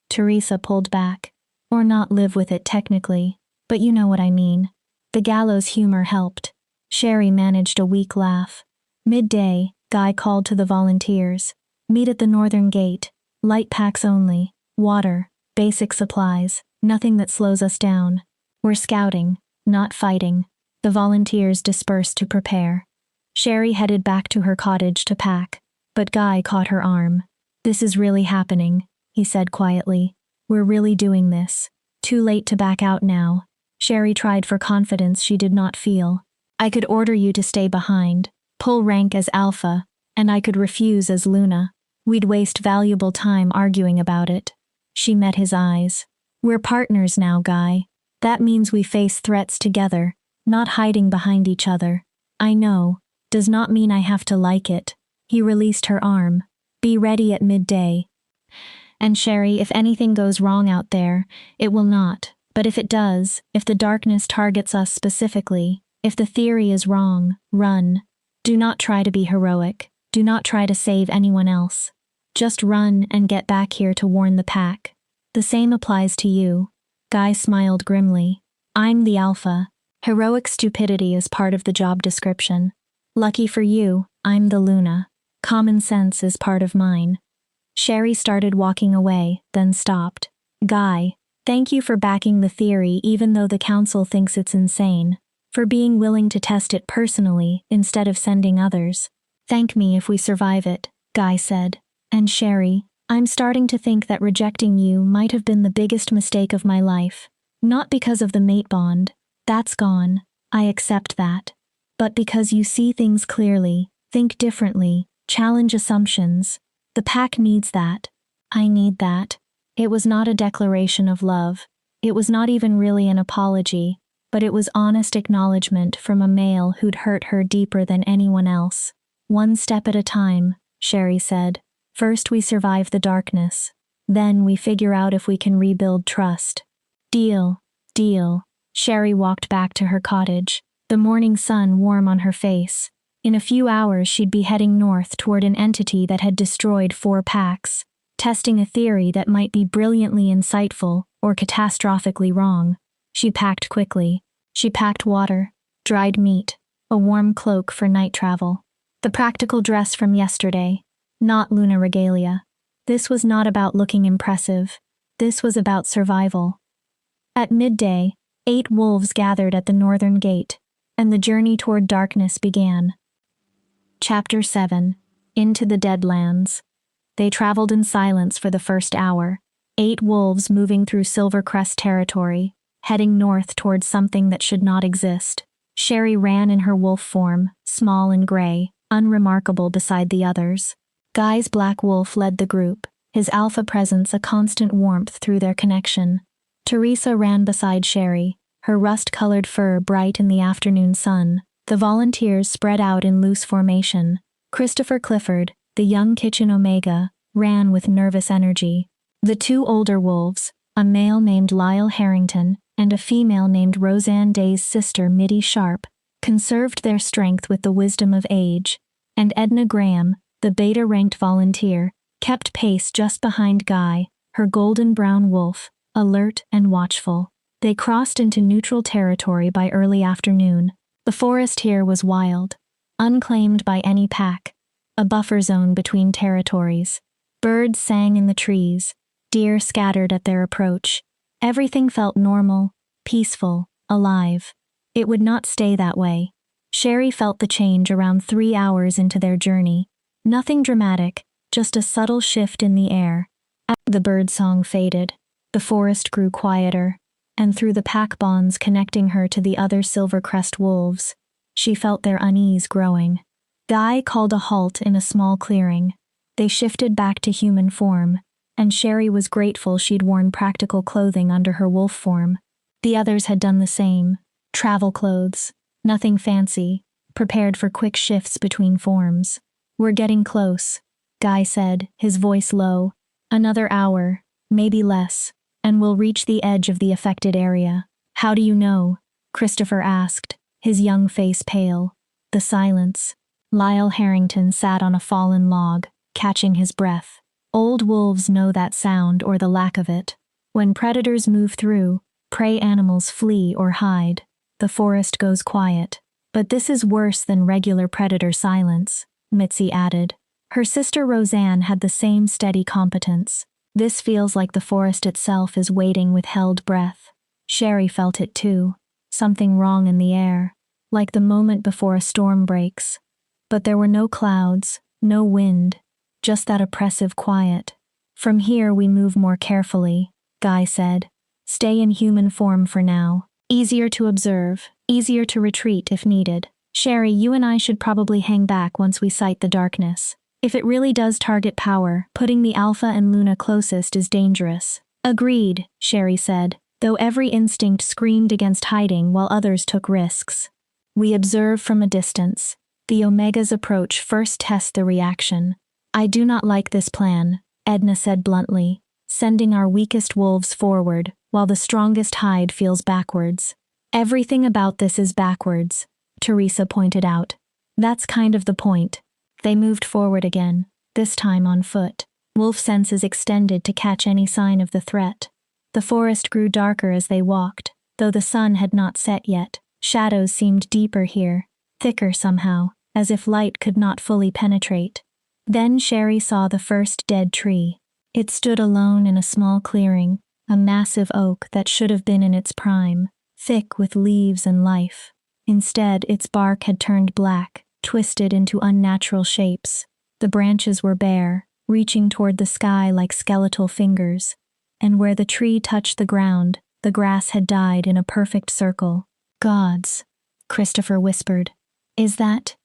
Teresa pulled back. "Or not live with it technically, but you know what I mean." The gallows humor helped. Sherry managed a weak laugh. Midday, Guy called to the volunteers. "Meet at the northern gate. Light packs only. Water, basic supplies, nothing that slows us down. We're scouting, not fighting." The volunteers dispersed to prepare. Sherry headed back to her cottage to pack, but Guy caught her arm. "This is really happening," he said quietly. "We're really doing this. Too late to back out now." Sherry tried for confidence she did not feel. "I could order you to stay behind, pull rank as Alpha, and I could refuse as Luna. We'd waste valuable time arguing about it." She met his eyes. "We're partners now, Guy. That means we face threats together, not hiding behind each other." "I know. Does not mean I have to like it." He released her arm. "Be ready at midday. And Sherry, if anything goes wrong out there, it will not. But if it does, if the darkness targets us specifically, if the theory is wrong, run. Do not try to be heroic. Do not try to save anyone else. Just run and get back here to warn the pack. The same applies to you." Guy smiled grimly. "I'm the Alpha. Heroic stupidity is part of the job description. Lucky for you, I'm the Luna. Common sense is part of mine." Sherry started walking away, then stopped. "Guy, thank you for backing the theory even though the council thinks it's insane. For being willing to test it personally instead of sending others. Thank me if we survive it," Guy said. "And Sherry, I'm starting to think that rejecting you might have been the biggest mistake of my life. Not because of the mate bond. That's gone. I accept that. But because you see things clearly, think differently, challenge assumptions. The pack needs that. I need that." It was not a declaration of love. It was not even really an apology, but it was honest acknowledgement from a male who'd hurt her deeper than anyone else. "One step at a time," Sherry said. "First we survive the darkness. Then we figure out if we can rebuild trust." "Deal, deal." Sherry walked back to her cottage, the morning sun warm on her face. In a few hours she'd be heading north toward an entity that had destroyed 4 packs, testing a theory that might be brilliantly insightful or catastrophically wrong. She packed quickly. She packed water, dried meat, a warm cloak for night travel. The practical dress from yesterday, not Luna regalia. This was not about looking impressive. This was about survival. At midday, 8 wolves gathered at the northern gate, and the journey toward darkness began. Chapter 7. Into the Deadlands. They traveled in silence for the first hour, 8 wolves moving through Silvercrest territory, heading north towards something that should not exist. Sherry ran in her wolf form, small and gray, unremarkable beside the others. Guy's black wolf led the group, his alpha presence a constant warmth through their connection. Teresa ran beside Sherry, her rust-colored fur bright in the afternoon sun. The volunteers spread out in loose formation. Christopher Clifford, the young kitchen Omega, ran with nervous energy. The 2 older wolves, a male named Lyle Harrington and a female named Roseanne Day's sister Mitty Sharp, conserved their strength with the wisdom of age, and Edna Graham, the beta-ranked volunteer, kept pace just behind Guy, her golden brown wolf, alert and watchful. They crossed into neutral territory by early afternoon. The forest here was wild, unclaimed by any pack, a buffer zone between territories. Birds sang in the trees, deer scattered at their approach. Everything felt normal, peaceful, alive. It would not stay that way. Sherry felt the change around 3 hours into their journey. Nothing dramatic, just a subtle shift in the air. The birdsong faded. The forest grew quieter, and through the pack bonds connecting her to the other Silvercrest wolves, she felt their unease growing. Guy called a halt in a small clearing. They shifted back to human form, and Sherry was grateful she'd worn practical clothing under her wolf form. The others had done the same. Travel clothes, nothing fancy, prepared for quick shifts between forms. "We're getting close," Guy said, his voice low. "Another hour, maybe less, and we'll reach the edge of the affected area." "How do you know?" Christopher asked, his young face pale. The silence. Lyle Harrington sat on a fallen log, catching his breath. Old wolves know that sound or the lack of it. When predators move through, prey animals flee or hide. The forest goes quiet. "But this is worse than regular predator silence," Mitzi added. Her sister Roseanne had the same steady competence. "This feels like the forest itself is waiting with held breath." Sherry felt it too. Something wrong in the air, like the moment before a storm breaks. But there were no clouds, no wind, just that oppressive quiet. "From here we move more carefully," Guy said. "Stay in human form for now. Easier to observe, easier to retreat if needed. Sherry, you and I should probably hang back once we sight the darkness. If it really does target power, putting the Alpha and Luna closest is dangerous." "Agreed," Sherry said, though every instinct screamed against hiding while others took risks. "We observe from a distance. The Omega's approach first tests the reaction." "I do not like this plan," Edna said bluntly, "sending our weakest wolves forward, while the strongest hide feels backwards." "Everything about this is backwards," Teresa pointed out. "That's kind of the point." They moved forward again, this time on foot. Wolf senses extended to catch any sign of the threat. The forest grew darker as they walked, though the sun had not set yet. Shadows seemed deeper here, thicker somehow, as if light could not fully penetrate. Then Sherry saw the first dead tree. It stood alone in a small clearing, a massive oak that should have been in its prime, thick with leaves and life. Instead, its bark had turned black, twisted into unnatural shapes. The branches were bare, reaching toward the sky like skeletal fingers, and where the tree touched the ground, the grass had died in a perfect circle. "Gods," Christopher whispered. Is that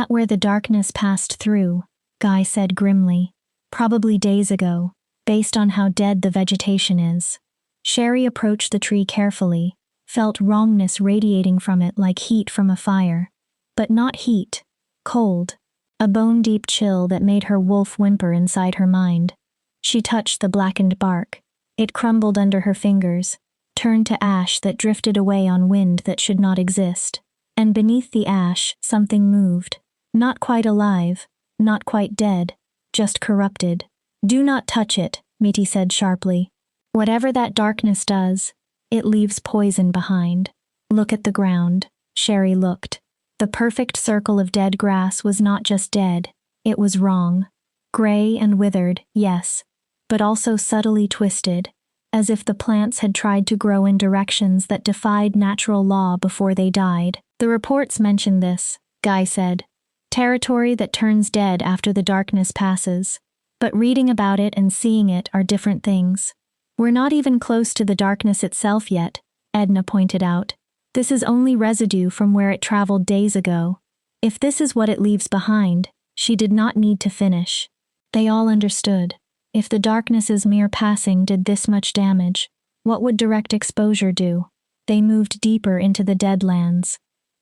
where the darkness passed through?" Guy said grimly. "Probably days ago, based on how dead the vegetation is." Sherry approached the tree carefully, felt wrongness radiating from it like heat from a fire. But not heat, cold. A bone-deep chill that made her wolf whimper inside her mind. She touched the blackened bark. It crumbled under her fingers, turned to ash that drifted away on wind that should not exist. And beneath the ash, something moved. Not quite alive, not quite dead, just corrupted. "Do not touch it," Mitty said sharply. "Whatever that darkness does, it leaves poison behind." "Look at the ground." Sherry looked. The perfect circle of dead grass was not just dead, it was wrong. Gray and withered, yes, but also subtly twisted, as if the plants had tried to grow in directions that defied natural law before they died. "The reports mention this," Guy said. "Territory that turns dead after the darkness passes. But reading about it and seeing it are different things. We're not even close to the darkness itself yet, Edna pointed out. This is only residue from where it traveled days ago. If this is what it leaves behind, she did not need to finish. They all understood. If the darkness's mere passing did this much damage, what would direct exposure do? They moved deeper into the Deadlands.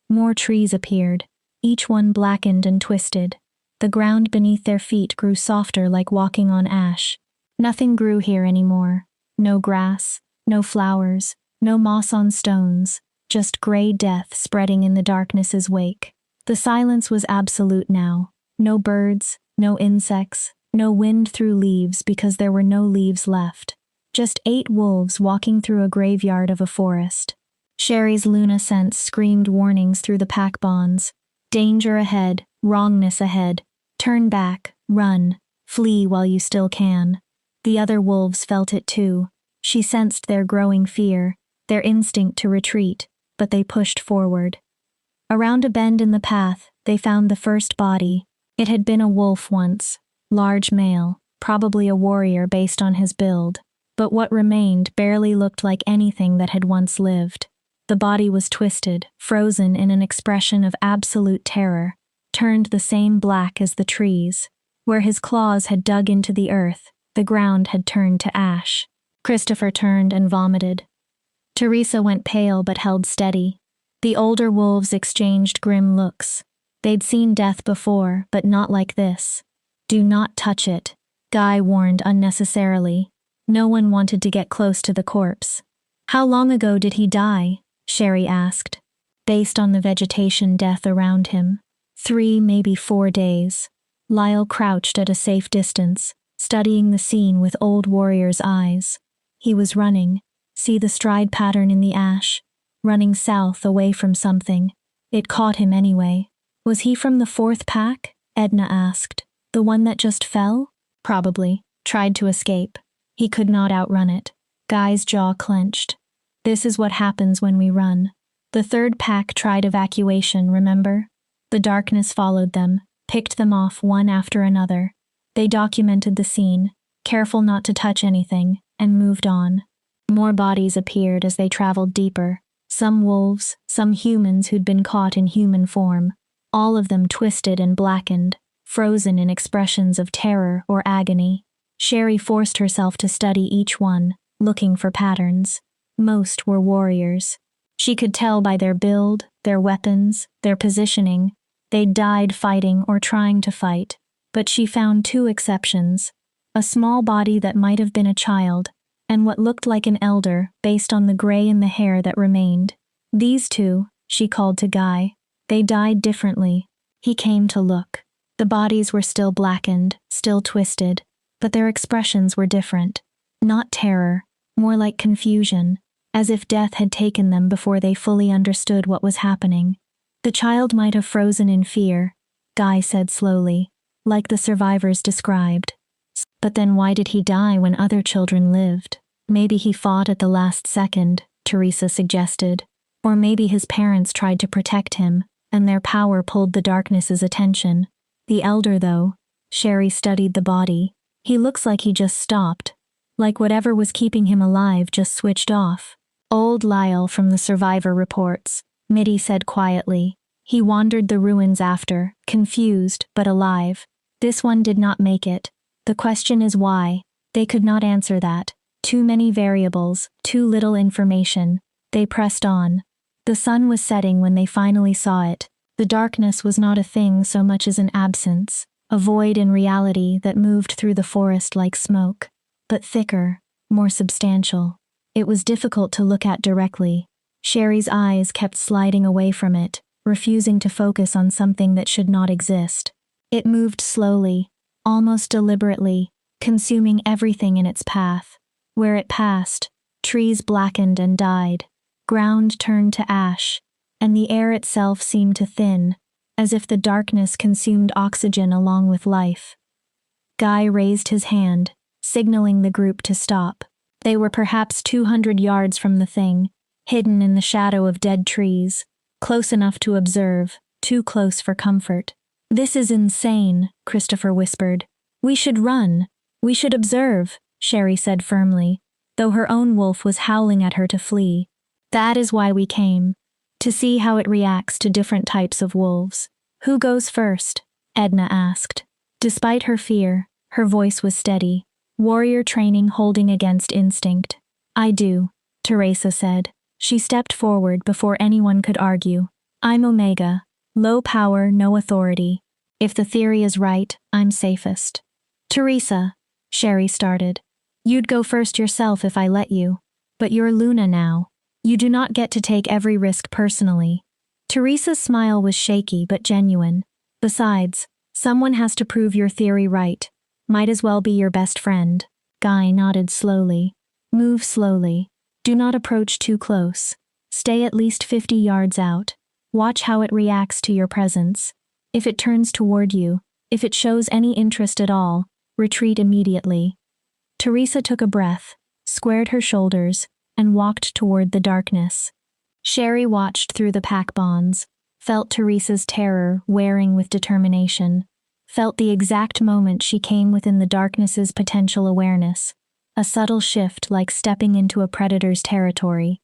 More trees appeared, each one blackened and twisted. The ground beneath their feet grew softer like walking on ash. Nothing grew here anymore. No grass, no flowers, no moss on stones, just gray death spreading in the darkness's wake. The silence was absolute now. No birds, no insects, no wind through leaves because there were no leaves left. Just 8 wolves walking through a graveyard of a forest. Sherry's Luna sense screamed warnings through the pack bonds. Danger ahead, wrongness ahead. Turn back, run, flee while you still can. The other wolves felt it too. She sensed their growing fear, their instinct to retreat, but they pushed forward. Around a bend in the path, they found the first body. It had been a wolf once, large male, probably a warrior based on his build, but what remained barely looked like anything that had once lived. The body was twisted, frozen in an expression of absolute terror, turned the same black as the trees. Where his claws had dug into the earth, the ground had turned to ash. Christopher turned and vomited. Teresa went pale but held steady. The older wolves exchanged grim looks. They'd seen death before, but not like this. Do not touch it, Guy warned unnecessarily. No one wanted to get close to the corpse. How long ago did he die? Sherry asked. Based on the vegetation death around him. 3, maybe 4 days. Lyle crouched at a safe distance, studying the scene with old warrior's eyes. He was running. See the stride pattern in the ash? Running south away from something. It caught him anyway. Was he from the 4th pack? Edna asked. The one that just fell? Probably. Tried to escape. He could not outrun it. Guy's jaw clenched. This is what happens when we run. The 3rd pack tried evacuation, remember? The darkness followed them, picked them off one after another. They documented the scene, careful not to touch anything, and moved on. More bodies appeared as they traveled deeper. Some wolves, some humans who'd been caught in human form. All of them twisted and blackened, frozen in expressions of terror or agony. Sherry forced herself to study each one, looking for patterns. Most were warriors. She could tell by their build, their weapons, their positioning. They'd died fighting or trying to fight. But she found 2 exceptions. A small body that might have been a child, and what looked like an elder based on the gray in the hair that remained. These 2, she called to Guy. They died differently. He came to look. The bodies were still blackened, still twisted, but their expressions were different. Not terror, more like confusion, as if death had taken them before they fully understood what was happening. The child might have frozen in fear, Guy said slowly, like the survivors described. But then why did he die when other children lived? Maybe he fought at the last second, Teresa suggested. Or maybe his parents tried to protect him, and their power pulled the darkness's attention. The elder, though, Sherry studied the body. He looks like he just stopped. Like whatever was keeping him alive just switched off. Old Lyle from the survivor reports, Mitty said quietly. He wandered the ruins after, confused but alive. This one did not make it. The question is why. They could not answer that. Too many variables, too little information. They pressed on. The sun was setting when they finally saw it. The darkness was not a thing so much as an absence, a void in reality that moved through the forest like smoke, but thicker, more substantial. It was difficult to look at directly. Sherry's eyes kept sliding away from it, refusing to focus on something that should not exist. It moved slowly, almost deliberately, consuming everything in its path. Where it passed, trees blackened and died, ground turned to ash, and the air itself seemed to thin, as if the darkness consumed oxygen along with life. Guy raised his hand, signaling the group to stop. They were perhaps 200 yards from the thing, hidden in the shadow of dead trees, close enough to observe, too close for comfort. "This is insane," Christopher whispered. We should run. We should observe, Sherry said firmly, though her own wolf was howling at her to flee. That is why we came. To see how it reacts to different types of wolves. Who goes first? Edna asked. Despite her fear, her voice was steady. Warrior training holding against instinct. I do, Teresa said. She stepped forward before anyone could argue. I'm Omega. Low power, no authority. If the theory is right, I'm safest. Teresa, Sherry started. You'd go first yourself if I let you. But you're Luna now. You do not get to take every risk personally. Teresa's smile was shaky but genuine. Besides, someone has to prove your theory right. Might as well be your best friend. Guy nodded slowly. Move slowly. Do not approach too close. Stay at least 50 yards out. Watch how it reacts to your presence. If it turns toward you, if it shows any interest at all, retreat immediately. Teresa took a breath, squared her shoulders, and walked toward the darkness. Sherry watched through the pack bonds, felt Teresa's terror wearing with determination, felt the exact moment she came within the darkness's potential awareness, a subtle shift like stepping into a predator's territory.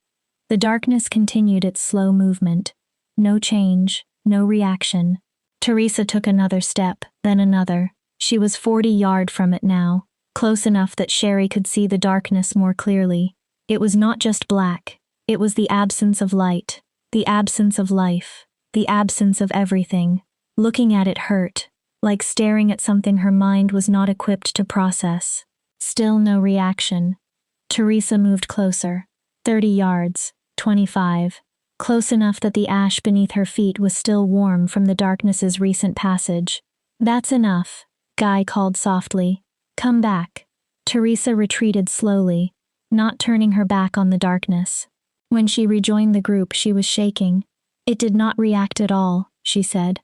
The darkness continued its slow movement. No change, no reaction. Teresa took another step, then another. She was 40 yards from it now, close enough that Sherry could see the darkness more clearly. It was not just black. It was the absence of light, the absence of life, the absence of everything. Looking at it hurt, like staring at something her mind was not equipped to process. Still no reaction. Teresa moved closer. 30 yards, 25. Close enough that the ash beneath her feet was still warm from the darkness's recent passage. That's enough, Guy called softly. Come back. Teresa retreated slowly, not turning her back on the darkness. When she rejoined the group, she was shaking. It did not react at all, she said.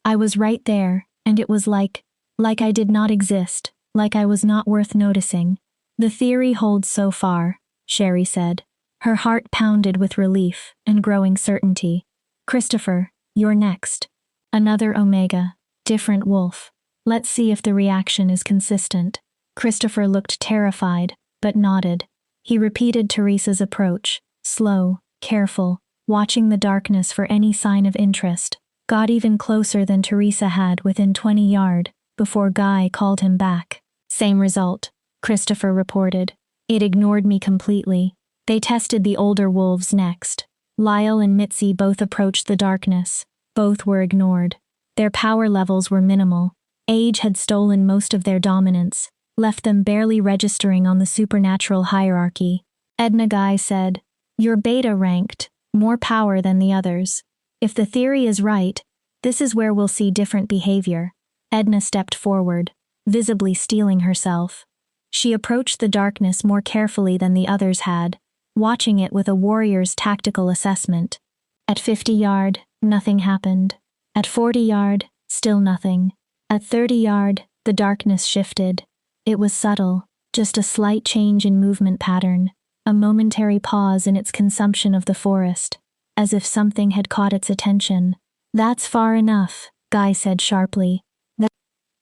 I was right there, and it was like I did not exist, like I was not worth noticing. The theory holds so far, Sherry said. Her heart pounded with relief and growing certainty. Christopher, you're next. Another Omega, different wolf. Let's see if the reaction is consistent. Christopher looked terrified, but nodded. He repeated Teresa's approach, slow, careful, watching the darkness for any sign of interest. Got even closer than Teresa had within 20 yards, before Guy called him back. Same result, Christopher reported. It ignored me completely. They tested the older wolves next. Lyle and Mitzi both approached the darkness. Both were ignored. Their power levels were minimal. Age had stolen most of their dominance, left them barely registering on the supernatural hierarchy. Edna Guy said, You're beta ranked, more power than the others. If the theory is right, this is where we'll see different behavior. Edna stepped forward, visibly steeling herself. She approached the darkness more carefully than the others had, watching it with a warrior's tactical assessment. At 50 yards, nothing happened. At 40 yards, still nothing. At 30 yards, the darkness shifted. It was subtle, just a slight change in movement pattern, a momentary pause in its consumption of the forest, as if something had caught its attention. That's far enough, Guy said sharply.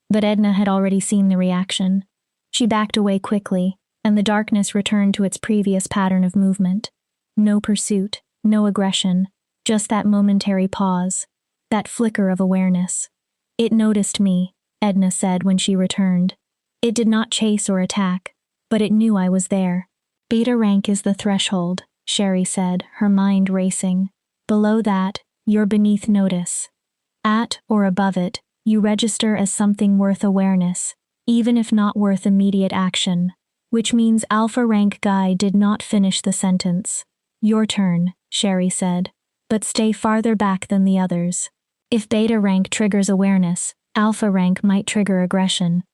But Edna had already seen the reaction. She backed away quickly, and the darkness returned to its previous pattern of movement. No pursuit, no aggression, just that momentary pause, that flicker of awareness. It noticed me, Edna said when she returned. It did not chase or attack, but it knew I was there. Beta rank is the threshold, Sherry said, her mind racing. Below that, you're beneath notice. At or above it, you register as something worth awareness, even if not worth immediate action. Which means Alpha rank Guy did not finish the sentence. Your turn, Sherry said, but stay farther back than the others. If Beta rank triggers awareness, Alpha rank might trigger aggression.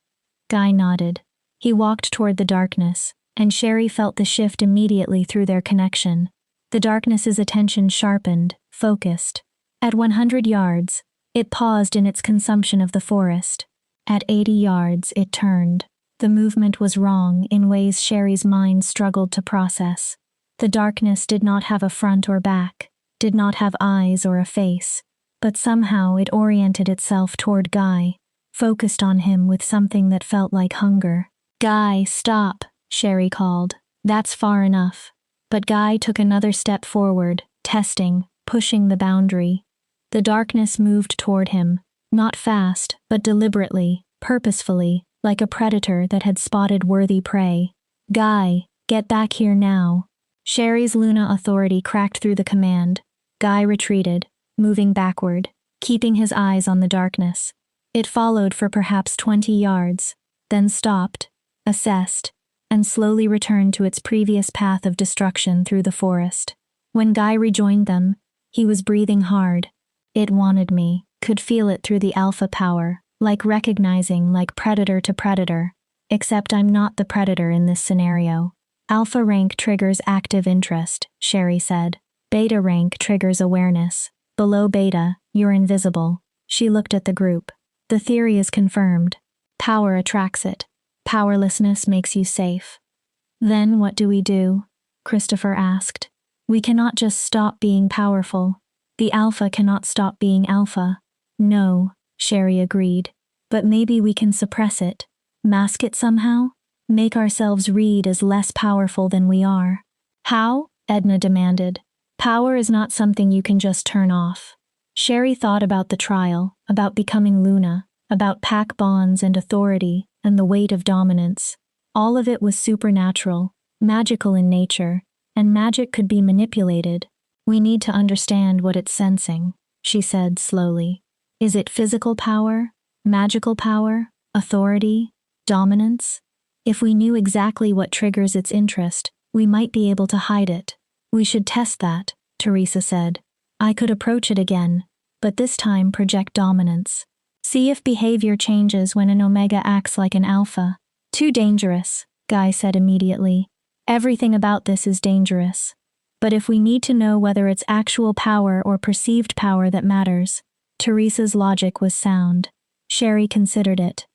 Guy nodded. He walked toward the darkness, and Sherry felt the shift immediately through their connection. The darkness's attention sharpened, focused. At 100 yards, it paused in its consumption of the forest. At 80 yards, it turned. The movement was wrong in ways Sherry's mind struggled to process. The darkness did not have a front or back, did not have eyes or a face, but somehow it oriented itself toward Guy. focused on him with something that felt like hunger. "Guy, stop," Sherry called. "That's far enough." But Guy took another step forward, testing, pushing the boundary. The darkness moved toward him, not fast, but deliberately, purposefully, like a predator that had spotted worthy prey. "Guy, get back here now." Sherry's Luna authority cracked through the command. Guy retreated, moving backward, keeping his eyes on the darkness. It followed for perhaps 20 yards, then stopped, assessed, and slowly returned to its previous path of destruction through the forest. When Guy rejoined them, he was breathing hard. "It wanted me," could feel it through the alpha power, like recognizing, like predator to predator. Except I'm not the predator in this scenario. Alpha rank triggers active interest, Sherry said. Beta rank triggers awareness. Below beta, you're invisible. She looked at the group. The theory is confirmed. Power attracts it. Powerlessness makes you safe. Then what do? Christopher asked. We cannot just stop being powerful. The alpha cannot stop being alpha. No, Sherry agreed. But maybe we can suppress it. Mask it somehow? Make ourselves read as less powerful than we are. How? Edna demanded. Power is not something you can just turn off. Sherry thought about the trial, about becoming Luna, about pack bonds and authority, and the weight of dominance. All of it was supernatural, magical in nature, and magic could be manipulated. We need to understand what it's sensing, she said slowly. Is it physical power, magical power, authority, dominance? If we knew exactly what triggers its interest, we might be able to hide it. We should test that, Teresa said. I could approach it again, but this time project dominance. See if behavior changes when an Omega acts like an Alpha. Too dangerous, Guy said immediately. Everything about this is dangerous. But if we need to know whether it's actual power or perceived power that matters, Teresa's logic was sound. Sherry considered it.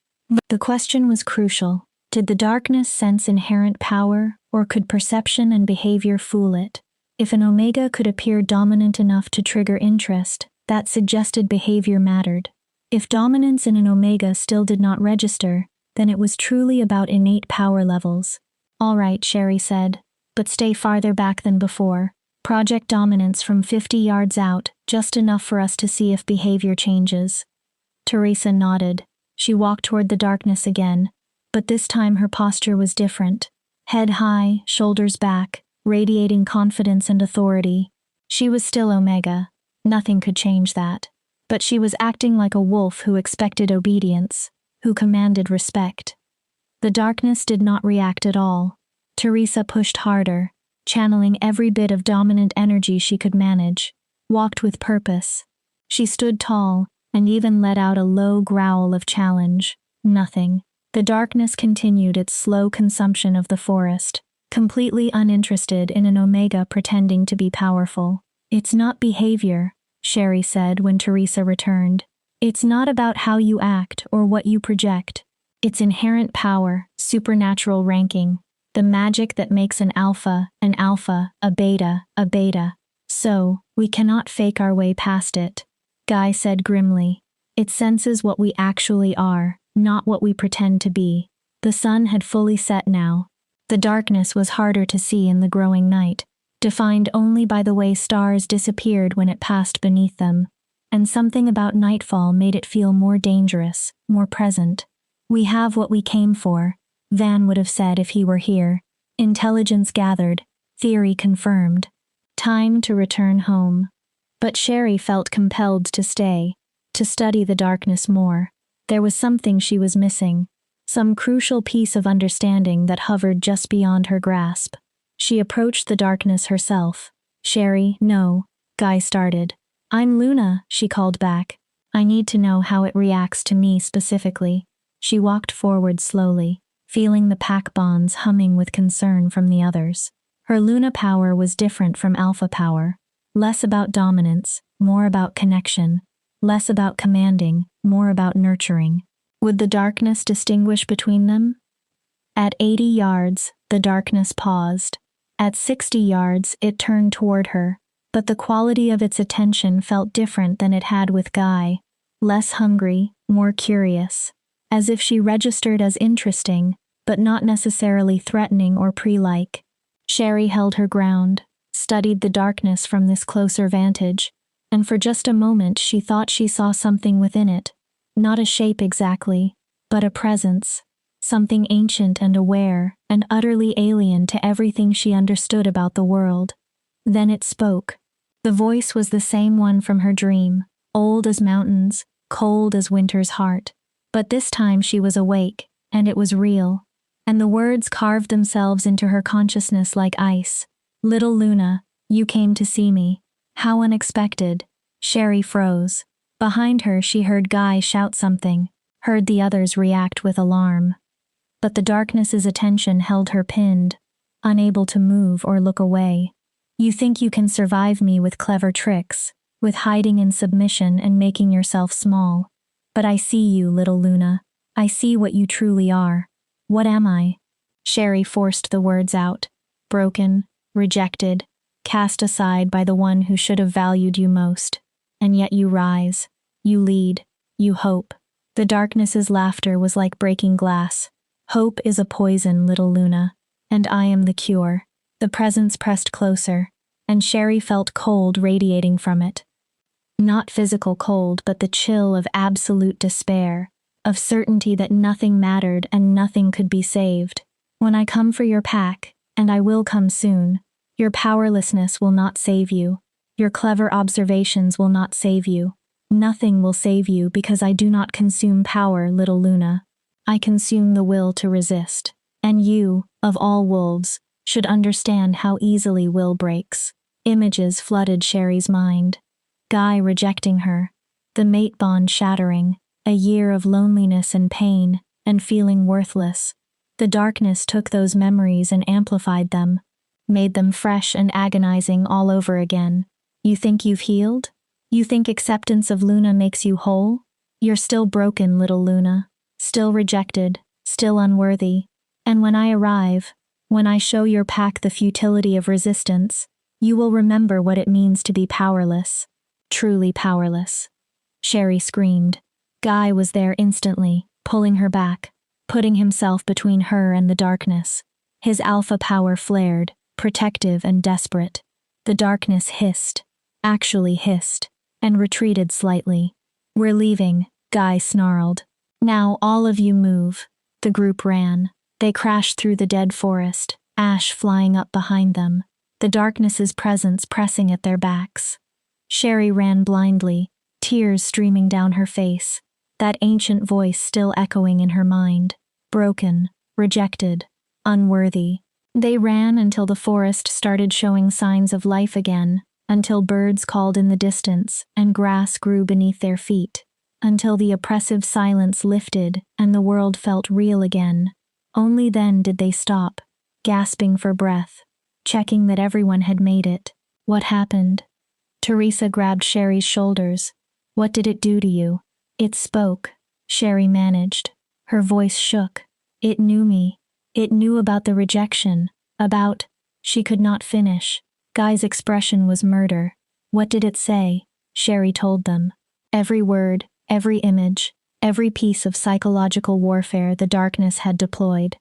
The question was crucial. Did the darkness sense inherent power, or could perception and behavior fool it? If an Omega could appear dominant enough to trigger interest, that suggested behavior mattered. If dominance in an Omega still did not register, then it was truly about innate power levels. All right, Sherry said, but stay farther back than before. Project dominance from 50 yards out, just enough for us to see if behavior changes. Teresa nodded. She walked toward the darkness again, but this time her posture was different. Head high, shoulders back, radiating confidence and authority. She was still Omega. Nothing could change that. But she was acting like a wolf who expected obedience, who commanded respect. The darkness did not react at all. Teresa pushed harder, channeling every bit of dominant energy she could manage, walked with purpose. She stood tall, and even let out a low growl of challenge. Nothing. The darkness continued its slow consumption of the forest, completely uninterested in an Omega pretending to be powerful. It's not behavior, Sherry said when Teresa returned. It's not about how you act or what you project. It's inherent power, supernatural ranking, the magic that makes an alpha, a beta. So, we cannot fake our way past it. Guy said grimly. It senses what we actually are, not what we pretend to be. The sun had fully set now. The darkness was harder to see in the growing night, defined only by the way stars disappeared when it passed beneath them. And something about nightfall made it feel more dangerous, more present. We have what we came for, Van would have said if he were here. Intelligence gathered, theory confirmed. Time to return home. But Sherry felt compelled to stay, to study the darkness more. There was something she was missing, some crucial piece of understanding that hovered just beyond her grasp. She approached the darkness herself. Sherry, no, Guy started. I'm Luna, she called back. I need to know how it reacts to me specifically. She walked forward slowly, feeling the pack bonds humming with concern from the others. Her Luna power was different from Alpha power. Less about dominance, more about connection. Less about commanding, more about nurturing. Would the darkness distinguish between them? At 80 yards, the darkness paused. At 60 yards, it turned toward her, but the quality of its attention felt different than it had with Guy. Less hungry, more curious, as if she registered as interesting, but not necessarily threatening or prey-like. Sherry held her ground, studied the darkness from this closer vantage, and for just a moment she thought she saw something within it. Not a shape exactly, but a presence. Something ancient and aware, and utterly alien to everything she understood about the world. Then it spoke. The voice was the same one from her dream, old as mountains, cold as winter's heart. But this time she was awake, and it was real. And the words carved themselves into her consciousness like ice. "Little Luna, you came to see me. How unexpected." Sherry froze. Behind her she heard Guy shout something, heard the others react with alarm. But the darkness's attention held her pinned, unable to move or look away. "You think you can survive me with clever tricks, with hiding in submission and making yourself small. But I see you, little Luna. I see what you truly are." "What am I?" Sherry forced the words out. "Broken, rejected, cast aside by the one who should have valued you most. And yet you rise, you lead, you hope." The darkness's laughter was like breaking glass. "Hope is a poison, little Luna, and I am the cure." The presence pressed closer, and Sherry felt cold radiating from it. Not physical cold, but the chill of absolute despair, of certainty that nothing mattered and nothing could be saved. "When I come for your pack, and I will come soon, your powerlessness will not save you. Your clever observations will not save you. Nothing will save you because I do not consume power, little Luna. I consume the will to resist. And you, of all wolves, should understand how easily will breaks." Images flooded Sherry's mind. Guy rejecting her, the mate bond shattering, a year of loneliness and pain, and feeling worthless. The darkness took those memories and amplified them, made them fresh and agonizing all over again. "You think you've healed? You think acceptance of Luna makes you whole? You're still broken, little Luna. Still rejected, still unworthy. And when I arrive, when I show your pack the futility of resistance, you will remember what it means to be powerless. Truly powerless." Sherry screamed. Guy was there instantly, pulling her back, putting himself between her and the darkness. His alpha power flared, protective and desperate. The darkness hissed, actually hissed, and retreated slightly. "We're leaving," Guy snarled. "Now all of you move." The group ran. They crashed through the dead forest, ash flying up behind them, the darkness's presence pressing at their backs. Sherry ran blindly, tears streaming down her face, that ancient voice still echoing in her mind. Broken, rejected, unworthy. They ran until the forest started showing signs of life again, until birds called in the distance and grass grew beneath their feet, until the oppressive silence lifted and the world felt real again. Only then did they stop, gasping for breath, checking that everyone had made it. "What happened?" Teresa grabbed Sherry's shoulders. "What did it do to you?" "It spoke," Sherry managed. Her voice shook. "It knew me. It knew about the rejection, about—" She could not finish. Guy's expression was murder. "What did it say?" Sherry told them. Every word, every image, every piece of psychological warfare the darkness had deployed.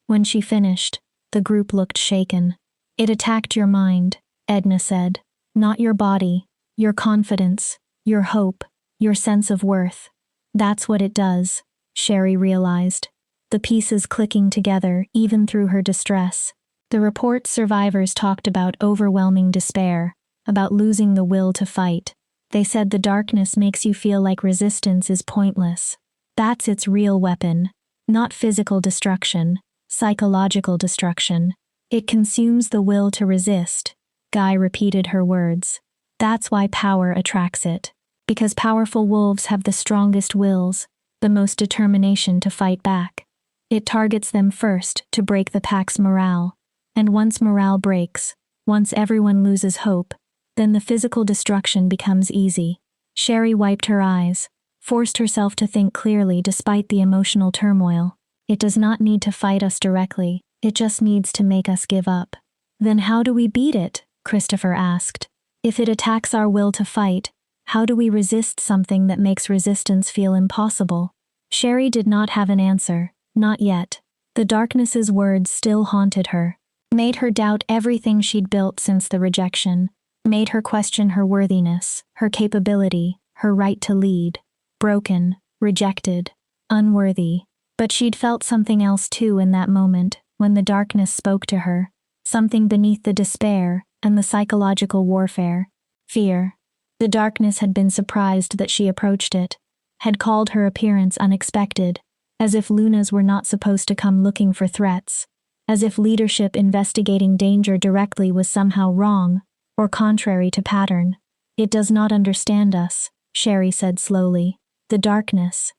When she finished, the group looked shaken. "It attacked your mind," Edna said. "Not your body, your confidence, your hope, your sense of worth. That's what it does," Sherry realized, the pieces clicking together even through her distress. The report survivors talked about overwhelming despair, about losing the will to fight. They said the darkness makes you feel like resistance is pointless. That's its real weapon. Not physical destruction, psychological destruction. It consumes the will to resist. Guy repeated her words. That's why power attracts it. Because powerful wolves have the strongest wills, the most determination to fight back. It targets them first to break the pack's morale. And once morale breaks, once everyone loses hope, then the physical destruction becomes easy. Sherry wiped her eyes, forced herself to think clearly despite the emotional turmoil. It does not need to fight us directly, it just needs to make us give up. Then how do we beat it? Christopher asked. If it attacks our will to fight, How do we resist something that makes resistance feel impossible? Sherry did not have an answer, not yet. The darkness's words still haunted her, made her doubt everything she'd built since the rejection, made her question her worthiness, her capability, her right to lead. Broken, rejected, unworthy. But she'd felt something else too in that moment, when the darkness spoke to her. Something beneath the despair and the psychological warfare. Fear. The darkness had been surprised that she approached it, had called her appearance unexpected, as if Lunas were not supposed to come looking for threats, as if leadership investigating danger directly was somehow wrong, or contrary to pattern. It does not understand us, Sherry said slowly. The darkness.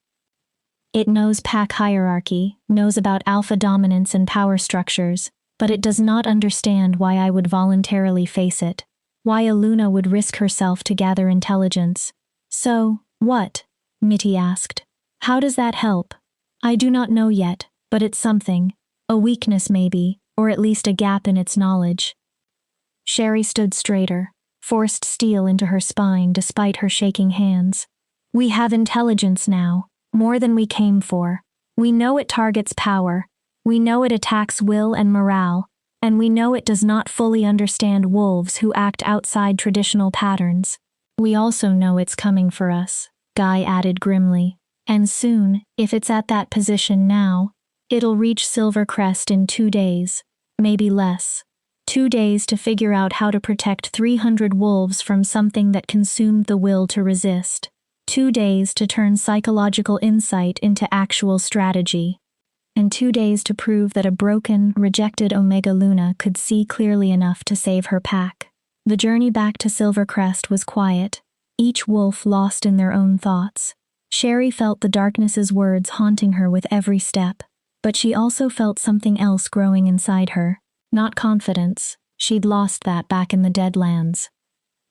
It knows pack hierarchy, knows about alpha dominance and power structures, but it does not understand why I would voluntarily face it, why a Luna would risk herself to gather intelligence. So, what? Mitty asked. How does that help? I do not know yet, but it's something. A weakness maybe, or at least a gap in its knowledge. Sherry stood straighter, forced steel into her spine despite her shaking hands. We have intelligence now, more than we came for. We know it targets power. We know it attacks will and morale, and we know it does not fully understand wolves who act outside traditional patterns. We also know it's coming for us, Guy added grimly. And soon, if it's at that position now, it'll reach Silvercrest in 2 days, maybe less. 2 days to figure out how to protect 300 wolves from something that consumed the will to resist. 2 days to turn psychological insight into actual strategy. And 2 days to prove that a broken, rejected Omega Luna could see clearly enough to save her pack. The journey back to Silvercrest was quiet, each wolf lost in their own thoughts. Sherry felt the darkness's words haunting her with every step, but she also felt something else growing inside her. Not confidence, she'd lost that back in the Deadlands.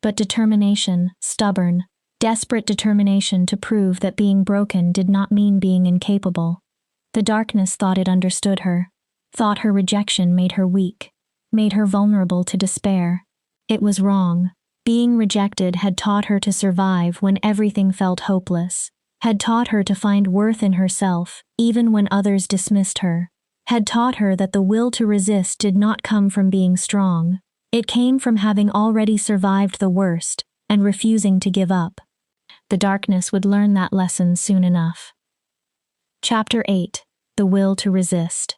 But determination, stubborn, desperate determination to prove that being broken did not mean being incapable. The darkness thought it understood her, thought her rejection made her weak, made her vulnerable to despair. It was wrong. Being rejected had taught her to survive when everything felt hopeless, had taught her to find worth in herself, even when others dismissed her, had taught her that the will to resist did not come from being strong. It came from having already survived the worst and refusing to give up. The darkness would learn that lesson soon enough. Chapter 8. The Will to Resist.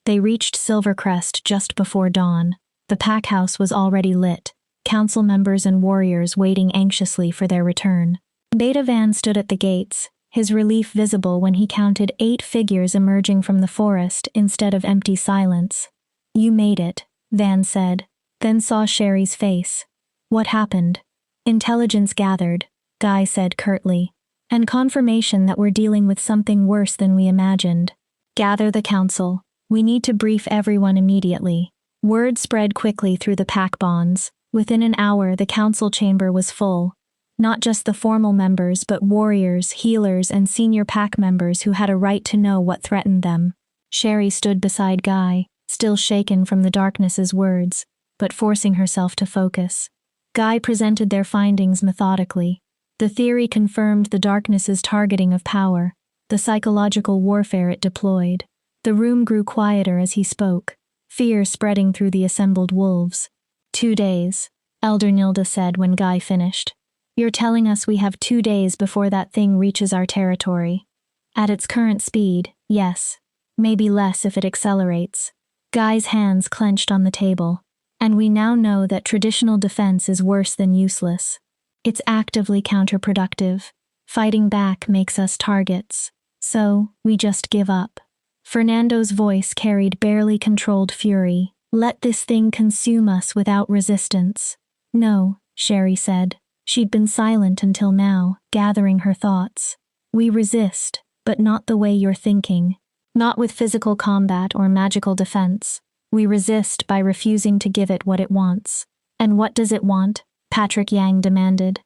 They reached Silvercrest just before dawn. The pack house was already lit, council members and warriors waiting anxiously for their return. Beta Van stood at the gates, his relief visible when he counted 8 figures emerging from the forest instead of empty silence. You made it, Van said, then saw Sherry's face. What happened? Intelligence gathered, Guy said curtly, and confirmation that we're dealing with something worse than we imagined. Gather the council. We need to brief everyone immediately. Word spread quickly through the pack bonds. Within an hour, the council chamber was full. Not just the formal members, but warriors, healers, and senior pack members who had a right to know what threatened them. Sherry stood beside Guy, still shaken from the darkness's words, but forcing herself to focus. Guy presented their findings methodically. The theory confirmed the darkness's targeting of power, the psychological warfare it deployed. The room grew quieter as he spoke, fear spreading through the assembled wolves. 2 days, Elder Nilda said when Guy finished. You're telling us we have 2 days before that thing reaches our territory. At its current speed, yes. Maybe less if it accelerates. Guy's hands clenched on the table. And we now know that traditional defense is worse than useless. It's actively counterproductive. Fighting back makes us targets. So, we just give up. Fernando's voice carried barely controlled fury. Let this thing consume us without resistance. No, Sherry said. She'd been silent until now, gathering her thoughts. We resist, but not the way you're thinking. Not with physical combat or magical defense. We resist by refusing to give it what it wants. And what does it want? Patrick Yang demanded.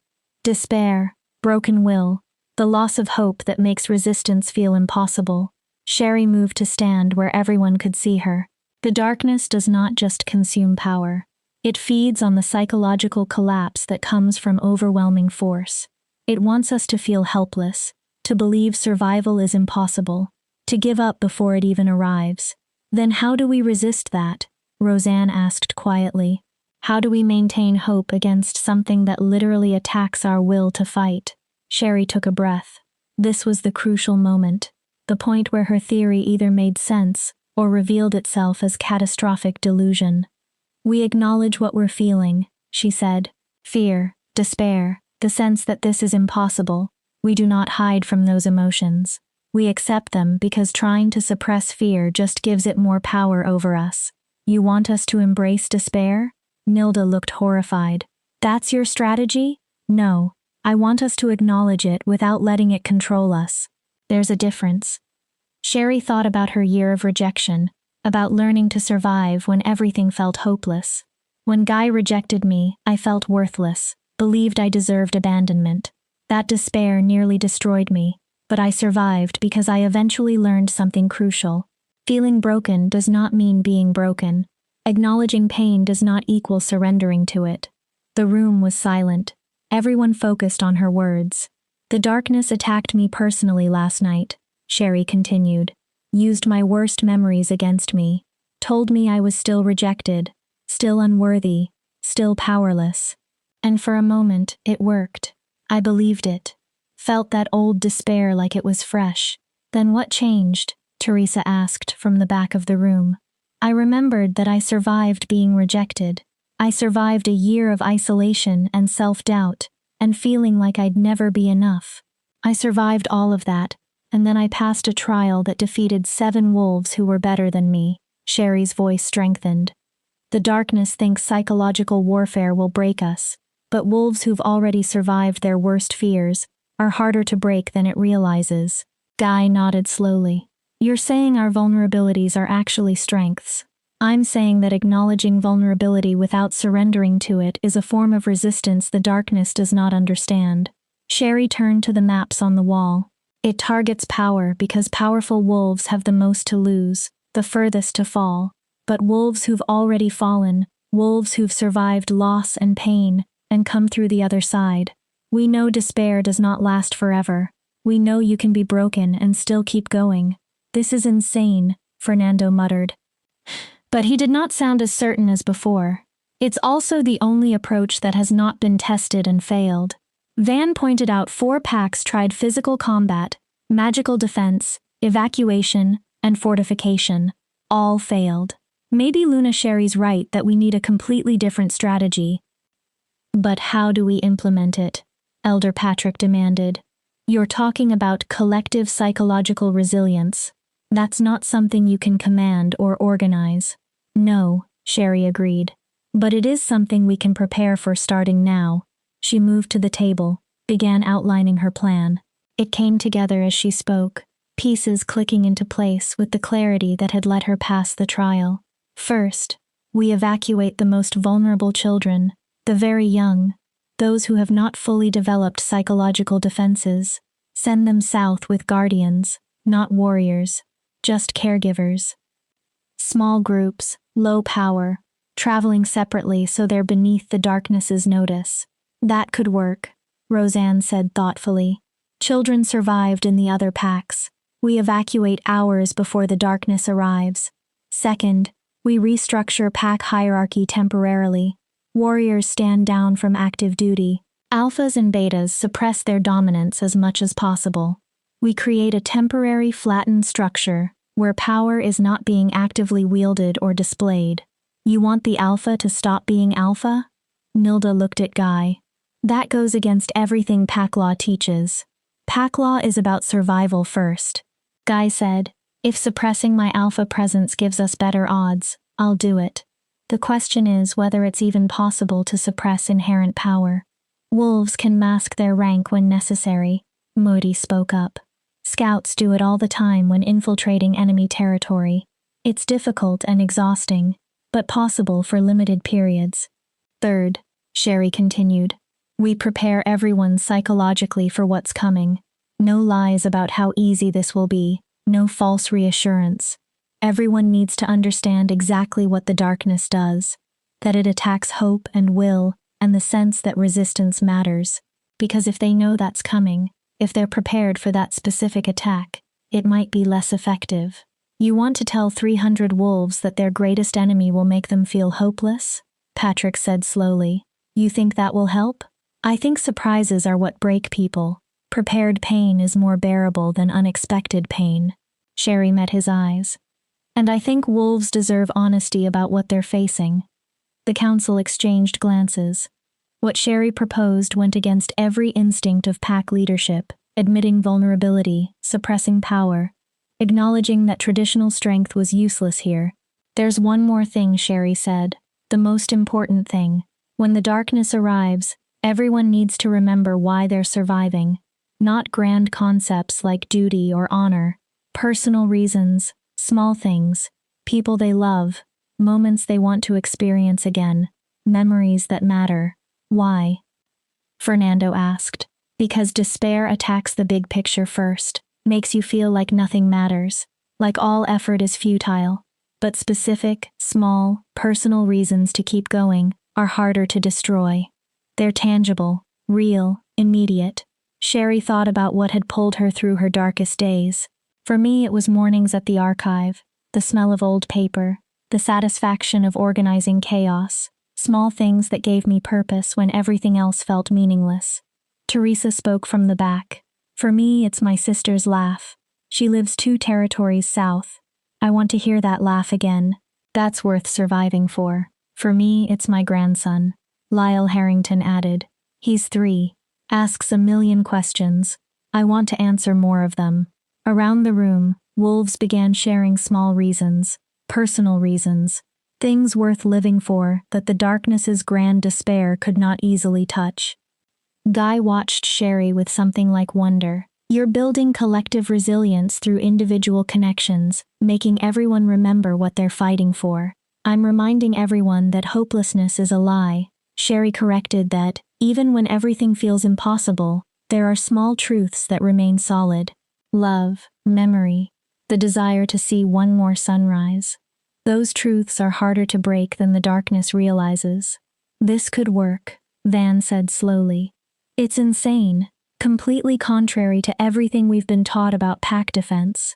Despair, broken will, the loss of hope that makes resistance feel impossible. Sherry moved to stand where everyone could see her. The darkness does not just consume power. It feeds on the psychological collapse that comes from overwhelming force. It wants us to feel helpless, to believe survival is impossible, to give up before it even arrives. Then how do we resist that? Roseanne asked quietly. How do we maintain hope against something that literally attacks our will to fight? Sherry took a breath. This was the crucial moment, the point where her theory either made sense or revealed itself as catastrophic delusion. We acknowledge what we're feeling, she said. Fear, despair, the sense that this is impossible. We do not hide from those emotions. We accept them because trying to suppress fear just gives it more power over us. You want us to embrace despair? Nilda looked horrified. That's your strategy? No. I want us to acknowledge it without letting it control us. There's a difference. Sherry thought about her year of rejection, about learning to survive when everything felt hopeless. When Guy rejected me, I felt worthless, believed I deserved abandonment. That despair nearly destroyed me, but I survived because I eventually learned something crucial. Feeling broken does not mean being broken. Acknowledging pain does not equal surrendering to it. The room was silent. Everyone focused on her words. The darkness attacked me personally last night, Sherry continued. Used my worst memories against me. Told me I was still rejected, still unworthy, still powerless. And for a moment, it worked. I believed it. Felt that old despair like it was fresh. Then what changed? Teresa asked from the back of the room. I remembered that I survived being rejected. I survived a year of isolation and self-doubt, and feeling like I'd never be enough. I survived all of that, and then I passed a trial that defeated 7 wolves who were better than me. Sherry's voice strengthened. The darkness thinks psychological warfare will break us, but wolves who've already survived their worst fears are harder to break than it realizes. Guy nodded slowly. You're saying our vulnerabilities are actually strengths. I'm saying that acknowledging vulnerability without surrendering to it is a form of resistance the darkness does not understand. Sherry turned to the maps on the wall. It targets power because powerful wolves have the most to lose, the furthest to fall. But wolves who've already fallen, wolves who've survived loss and pain, and come through the other side. We know despair does not last forever. We know you can be broken and still keep going. This is insane, Fernando muttered. But he did not sound as certain as before. It's also the only approach that has not been tested and failed. Van pointed out 4 packs tried physical combat, magical defense, evacuation, and fortification. All failed. Maybe Luna Sherry's right that we need a completely different strategy. But how do we implement it? Elder Patrick demanded. You're talking about collective psychological resilience. That's not something you can command or organize. No, Sherry agreed. But it is something we can prepare for starting now. She moved to the table, began outlining her plan. It came together as she spoke, pieces clicking into place with the clarity that had let her pass the trial. First, we evacuate the most vulnerable children, the very young, those who have not fully developed psychological defenses. Send them south with guardians, not warriors, just caregivers. Small groups, low power, traveling separately so they're beneath the darkness's notice. That could work, Roseanne said thoughtfully. Children survived in the other packs. We evacuate hours before the darkness arrives. Second, we restructure pack hierarchy temporarily. Warriors stand down from active duty. Alphas and betas suppress their dominance as much as possible. We create a temporary flattened structure where power is not being actively wielded or displayed. You want the alpha to stop being alpha? Nilda looked at Guy. That goes against everything pack law teaches. Pack law is about survival first. Guy said, if suppressing my alpha presence gives us better odds, I'll do it. The question is whether it's even possible to suppress inherent power. Wolves can mask their rank when necessary, Moody spoke up. Scouts do it all the time when infiltrating enemy territory. It's difficult and exhausting, but possible for limited periods. Third, Sherry continued, we prepare everyone psychologically for what's coming. No lies about how easy this will be, no false reassurance. Everyone needs to understand exactly what the darkness does. that it attacks hope and will and the sense that resistance matters. Because if they know that's coming, if they're prepared for that specific attack, it might be less effective. You want to tell 300 wolves that their greatest enemy will make them feel hopeless? Patrick said slowly. You think that will help? I think surprises are what break people. Prepared pain is more bearable than unexpected pain. Sherry met his eyes. And I think wolves deserve honesty about what they're facing. The council exchanged glances. What Sherry proposed went against every instinct of pack leadership, admitting vulnerability, suppressing power, acknowledging that traditional strength was useless here. There's one more thing, Sherry said, the most important thing. When the darkness arrives, everyone needs to remember why they're surviving. Not grand concepts like duty or honor, personal reasons, small things, people they love, moments they want to experience again, memories that matter. Why? Fernando asked. Because despair attacks the big picture first, makes you feel like nothing matters, like all effort is futile. But specific, small, personal reasons to keep going are harder to destroy. They're tangible, real, immediate. Sherry thought about what had pulled her through her darkest days. For me, it was mornings at the archive, the smell of old paper, the satisfaction of organizing chaos, small things that gave me purpose when everything else felt meaningless. Teresa spoke from the back. For me, it's my sister's laugh. She lives 2 territories south. I want to hear that laugh again. That's worth surviving for. For me, it's my grandson. Lyle Harrington added. He's 3. Asks a million questions. I want to answer more of them. Around the room, wolves began sharing small reasons, personal reasons, things worth living for that the darkness's grand despair could not easily touch. Guy watched Sherry with something like wonder. You're building collective resilience through individual connections, making everyone remember what they're fighting for. I'm reminding everyone that hopelessness is a lie. Sherry corrected that, even when everything feels impossible, there are small truths that remain solid. Love, memory, the desire to see one more sunrise. Those truths are harder to break than the darkness realizes. This could work, Van said slowly. It's insane, completely contrary to everything we've been taught about pack defense.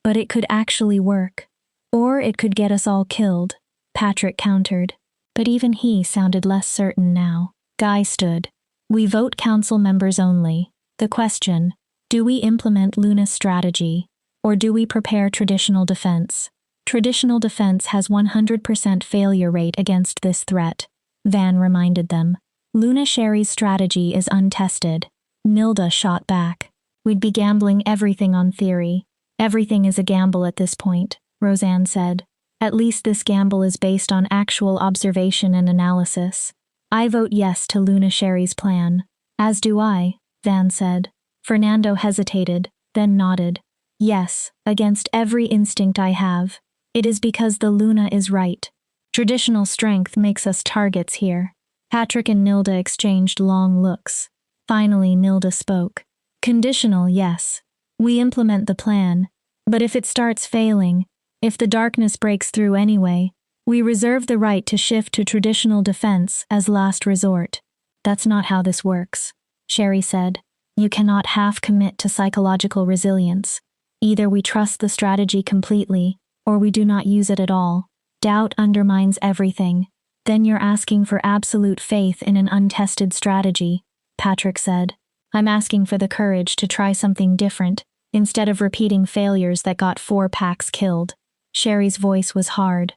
But it could actually work. Or it could get us all killed, Patrick countered. But even he sounded less certain now. Guy stood. We vote council members only. The question, do we implement Luna's strategy, or do we prepare traditional defense? Traditional defense has 100% failure rate against this threat, Van reminded them. Luna Sherry's strategy is untested. Nilda shot back. We'd be gambling everything on theory. Everything is a gamble at this point, Roseanne said. At least this gamble is based on actual observation and analysis. I vote yes to Luna Sherry's plan. As do I, Van said. Fernando hesitated, then nodded. Yes, against every instinct I have. It is because the Luna is right. Traditional strength makes us targets here. Patrick and Nilda exchanged long looks. Finally, Nilda spoke. Conditional, yes. We implement the plan. But if it starts failing, if the darkness breaks through anyway, we reserve the right to shift to traditional defense as last resort. That's not how this works, Sherry said. You cannot half commit to psychological resilience. Either we trust the strategy completely, or we do not use it at all. Doubt undermines everything. Then you're asking for absolute faith in an untested strategy, Patrick said. I'm asking for the courage to try something different, instead of repeating failures that got 4 packs killed. Sherry's voice was hard.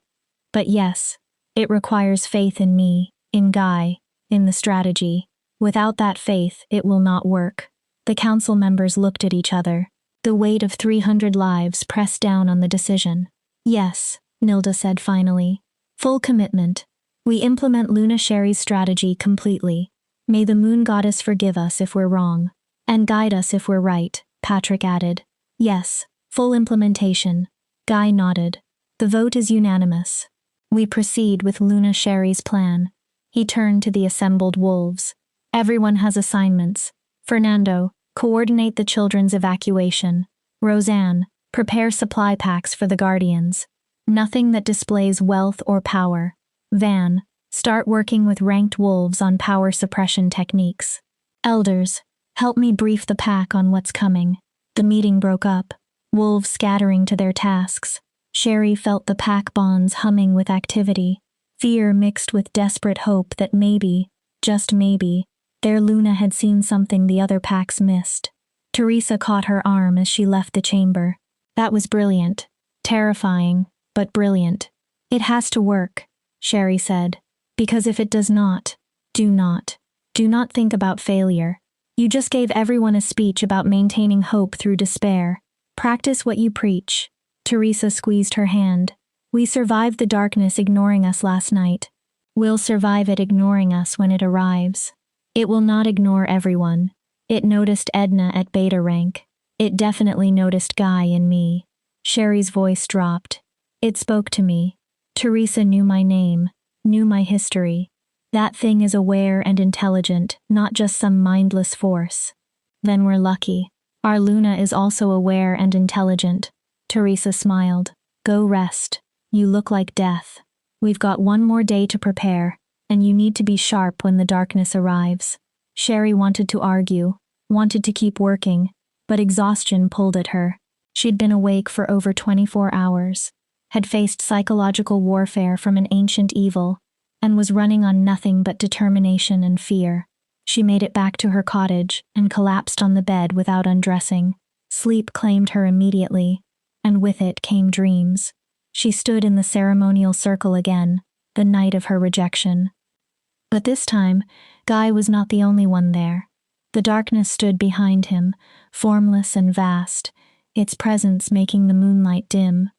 But yes, it requires faith in me, in Guy, in the strategy. Without that faith, it will not work. The council members looked at each other. The weight of 300 lives pressed down on the decision. Yes, Nilda said finally. Full commitment. We implement Luna Sherry's strategy completely. May the moon goddess forgive us if we're wrong, and guide us if we're right, Patrick added. Yes, full implementation. Guy nodded. The vote is unanimous. We proceed with Luna Sherry's plan. He turned to the assembled wolves. Everyone has assignments. Fernando, coordinate the children's evacuation. Roseanne, prepare supply packs for the Guardians. Nothing that displays wealth or power. Van, Start working with ranked wolves on power suppression techniques. Elders, help me brief the pack on what's coming. The meeting broke up, wolves scattering to their tasks. Sherry felt the pack bonds humming with activity, fear mixed with desperate hope that maybe, just maybe, their Luna had seen something the other packs missed. Teresa caught her arm as she left the chamber. That was brilliant. Terrifying, but brilliant. It has to work, Sherry said. Because if it does not, do not think about failure. You just gave everyone a speech about maintaining hope through despair. Practice what you preach. Teresa squeezed her hand. We survived the darkness ignoring us last night. We'll survive it ignoring us when it arrives. It will not ignore everyone. It noticed Edna at beta rank. It definitely noticed Guy and me. Sherry's voice dropped. It spoke to me. Teresa knew my name, knew my history. That thing is aware and intelligent, not just some mindless force. Then we're lucky. Our Luna is also aware and intelligent. Teresa smiled. Go rest. You look like death. We've got one more day to prepare, and you need to be sharp when the darkness arrives. Sherry wanted to argue, wanted to keep working, but exhaustion pulled at her. She'd been awake for over 24 hours, had faced psychological warfare from an ancient evil, and was running on nothing but determination and fear. She made it back to her cottage and collapsed on the bed without undressing. Sleep claimed her immediately, and with it came dreams. She stood in the ceremonial circle again, the night of her rejection. But this time, Guy was not the only one there. The darkness stood behind him, formless and vast, its presence making the moonlight dim.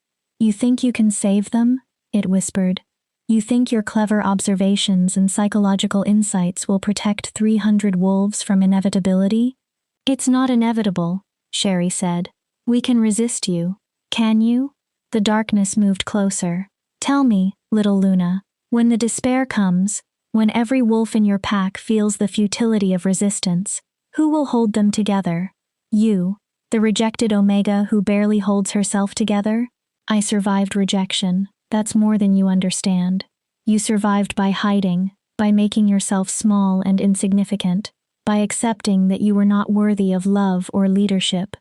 You think you can save them? It whispered. You think your clever observations and psychological insights will protect 300 wolves from inevitability? It's not inevitable, Sherry said. We can resist you. Can you? The darkness moved closer. Tell me, little Luna, when the despair comes, when every wolf in your pack feels the futility of resistance, who will hold them together? You, the rejected Omega who barely holds herself together? I survived rejection. That's more than you understand. You survived by hiding, by making yourself small and insignificant, by accepting that you were not worthy of love or leadership.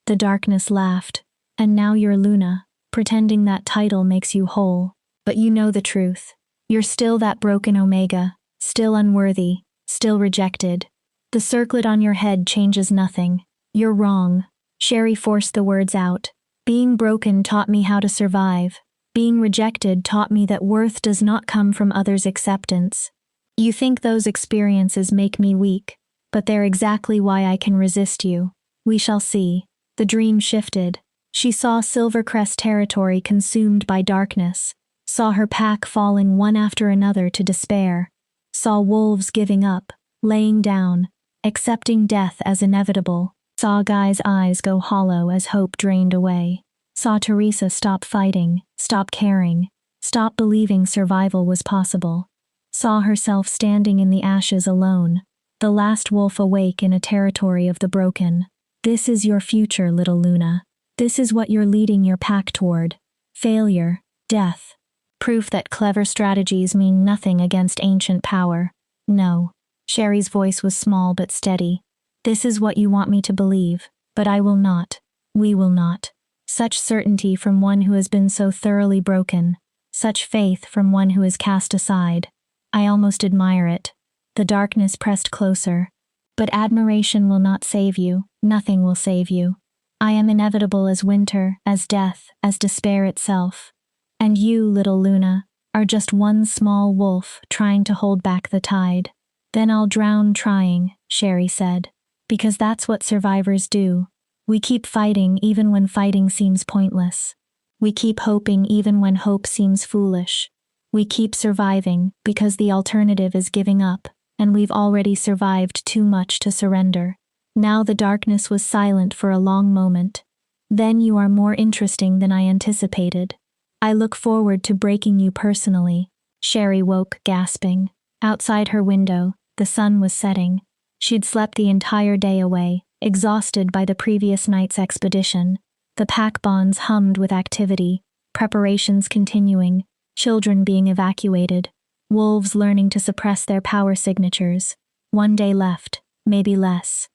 The darkness laughed. And now you're Luna, pretending that title makes you whole. But you know the truth. You're still that broken Omega, still unworthy, still rejected. The circlet on your head changes nothing. You're wrong. Sherry forced the words out. Being broken taught me how to survive. Being rejected taught me that worth does not come from others' acceptance. You think those experiences make me weak, but they're exactly why I can resist you. We shall see. The dream shifted. She saw Silvercrest territory consumed by darkness, saw her pack falling one after another to despair, saw wolves giving up, laying down, accepting death as inevitable, saw Guy's eyes go hollow as hope drained away, saw Teresa stop fighting, stop caring, stop believing survival was possible, saw herself standing in the ashes alone, the last wolf awake in a territory of the broken. This is your future, little Luna. This is what you're leading your pack toward. Failure, death. Proof that clever strategies mean nothing against ancient power. No. Sherry's voice was small but steady. This is what you want me to believe, but I will not. We will not. Such certainty from one who has been so thoroughly broken. Such faith from one who is cast aside. I almost admire it. The darkness pressed closer. But admiration will not save you. Nothing will save you. I am inevitable as winter, as death, as despair itself. And you, little Luna, are just one small wolf trying to hold back the tide. Then I'll drown trying, Sherry said. Because that's what survivors do. We keep fighting even when fighting seems pointless. We keep hoping even when hope seems foolish. We keep surviving because the alternative is giving up, and we've already survived too much to surrender. Now the darkness was silent for a long moment. Then you are more interesting than I anticipated. I look forward to breaking you personally. Sherry woke, gasping. Outside her window, the sun was setting. She'd slept the entire day away, exhausted by the previous night's expedition. The pack bonds hummed with activity, preparations continuing, children being evacuated. wolves learning to suppress their power signatures. One day left, maybe less.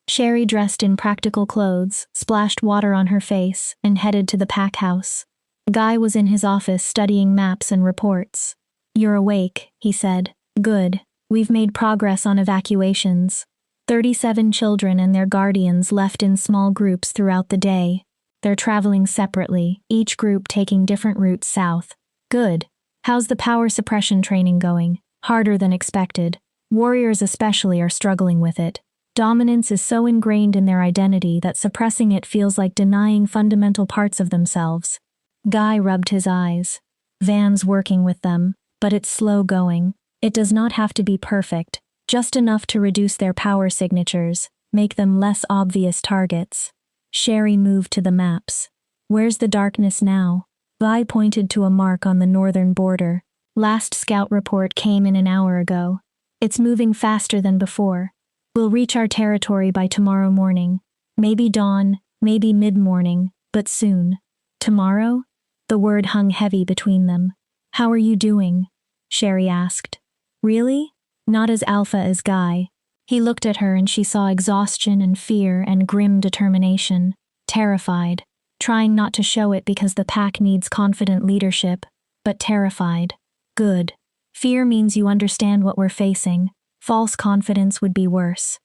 Sherry dressed in practical clothes, splashed water on her face, and headed to the pack house. Guy was in his office studying maps and reports. "You're awake," he said. "Good. We've made progress on evacuations. 37 children and their guardians left in small groups throughout the day. They're traveling separately, each group taking different routes south." "Good. How's the power suppression training going?" "Harder than expected. Warriors especially are struggling with it. Dominance is so ingrained in their identity that suppressing it feels like denying fundamental parts of themselves." Guy rubbed his eyes. "Van's working with them, but it's slow going. It does not have to be perfect, just enough to reduce their power signatures, make them less obvious targets." Sherry moved to the maps. "Where's the darkness now?" Guy pointed to a mark on the northern border. "Last scout report came in an hour ago. It's moving faster than before. We'll reach our territory by tomorrow morning. Maybe dawn, maybe mid-morning, but soon." "Tomorrow?" The word hung heavy between them. "How are you doing?" Sherry asked. "Really? Not as alpha as Guy." He looked at her and she saw exhaustion and fear and grim determination. Terrified. Trying not to show it because the pack needs confident leadership, but terrified. "Good. Fear means you understand what we're facing. False confidence would be worse."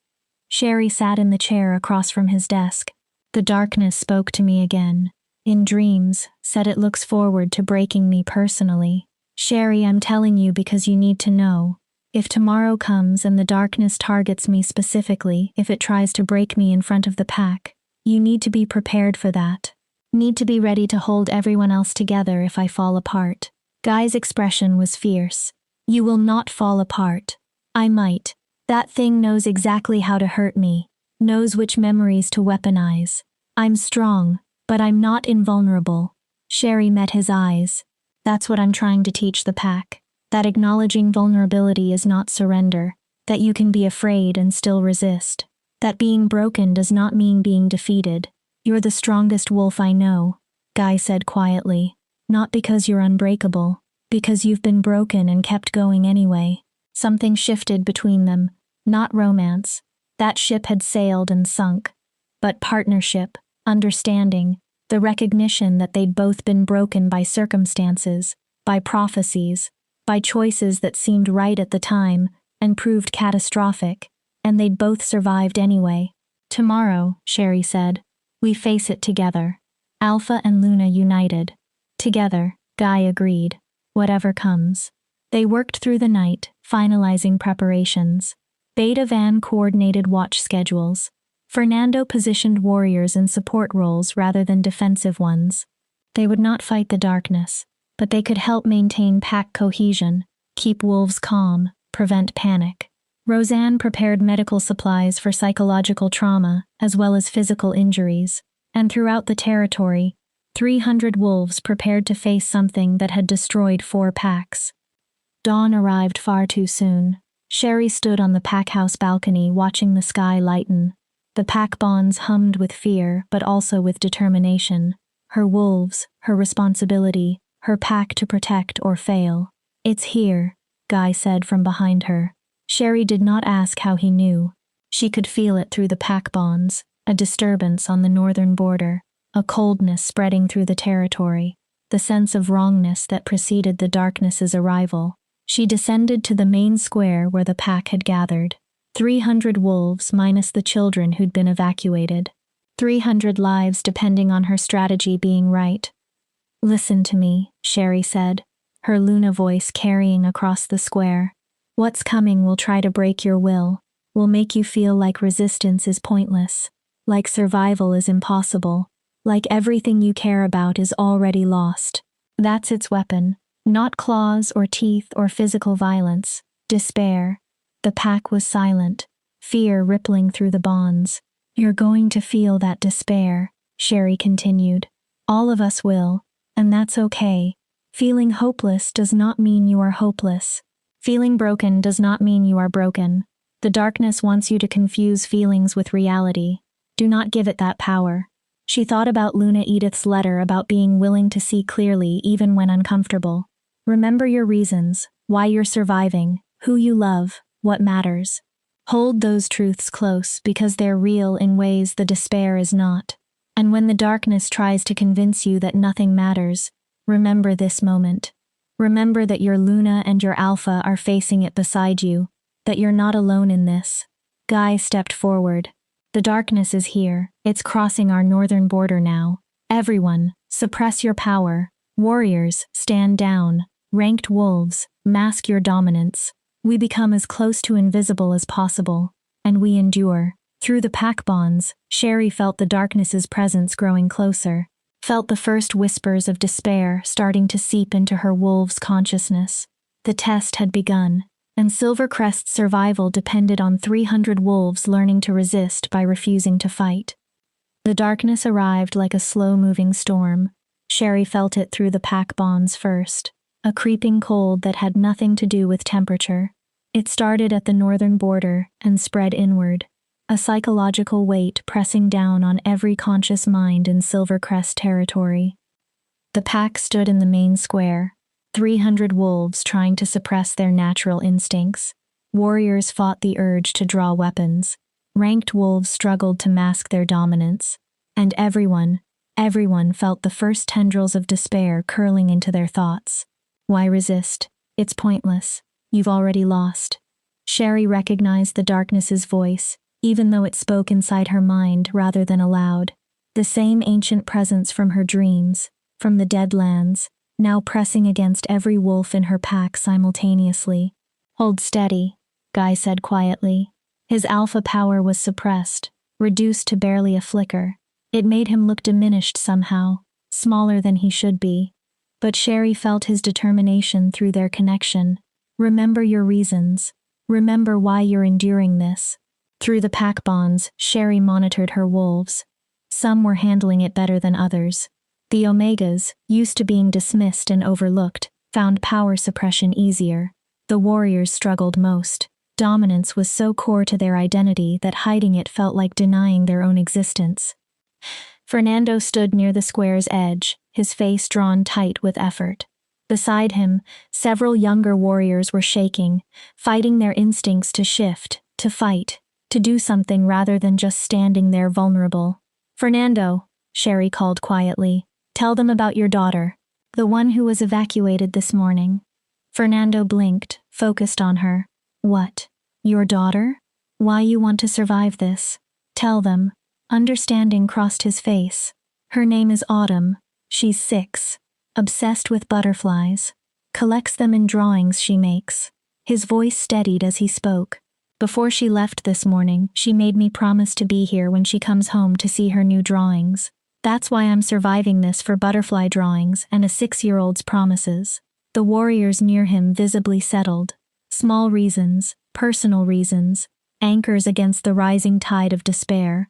Sherry sat in the chair across from his desk. "The darkness spoke to me again. In dreams, said it looks forward to breaking me personally. Sherry, I'm telling you because you need to know. If tomorrow comes and the darkness targets me specifically, if it tries to break me in front of the pack, you need to be prepared for that. Need to be ready to hold everyone else together if I fall apart." Guy's expression was fierce. "You will not fall apart. I might. That thing knows exactly how to hurt me, knows which memories to weaponize. I'm strong, but I'm not invulnerable." Sherry met his eyes. "That's what I'm trying to teach the pack. That acknowledging vulnerability is not surrender, that you can be afraid and still resist. That being broken does not mean being defeated. You're the strongest wolf I know," Guy said quietly. "Not because you're unbreakable, because you've been broken and kept going anyway." Something shifted between them, not romance. That ship had sailed and sunk. But partnership, understanding, the recognition that they'd both been broken by circumstances, by prophecies, by choices that seemed right at the time and proved catastrophic, and they'd both survived anyway. "Tomorrow," Sherry said, "we face it together. Alpha and Luna united." "Together," Guy agreed. "Whatever comes." They worked through the night, finalizing preparations. Beta Van coordinated watch schedules. Fernando positioned warriors in support roles rather than defensive ones. They would not fight the darkness, but they could help maintain pack cohesion, keep wolves calm, prevent panic. Roseanne prepared medical supplies for psychological trauma as well as physical injuries, and throughout the territory, 300 wolves prepared to face something that had destroyed 4 packs. Dawn arrived far too soon. Sherry stood on the pack house balcony watching the sky lighten. The pack bonds hummed with fear, but also with determination. Her wolves, her responsibility, her pack to protect or fail. "It's here," Guy said from behind her. Sherry did not ask how he knew. She could feel it through the pack bonds, a disturbance on the northern border, a coldness spreading through the territory, the sense of wrongness that preceded the darkness's arrival. She descended to the main square where the pack had gathered. 300 wolves minus the children who'd been evacuated. 300 lives depending on her strategy being right. "Listen to me," Sherry said, her Luna voice carrying across the square. "What's coming will try to break your will, will make you feel like resistance is pointless, like survival is impossible, like everything you care about is already lost. That's its weapon, not claws or teeth or physical violence, despair." The pack was silent, fear rippling through the bonds. "You're going to feel that despair," Sherry continued. "All of us will, and that's okay. Feeling hopeless does not mean you are hopeless. Feeling broken does not mean you are broken. The darkness wants you to confuse feelings with reality. Do not give it that power." She thought about Luna Edith's letter about being willing to see clearly even when uncomfortable. "Remember your reasons. why you're surviving, who you love, what matters. Hold those truths close because they're real in ways the despair is not. And when the darkness tries to convince you that nothing matters, remember this moment. Remember that your Luna and your Alpha are facing it beside you, that you're not alone in this. Guy stepped forward. The darkness is here. It's crossing our northern border now. Everyone, suppress your power. Warriors, stand down. Ranked wolves, mask your dominance. We become as close to invisible as possible, and we endure. Through the pack bonds, Sherry felt the darkness's presence growing closer, felt the first whispers of despair starting to seep into her wolf's consciousness. The test had begun, and Silvercrest's survival depended on 300 wolves learning to resist by refusing to fight. The darkness arrived like a slow-moving storm. Sherry felt it through the pack bonds first, a creeping cold that had nothing to do with temperature. It started at the northern border and spread inward, a psychological weight pressing down on every conscious mind in Silvercrest territory. The pack stood in the main square, 300 wolves trying to suppress their natural instincts. Warriors fought the urge to draw weapons. Ranked wolves struggled to mask their dominance. And everyone felt the first tendrils of despair curling into their thoughts. Why resist? It's pointless. You've already lost. Sherry recognized the darkness's voice, even though it spoke inside her mind rather than aloud. The same ancient presence from her dreams, from the Deadlands, now pressing against every wolf in her pack simultaneously. Hold steady, Guy said quietly. His alpha power was suppressed, reduced to barely a flicker. It made him look diminished somehow, smaller than he should be. But Sherry felt his determination through their connection. Remember your reasons. Remember why you're enduring this. Through the pack bonds, Sherry monitored her wolves. Some were handling it better than others. The Omegas, used to being dismissed and overlooked, found power suppression easier. The warriors struggled most. Dominance was so core to their identity that hiding it felt like denying their own existence. Fernando stood near the square's edge, his face drawn tight with effort. Beside him, several younger warriors were shaking, fighting their instincts to shift, to fight, to do something rather than just standing there vulnerable. Fernando, Sherry called quietly, tell them about your daughter, the one who was evacuated this morning. Fernando blinked, focused on her. What? Your daughter? Why you want to survive this? Tell them. Understanding crossed his face. Her name is Autumn. She's 6. Obsessed with butterflies. Collects them in drawings she makes. His voice steadied as he spoke. Before she left this morning, she made me promise to be here when she comes home to see her new drawings. That's why I'm surviving this for butterfly drawings and a 6-year-old's promises. The warriors near him visibly settled. Small reasons, personal reasons, anchors against the rising tide of despair.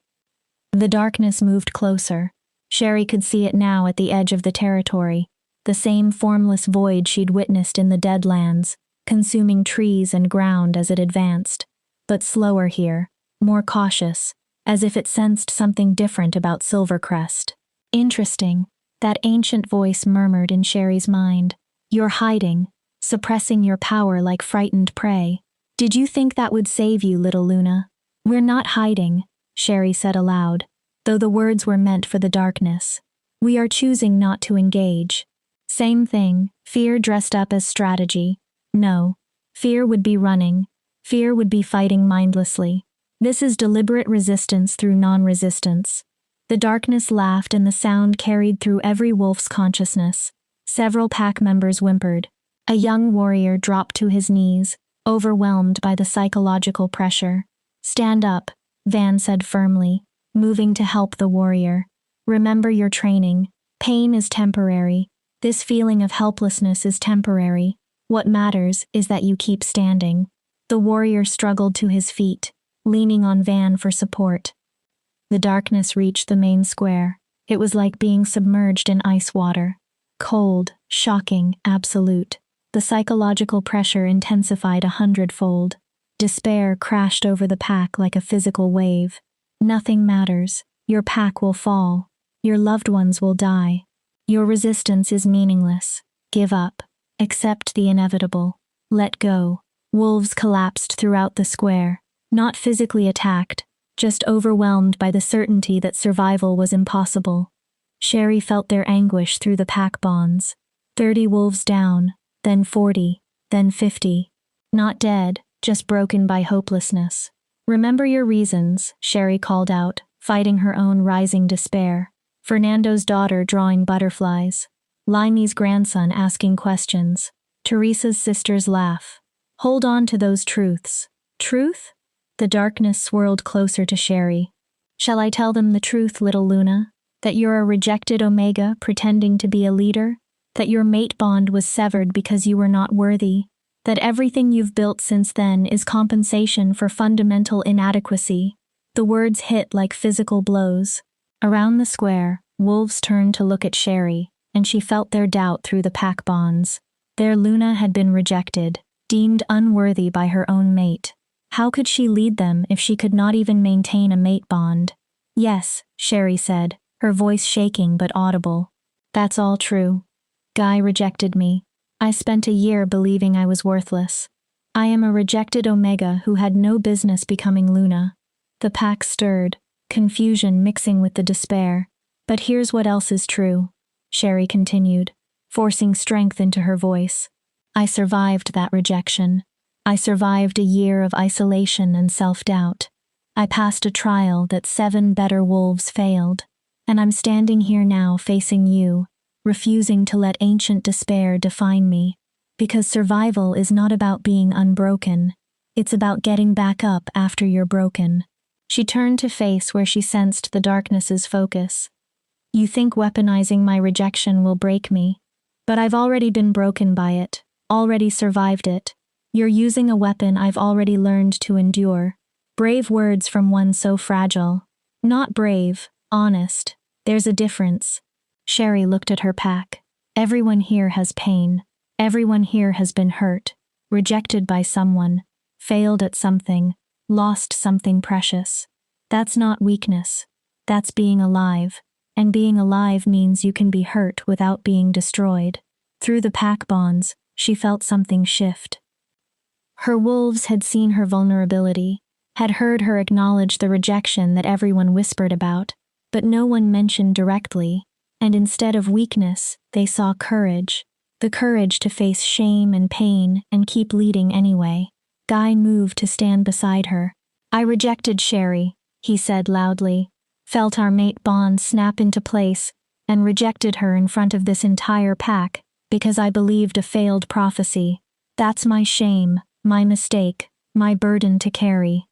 The darkness moved closer. Sherry could see it now at the edge of the territory, the same formless void she'd witnessed in the Deadlands, consuming trees and ground as it advanced. But slower here, more cautious, as if it sensed something different about Silvercrest. Interesting, that ancient voice murmured in Sherry's mind. You're hiding, suppressing your power like frightened prey. Did you think that would save you, little Luna? We're not hiding, Sherry said aloud, though the words were meant for the darkness. We are choosing not to engage. Same thing, fear dressed up as strategy. No, fear would be running. Fear would be fighting mindlessly. This is deliberate resistance through non-resistance. The darkness laughed and the sound carried through every wolf's consciousness. Several pack members whimpered. A young warrior dropped to his knees, overwhelmed by the psychological pressure. Stand up, Van said firmly, moving to help the warrior. Remember your training. Pain is temporary. This feeling of helplessness is temporary. What matters is that you keep standing. The warrior struggled to his feet, leaning on Van for support. The darkness reached the main square. It was like being submerged in ice water. Cold, shocking, absolute. The psychological pressure intensified 100-fold. Despair crashed over the pack like a physical wave. Nothing matters. Your pack will fall. Your loved ones will die. Your resistance is meaningless. Give up. Accept the inevitable. Let go. Wolves collapsed throughout the square, not physically attacked, just overwhelmed by the certainty that survival was impossible. Sherry felt their anguish through the pack bonds. 30 wolves down, then 40, then 50. Not dead, just broken by hopelessness. Remember your reasons, Sherry called out, fighting her own rising despair. Fernando's daughter drawing butterflies. Limey's grandson asking questions. Teresa's sister's laugh. Hold on to those truths. Truth? The darkness swirled closer to Sherry. Shall I tell them the truth, little Luna? That you're a rejected Omega pretending to be a leader? That your mate bond was severed because you were not worthy? That everything you've built since then is compensation for fundamental inadequacy? The words hit like physical blows. Around the square, wolves turned to look at Sherry, and she felt their doubt through the pack bonds. Their Luna had been rejected, deemed unworthy by her own mate. How could she lead them if she could not even maintain a mate bond? Yes, Sherry said, her voice shaking but audible. That's all true. Guy rejected me. I spent a year believing I was worthless. I am a rejected Omega who had no business becoming Luna. The pack stirred, confusion mixing with the despair. But here's what else is true, Sherry continued, forcing strength into her voice. I survived that rejection. I survived a year of isolation and self-doubt. I passed a trial that 7 better wolves failed. And I'm standing here now facing you, refusing to let ancient despair define me. Because survival is not about being unbroken. It's about getting back up after you're broken. She turned to face where she sensed the darkness's focus. You think weaponizing my rejection will break me. But I've already been broken by it, already survived it. You're using a weapon I've already learned to endure. Brave words from one so fragile. Not brave, honest. There's a difference. Sherry looked at her pack. Everyone here has pain. Everyone here has been hurt, rejected by someone, failed at something, lost something precious. That's not weakness. That's being alive. And being alive means you can be hurt without being destroyed. Through the pack bonds, she felt something shift. Her wolves had seen her vulnerability, had heard her acknowledge the rejection that everyone whispered about, but no one mentioned directly, and instead of weakness, they saw courage. The courage to face shame and pain and keep leading anyway. Guy moved to stand beside her. I rejected Sherry, he said loudly, felt our mate bond snap into place, and rejected her in front of this entire pack because I believed a failed prophecy. That's my shame, my mistake, my burden to carry.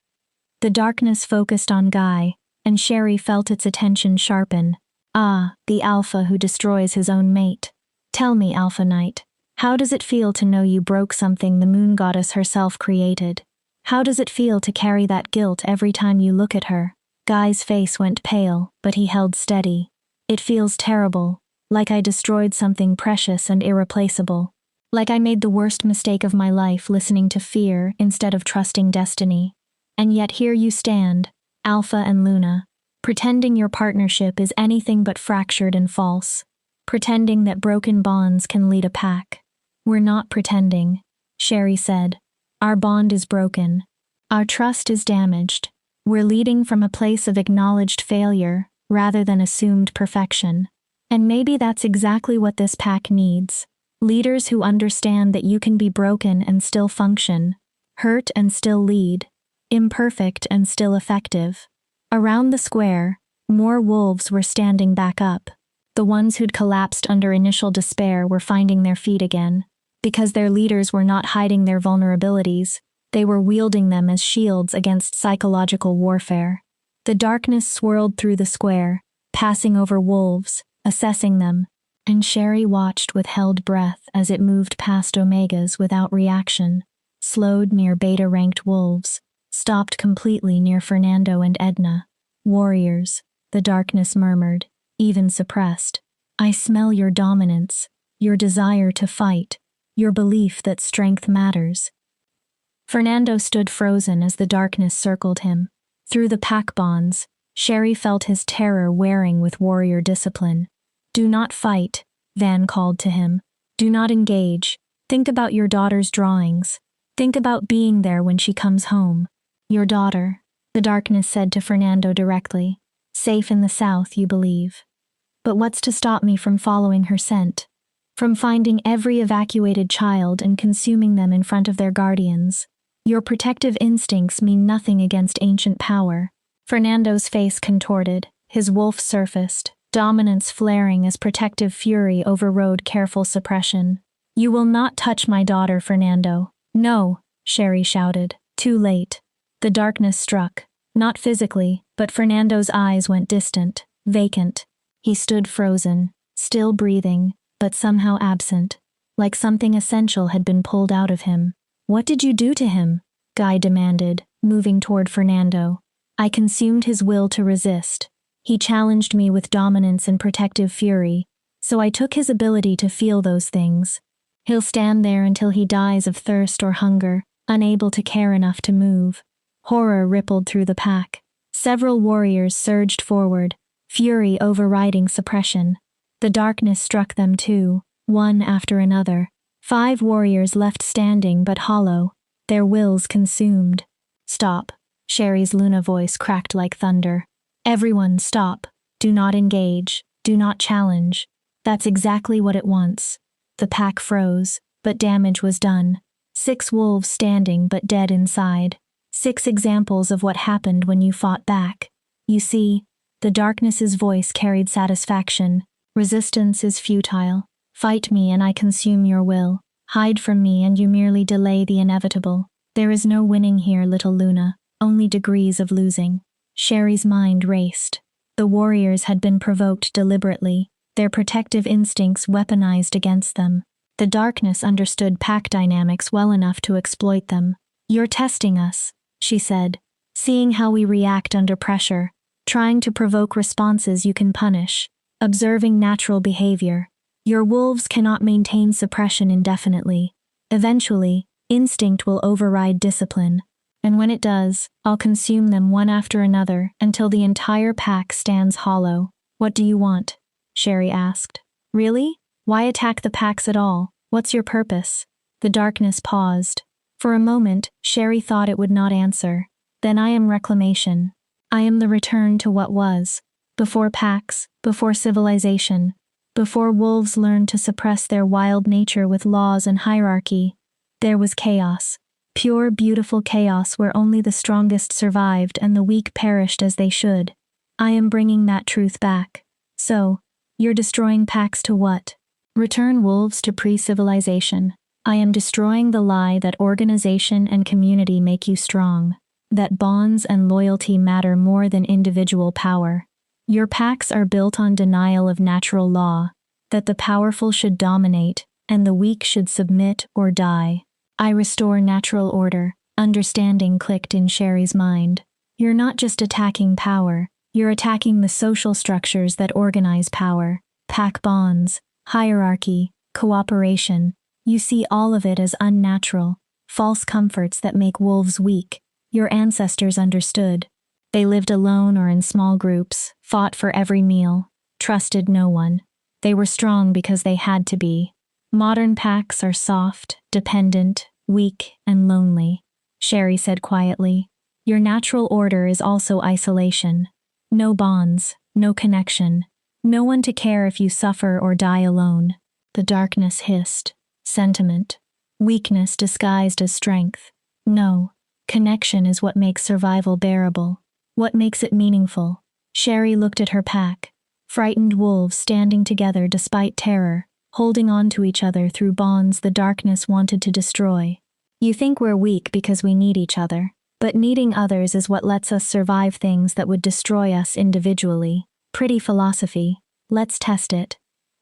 The darkness focused on Guy, and Sherry felt its attention sharpen. Ah, the alpha who destroys his own mate. Tell me, Alpha Knight, how does it feel to know you broke something the moon goddess herself created? How does it feel to carry that guilt every time you look at her? Guy's face went pale, but he held steady. It feels terrible, like I destroyed something precious and irreplaceable. Like I made the worst mistake of my life listening to fear instead of trusting destiny. And yet here you stand, Alpha and Luna, pretending your partnership is anything but fractured and false. Pretending that broken bonds can lead a pack. We're not pretending, Sherry said. Our bond is broken. Our trust is damaged. We're leading from a place of acknowledged failure rather than assumed perfection. And maybe that's exactly what this pack needs. Leaders who understand that you can be broken and still function, hurt and still lead, imperfect and still effective. Around the square, more wolves were standing back up. The ones who'd collapsed under initial despair were finding their feet again. Because their leaders were not hiding their vulnerabilities, they were wielding them as shields against psychological warfare. The darkness swirled through the square, passing over wolves, assessing them, and Sherry watched with held breath as it moved past Omegas without reaction, slowed near beta-ranked wolves, stopped completely near Fernando and Edna. Warriors, the darkness murmured, even suppressed. I smell your dominance, your desire to fight, your belief that strength matters. Fernando stood frozen as the darkness circled him. Through the pack bonds, Sherry felt his terror wearing with warrior discipline. Do not fight, Van called to him. Do not engage. Think about your daughter's drawings. Think about being there when she comes home. Your daughter, the darkness said to Fernando directly. Safe in the south, you believe. But what's to stop me from following her scent? From finding every evacuated child and consuming them in front of their guardians? Your protective instincts mean nothing against ancient power. Fernando's face contorted, his wolf surfaced, dominance flaring as protective fury overrode careful suppression. You will not touch my daughter, Fernando. No, Sherry shouted. Too late. The darkness struck. Not physically, but Fernando's eyes went distant, vacant. He stood frozen, still breathing, but somehow absent, like something essential had been pulled out of him. What did you do to him? Guy demanded, moving toward Fernando. I consumed his will to resist. He challenged me with dominance and protective fury, so I took his ability to feel those things. He'll stand there until he dies of thirst or hunger, unable to care enough to move. Horror rippled through the pack. Several warriors surged forward, fury overriding suppression. The darkness struck them too, one after another. 5 warriors left standing but hollow, their wills consumed. Stop. Sherry's Luna voice cracked like thunder. Everyone stop. Do not engage. Do not challenge. That's exactly what it wants. The pack froze, but damage was done. 6 wolves standing but dead inside. 6 examples of what happened when you fought back. You see, the darkness's voice carried satisfaction. Resistance is futile. Fight me and I consume your will. Hide from me and you merely delay the inevitable. There is no winning here, little Luna, only degrees of losing. Sherry's mind raced. The warriors had been provoked deliberately, their protective instincts weaponized against them. The darkness understood pack dynamics well enough to exploit them. You're testing us, she said, seeing how we react under pressure, trying to provoke responses you can punish, observing natural behavior. Your wolves cannot maintain suppression indefinitely. Eventually, instinct will override discipline. And when it does, I'll consume them one after another until the entire pack stands hollow. What do you want? Sherry asked. Really? Why attack the packs at all? What's your purpose? The darkness paused. For a moment, Sherry thought it would not answer. Then I am reclamation. I am the return to what was. Before packs, before civilization, before wolves learned to suppress their wild nature with laws and hierarchy, there was chaos. Pure, beautiful chaos where only the strongest survived and the weak perished as they should. I am bringing that truth back. So, you're destroying packs to what? Return wolves to pre-civilization. I am destroying the lie that organization and community make you strong, that bonds and loyalty matter more than individual power. Your packs are built on denial of natural law, that the powerful should dominate and the weak should submit or die. I restore natural order. Understanding clicked in Sherry's mind. You're not just attacking power, you're attacking the social structures that organize power. Pack bonds, hierarchy, cooperation. You see all of it as unnatural, false comforts that make wolves weak. Your ancestors understood. They lived alone or in small groups, fought for every meal, trusted no one. They were strong because they had to be. Modern packs are soft, dependent, weak, and lonely, Sherry said quietly. Your natural order is also isolation. No bonds, no connection, no one to care if you suffer or die alone. The darkness hissed. Sentiment. Weakness disguised as strength. No, connection is what makes survival bearable, what makes it meaningful. Sherry looked at her pack. Frightened wolves standing together despite terror, holding on to each other through bonds the darkness wanted to destroy. You think we're weak because we need each other, but needing others is what lets us survive things that would destroy us individually. Pretty philosophy. Let's test it.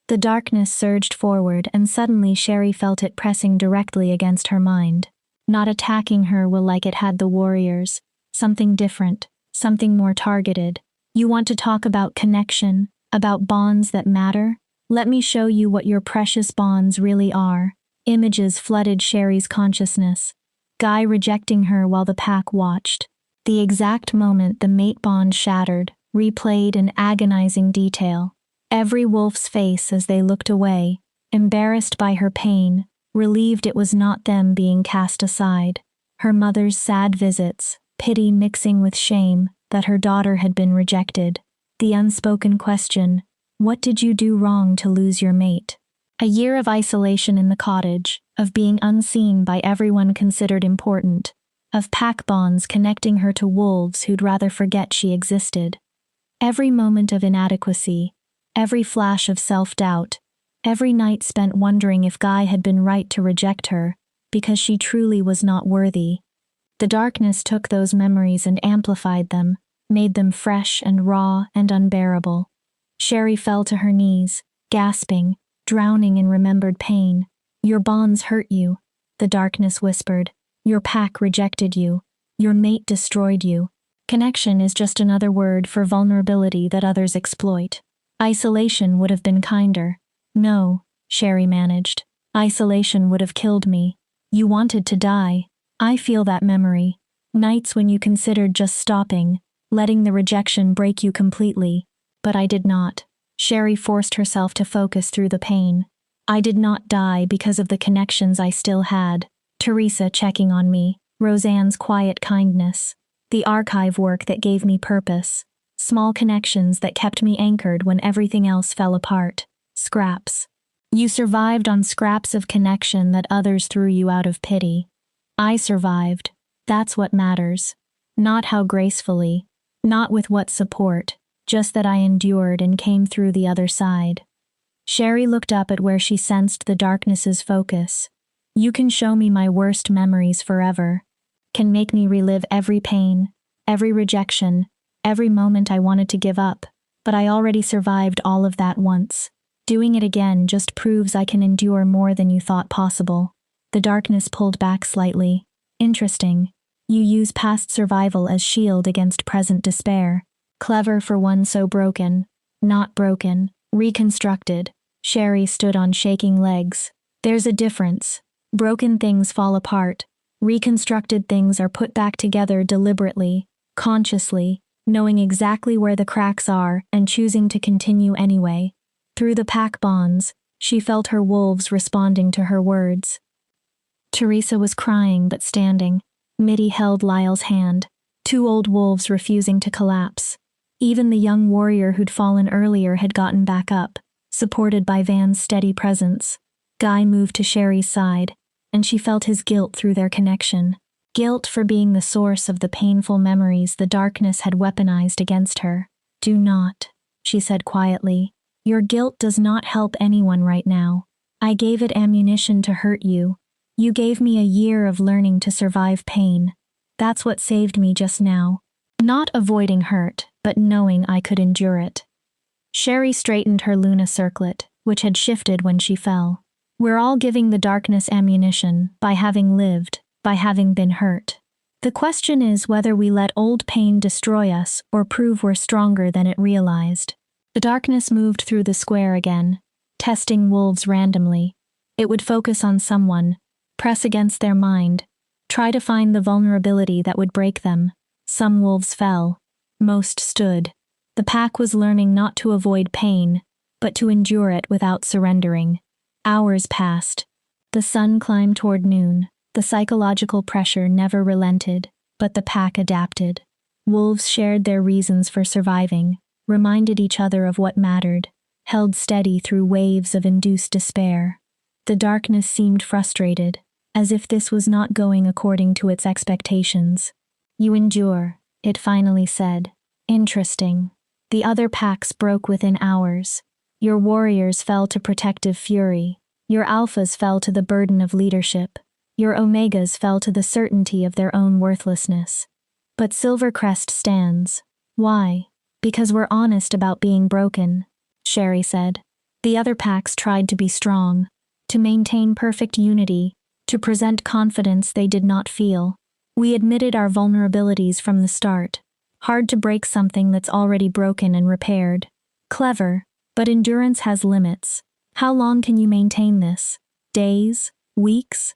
The darkness surged forward and suddenly Sherry felt it pressing directly against her mind. Not attacking her will like it had the warriors. Something different, something more targeted. You want to talk about connection, about bonds that matter? Let me show you what your precious bonds really are. Images flooded Sherry's consciousness. Guy rejecting her while the pack watched. The exact moment the mate bond shattered, replayed in agonizing detail. Every wolf's face as they looked away, embarrassed by her pain, relieved it was not them being cast aside. Her mother's sad visits, pity mixing with shame that her daughter had been rejected. The unspoken question, what did you do wrong to lose your mate? A year of isolation in the cottage, of being unseen by everyone considered important, of pack bonds connecting her to wolves who'd rather forget she existed. Every moment of inadequacy, every flash of self-doubt, every night spent wondering if Guy had been right to reject her, because she truly was not worthy. The darkness took those memories and amplified them, made them fresh and raw and unbearable. Sherry fell to her knees, gasping, drowning in remembered pain. Your bonds hurt you, the darkness whispered. Your pack rejected you. Your mate destroyed you. Connection is just another word for vulnerability that others exploit. Isolation would have been kinder. No, Sherry managed. Isolation would have killed me. You wanted to die. I feel that memory. Nights when you considered just stopping, letting the rejection break you completely. But I did not. Sherry forced herself to focus through the pain. I did not die because of the connections I still had. Teresa checking on me, Roseanne's quiet kindness, the archive work that gave me purpose, small connections that kept me anchored when everything else fell apart. Scraps. You survived on scraps of connection that others threw you out of pity. I survived. That's what matters. Not how gracefully, not with what support, just that I endured and came through the other side. Sherry looked up at where she sensed the darkness's focus. You can show me my worst memories forever, can make me relive every pain, every rejection, every moment I wanted to give up, but I already survived all of that once. Doing it again just proves I can endure more than you thought possible. The darkness pulled back slightly. Interesting. You use past survival as shield against present despair. Clever for one so broken. Not broken. Reconstructed. Sherry stood on shaking legs. There's a difference. Broken things fall apart. Reconstructed things are put back together deliberately, consciously, knowing exactly where the cracks are and choosing to continue anyway. Through the pack bonds, she felt her wolves responding to her words. Teresa was crying but standing. Mitty held Lyle's hand, two old wolves refusing to collapse. Even the young warrior who'd fallen earlier had gotten back up, supported by Van's steady presence. Guy moved to Sherry's side, and she felt his guilt through their connection. Guilt for being the source of the painful memories the darkness had weaponized against her. Do not, she said quietly. Your guilt does not help anyone right now. I gave it ammunition to hurt you. You gave me a year of learning to survive pain. That's what saved me just now. Not avoiding hurt, but knowing I could endure it. Sherry straightened her Luna circlet, which had shifted when she fell. We're all giving the darkness ammunition by having lived, by having been hurt. The question is whether we let old pain destroy us or prove we're stronger than it realized. The darkness moved through the square again, testing wolves randomly. It would focus on someone, press against their mind, try to find the vulnerability that would break them. Some wolves fell. Most stood. The pack was learning not to avoid pain, but to endure it without surrendering. Hours passed. The sun climbed toward noon. The psychological pressure never relented, but the pack adapted. Wolves shared their reasons for surviving, reminded each other of what mattered, held steady through waves of induced despair. The darkness seemed frustrated, as if this was not going according to its expectations. You endure, it finally said. Interesting. The other packs broke within hours. Your warriors fell to protective fury. Your alphas fell to the burden of leadership. Your omegas fell to the certainty of their own worthlessness. But Silvercrest stands. Why? Because we're honest about being broken, Sherry said. The other packs tried to be strong, to maintain perfect unity, to present confidence they did not feel. We admitted our vulnerabilities from the start. Hard to break something that's already broken and repaired. Clever, but endurance has limits. How long can you maintain this? Days? Weeks?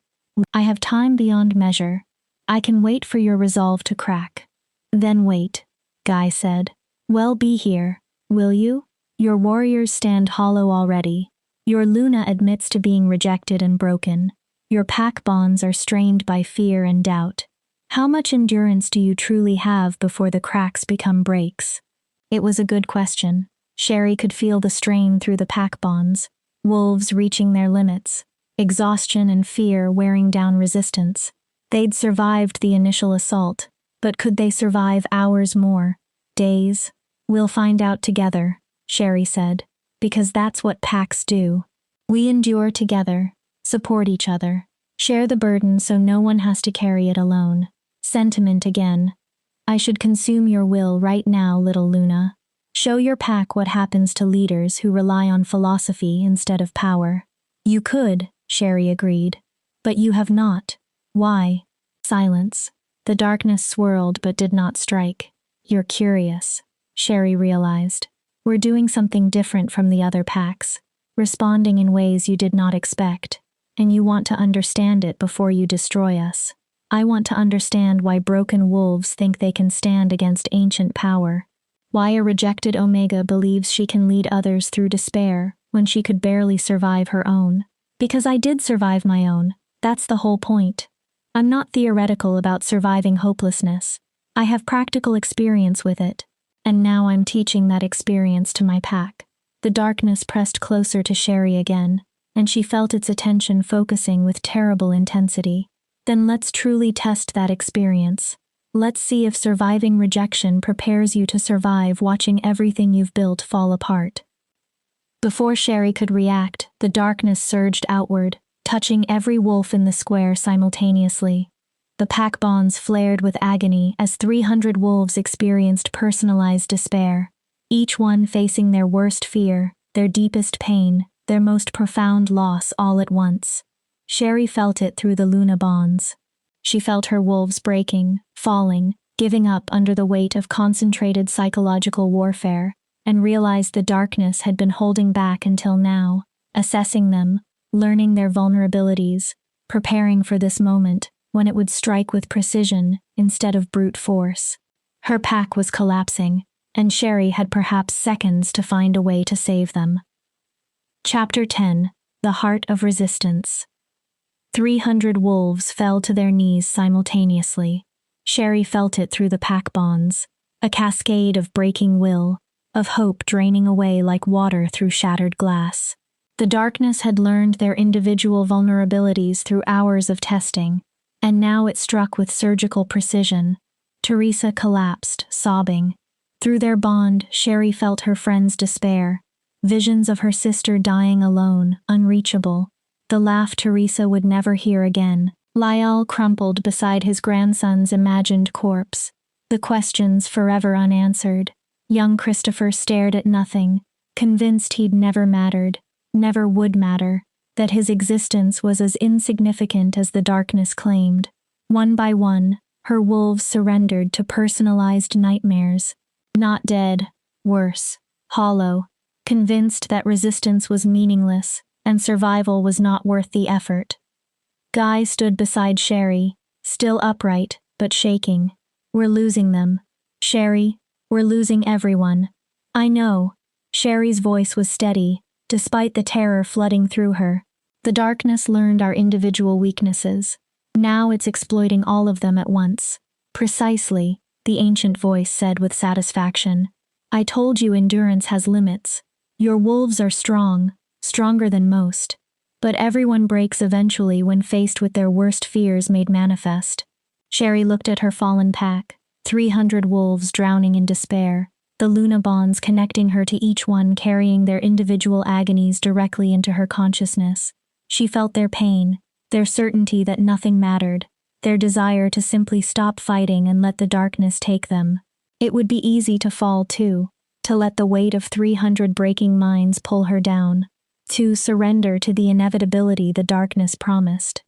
I have time beyond measure. I can wait for your resolve to crack. Then wait, Guy said. Well, be here, will you? Your warriors stand hollow already. Your Luna admits to being rejected and broken. Your pack bonds are strained by fear and doubt. How much endurance do you truly have before the cracks become breaks? It was a good question. Sherry could feel the strain through the pack bonds, wolves reaching their limits, exhaustion and fear wearing down resistance. They'd survived the initial assault, but could they survive hours more? Days? We'll find out together, Sherry said, because that's what packs do. We endure together, support each other, share the burden so no one has to carry it alone. Sentiment again. I should consume your will right now, little Luna. Show your pack what happens to leaders who rely on philosophy instead of power. You could, Sherry agreed. But you have not. Why? Silence. The darkness swirled but did not strike. You're curious, Sherry realized. We're doing something different from the other packs, responding in ways you did not expect, and you want to understand it before you destroy us. I want to understand why broken wolves think they can stand against ancient power, why a rejected Omega believes she can lead others through despair when she could barely survive her own. Because I did survive my own, that's the whole point. I'm not theoretical about surviving hopelessness. I have practical experience with it, and now I'm teaching that experience to my pack. The darkness pressed closer to Sherry again, and she felt its attention focusing with terrible intensity. Then let's truly test that experience. Let's see if surviving rejection prepares you to survive watching everything you've built fall apart. Before Sherry could react, the darkness surged outward, touching every wolf in the square simultaneously. The pack bonds flared with agony as 300 wolves experienced personalized despair, each one facing their worst fear, their deepest pain, their most profound loss all at once. Sherry felt it through the Luna bonds. She felt her wolves breaking, falling, giving up under the weight of concentrated psychological warfare, and realized the darkness had been holding back until now, assessing them, learning their vulnerabilities, preparing for this moment when it would strike with precision instead of brute force. Her pack was collapsing, and Sherry had perhaps seconds to find a way to save them. Chapter 10: The Heart of Resistance. 300 wolves fell to their knees simultaneously. Sherry felt it through the pack bonds, a cascade of breaking will, of hope draining away like water through shattered glass. The darkness had learned their individual vulnerabilities through hours of testing, and now it struck with surgical precision. Teresa collapsed, sobbing. Through their bond, Sherry felt her friend's despair, visions of her sister dying alone, unreachable, the laugh Teresa would never hear again. Lyell crumpled beside his grandson's imagined corpse, the questions forever unanswered. Young Christopher stared at nothing, convinced he'd never mattered, never would matter, that his existence was as insignificant as the darkness claimed. One by one, her wolves surrendered to personalized nightmares. Not dead, worse, hollow, convinced that resistance was meaningless and survival was not worth the effort. Guy stood beside Sherry, still upright, but shaking. We're losing them. Sherry, we're losing everyone. I know. Sherry's voice was steady, despite the terror flooding through her. The darkness learned our individual weaknesses. Now it's exploiting all of them at once. Precisely, the ancient voice said with satisfaction. I told you endurance has limits. Your wolves are strong, stronger than most. But everyone breaks eventually when faced with their worst fears made manifest. Sherry looked at her fallen pack, 300 wolves drowning in despair, the Luna bonds connecting her to each one carrying their individual agonies directly into her consciousness. She felt their pain, their certainty that nothing mattered, their desire to simply stop fighting and let the darkness take them. It would be easy to fall too, to let the weight of 300 breaking minds pull her down, to surrender to the inevitability the darkness promised.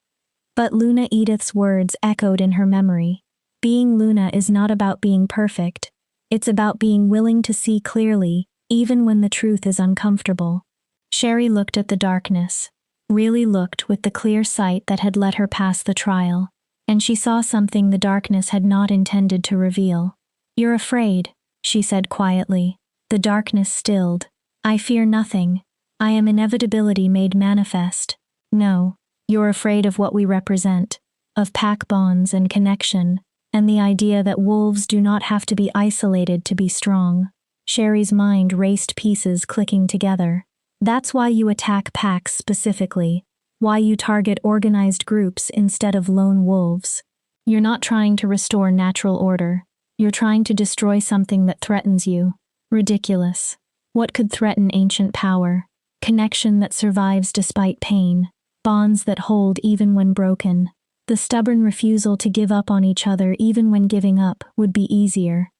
But Luna Edith's words echoed in her memory. Being Luna is not about being perfect. It's about being willing to see clearly, even when the truth is uncomfortable. Sherry looked at the darkness, really looked with the clear sight that had let her pass the trial, and she saw something the darkness had not intended to reveal. You're afraid, she said quietly. The darkness stilled. I fear nothing. I am inevitability made manifest. No, You're afraid of what we represent, of pack bonds and connection, and the idea that wolves do not have to be isolated to be strong. Sherry's mind raced pieces clicking together. That's why you attack packs specifically, why you target organized groups instead of lone wolves. You're not trying to restore natural order. You're trying to destroy something that threatens you. Ridiculous. What could threaten ancient power? Connection that survives despite pain. Bonds that hold even when broken. The stubborn refusal to give up on each other even when giving up would be easier.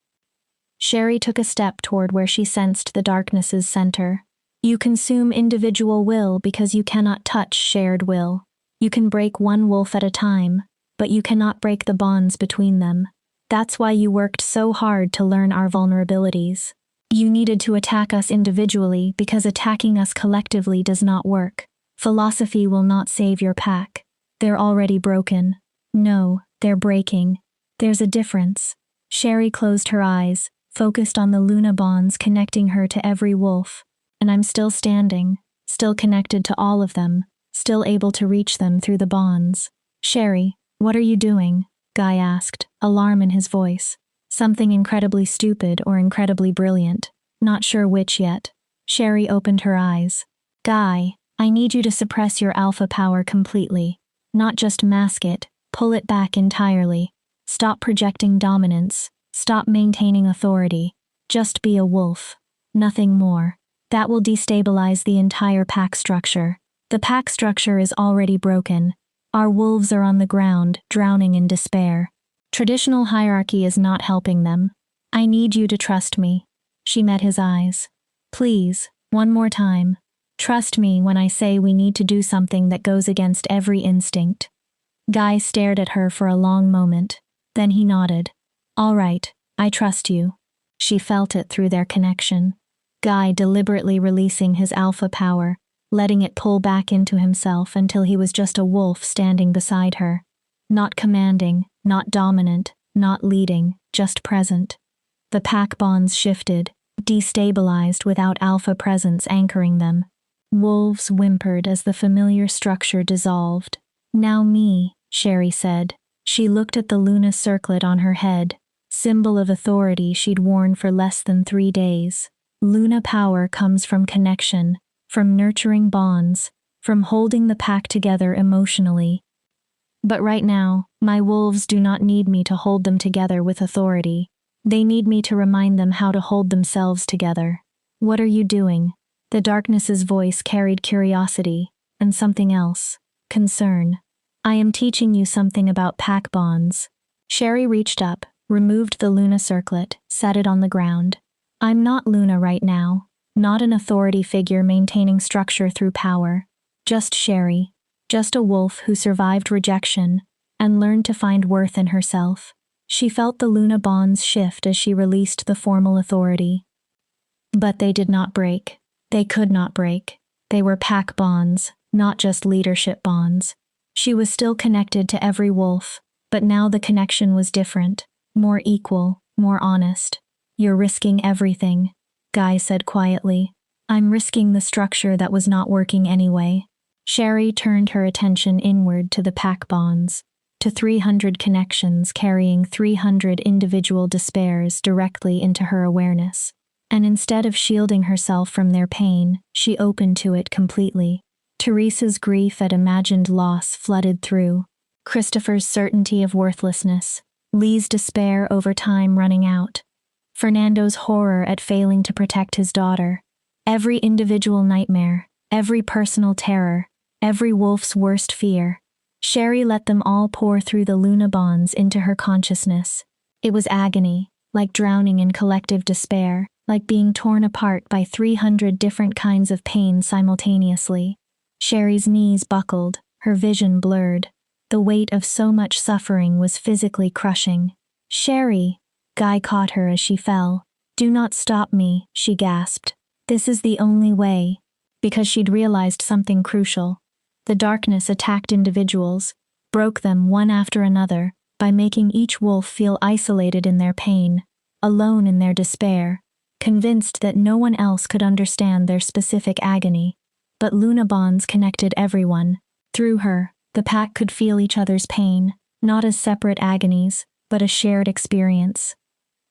Sherry took a step toward where she sensed the darkness's center. You consume individual will because you cannot touch shared will. You can break one wolf at a time, but you cannot break the bonds between them. That's why you worked so hard to learn our vulnerabilities. You needed to attack us individually because attacking us collectively does not work. Philosophy will not save your pack. They're already broken. No, they're breaking. There's a difference. Sherry closed her eyes, focused on the Luna bonds connecting her to every wolf. And I'm still standing, still connected to all of them, still able to reach them through the bonds. Sherry, what are you doing? Guy asked, alarm in his voice. Something incredibly stupid or incredibly brilliant. Not sure which yet. Sherry opened her eyes. Guy, I need you to suppress your alpha power completely. Not just mask it, pull it back entirely. Stop projecting dominance. Stop maintaining authority. Just be a wolf. Nothing more. That will destabilize the entire pack structure. The pack structure is already broken. Our wolves are on the ground, drowning in despair. Traditional hierarchy is not helping them. I need you to trust me. She met his eyes. Please, one more time. Trust me when I say we need to do something that goes against every instinct. Guy stared at her for a long moment. Then he nodded. All right, I trust you. She felt it through their connection. Guy deliberately releasing his alpha power, letting it pull back into himself until he was just a wolf standing beside her. Not commanding, not dominant, not leading, just present. The pack bonds shifted, destabilized without alpha presence anchoring them. Wolves whimpered as the familiar structure dissolved. Now me, Sherry said. She looked at the Luna circlet on her head, symbol of authority she'd worn for less than 3 days. Luna power comes from connection, from nurturing bonds, from holding the pack together emotionally. But right now, my wolves do not need me to hold them together with authority. They need me to remind them how to hold themselves together. What are you doing? The darkness's voice carried curiosity, and something else, concern. I am teaching you something about pack bonds. Sherry reached up, removed the Luna circlet, set it on the ground. I'm not Luna right now, not an authority figure maintaining structure through power. Just Sherry, just a wolf who survived rejection and learned to find worth in herself. She felt the Luna bonds shift as she released the formal authority. But they did not break. They could not break. They were pack bonds, not just leadership bonds. She was still connected to every wolf, but now the connection was different, more equal, more honest. You're risking everything, Guy said quietly. I'm risking the structure that was not working anyway. Sherry turned her attention inward to the pack bonds, to 300 connections carrying 300 individual despairs directly into her awareness. And instead of shielding herself from their pain, she opened to it completely. Teresa's grief at imagined loss flooded through. Christopher's certainty of worthlessness. Lee's despair over time running out. Fernando's horror at failing to protect his daughter. Every individual nightmare, every personal terror, every wolf's worst fear. Sherry let them all pour through the Luna bonds into her consciousness. It was agony, like drowning in collective despair, like being torn apart by 300 different kinds of pain simultaneously. Sherry's knees buckled, her vision blurred. The weight of so much suffering was physically crushing. Sherry! Guy caught her as she fell. Do not stop me, she gasped. This is the only way. Because she'd realized something crucial. The darkness attacked individuals, broke them one after another, by making each wolf feel isolated in their pain, alone in their despair, convinced that no one else could understand their specific agony. But Luna bonds connected everyone. Through her, The pack could feel each other's pain, not as separate agonies, but a shared experience.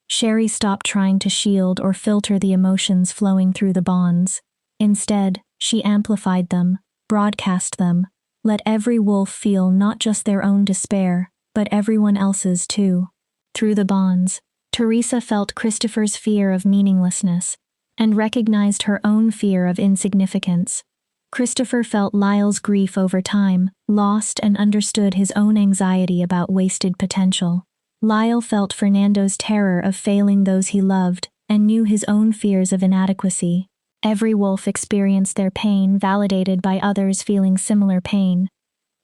Sherry stopped trying to shield or filter the emotions flowing through the bonds. Instead, she amplified them, broadcast them, let every wolf feel not just their own despair, but everyone else's too. Through the bonds, Teresa felt Christopher's fear of meaninglessness and recognized her own fear of insignificance. Christopher felt Lyle's grief over time, lost and understood his own anxiety about wasted potential. Lyle felt Fernando's terror of failing those he loved and knew his own fears of inadequacy. Every wolf experienced their pain validated by others feeling similar pain.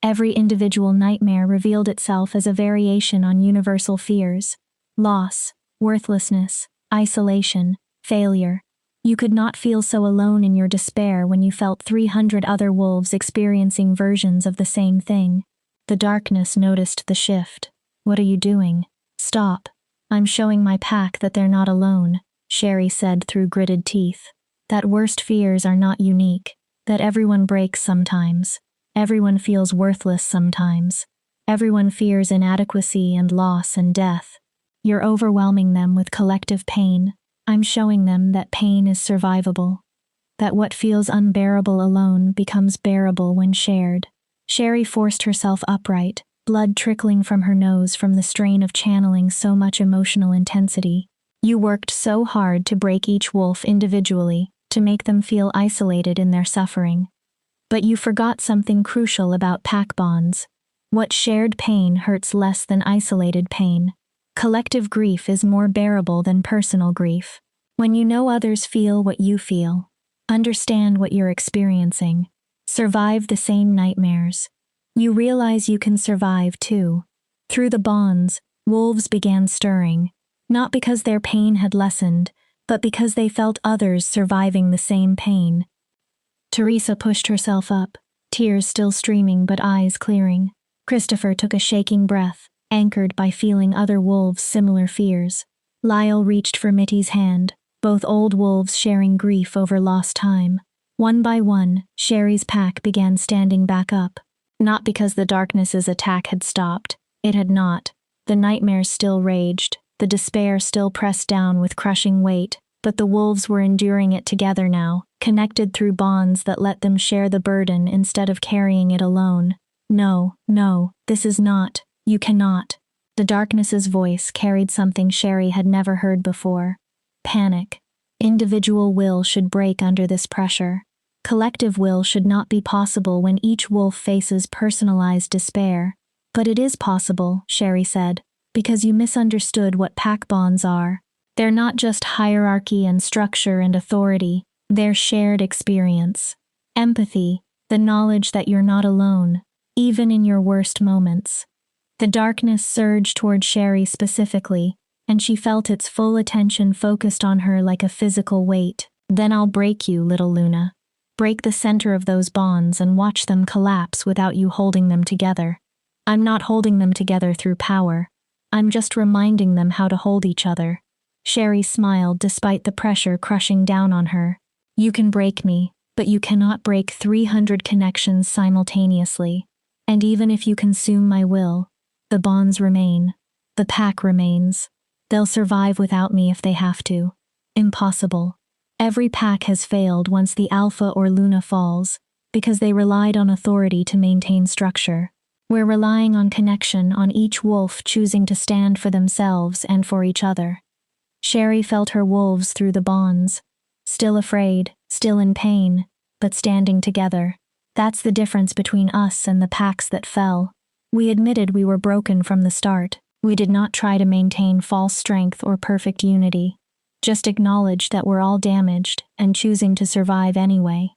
Every individual nightmare revealed itself as a variation on universal fears: loss, worthlessness, isolation, failure. You could not feel so alone in your despair when you felt 300 other wolves experiencing versions of the same thing. The darkness noticed the shift. "What are you doing? Stop. I'm showing my pack that they're not alone," Sherry said through gritted teeth. That worst fears are not unique, that everyone breaks sometimes. Everyone feels worthless sometimes. Everyone fears inadequacy and loss and death. You're overwhelming them with collective pain. I'm showing them that pain is survivable. That what feels unbearable alone becomes bearable when shared. Sherry forced herself upright, blood trickling from her nose from the strain of channeling so much emotional intensity. You worked so hard to break each wolf individually, to make them feel isolated in their suffering. But you forgot something crucial about pack bonds. What shared pain hurts less than isolated pain. Collective grief is more bearable than personal grief. When you know others feel what you feel, understand what you're experiencing, survive the same nightmares, you realize you can survive too. Through the bonds, wolves began stirring, not because their pain had lessened, but because they felt others surviving the same pain. Teresa pushed herself up, tears still streaming but eyes clearing. Christopher took a shaking breath, anchored by feeling other wolves' similar fears. Lyle reached for Mitty's hand, both old wolves sharing grief over lost time. One by one, Sherry's pack began standing back up. Not because the darkness's attack had stopped. It had not. The nightmares still raged, the despair still pressed down with crushing weight, but the wolves were enduring it together now, connected through bonds that let them share the burden instead of carrying it alone. "No, no, this is not. You cannot." The darkness's voice carried something Sherry had never heard before. Panic. Individual will should break under this pressure. Collective will should not be possible when each wolf faces personalized despair. "But it is possible," Sherry said, "because you misunderstood what pack bonds are. They're not just hierarchy and structure and authority, they're shared experience. Empathy, the knowledge that you're not alone, even in your worst moments." The darkness surged toward Sherry specifically, and she felt its full attention focused on her like a physical weight. "Then I'll break you, little Luna. Break the center of those bonds and watch them collapse without you holding them together. I'm not holding them together through power. I'm just reminding them how to hold each other." Sherry smiled despite the pressure crushing down on her. "You can break me, but you cannot break 300 connections simultaneously. And even if you consume my will, the bonds remain. The pack remains. They'll survive without me if they have to. Impossible. Every pack has failed once the Alpha or Luna falls, because they relied on authority to maintain structure. We're relying on connection, on each wolf choosing to stand for themselves and for each other." Sherry felt her wolves through the bonds. Still afraid, still in pain, but standing together. That's the difference between us and the packs that fell. We admitted we were broken from the start. We did not try to maintain false strength or perfect unity. Just acknowledge that we're all damaged and choosing to survive anyway.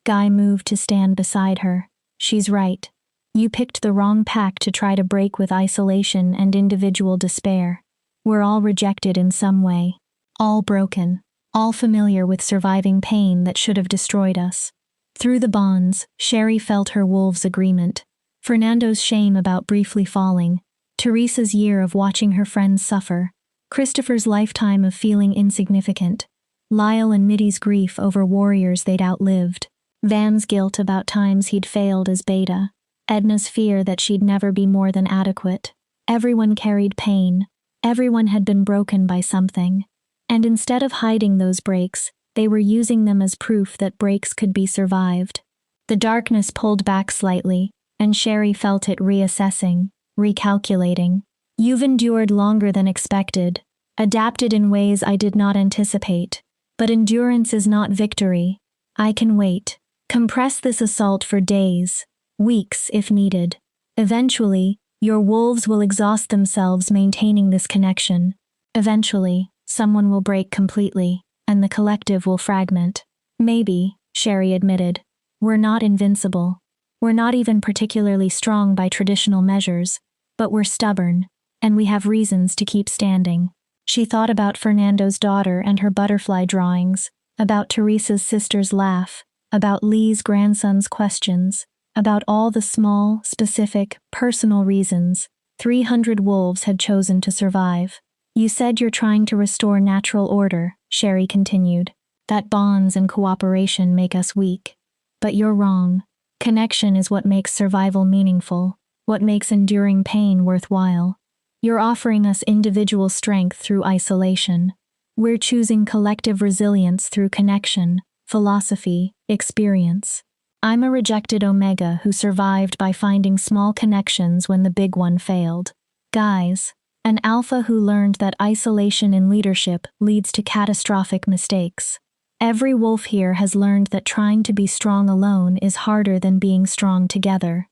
Guy moved to stand beside her. "She's right. You picked the wrong pack to try to break with isolation and individual despair. We're all rejected in some way. All broken. All familiar with surviving pain that should have destroyed us." Through the bonds, Sherry felt her wolves' agreement. Fernando's shame about briefly falling. Teresa's year of watching her friends suffer. Christopher's lifetime of feeling insignificant. Lyle and Mitty's grief over warriors they'd outlived. Van's guilt about times he'd failed as Beta. Edna's fear that she'd never be more than adequate. Everyone carried pain. Everyone had been broken by something. And instead of hiding those breaks, they were using them as proof that breaks could be survived. The darkness pulled back slightly, and Sherry felt it reassessing, recalculating. You've endured longer than expected, adapted in ways I did not anticipate. But endurance is not victory. I can wait. Compress this assault for days, weeks if needed. Eventually, your wolves will exhaust themselves maintaining this connection. Eventually, someone will break completely, and the collective will fragment. Maybe, Sherry admitted. We're not invincible. We're not even particularly strong by traditional measures, but we're stubborn, and we have reasons to keep standing. She thought about Fernando's daughter and her butterfly drawings, about Teresa's sister's laugh, about Lee's grandson's questions, about all the small, specific, personal reasons 300 wolves had chosen to survive. You said you're trying to restore natural order, Sherry continued, that bonds and cooperation make us weak. But you're wrong. Connection is what makes survival meaningful, what makes enduring pain worthwhile. You're offering us individual strength through isolation. We're choosing collective resilience through connection, philosophy, experience. I'm a rejected Omega who survived by finding small connections when the big one failed. Guys, an Alpha who learned that isolation in leadership leads to catastrophic mistakes. Every wolf here has learned that trying to be strong alone is harder than being strong together.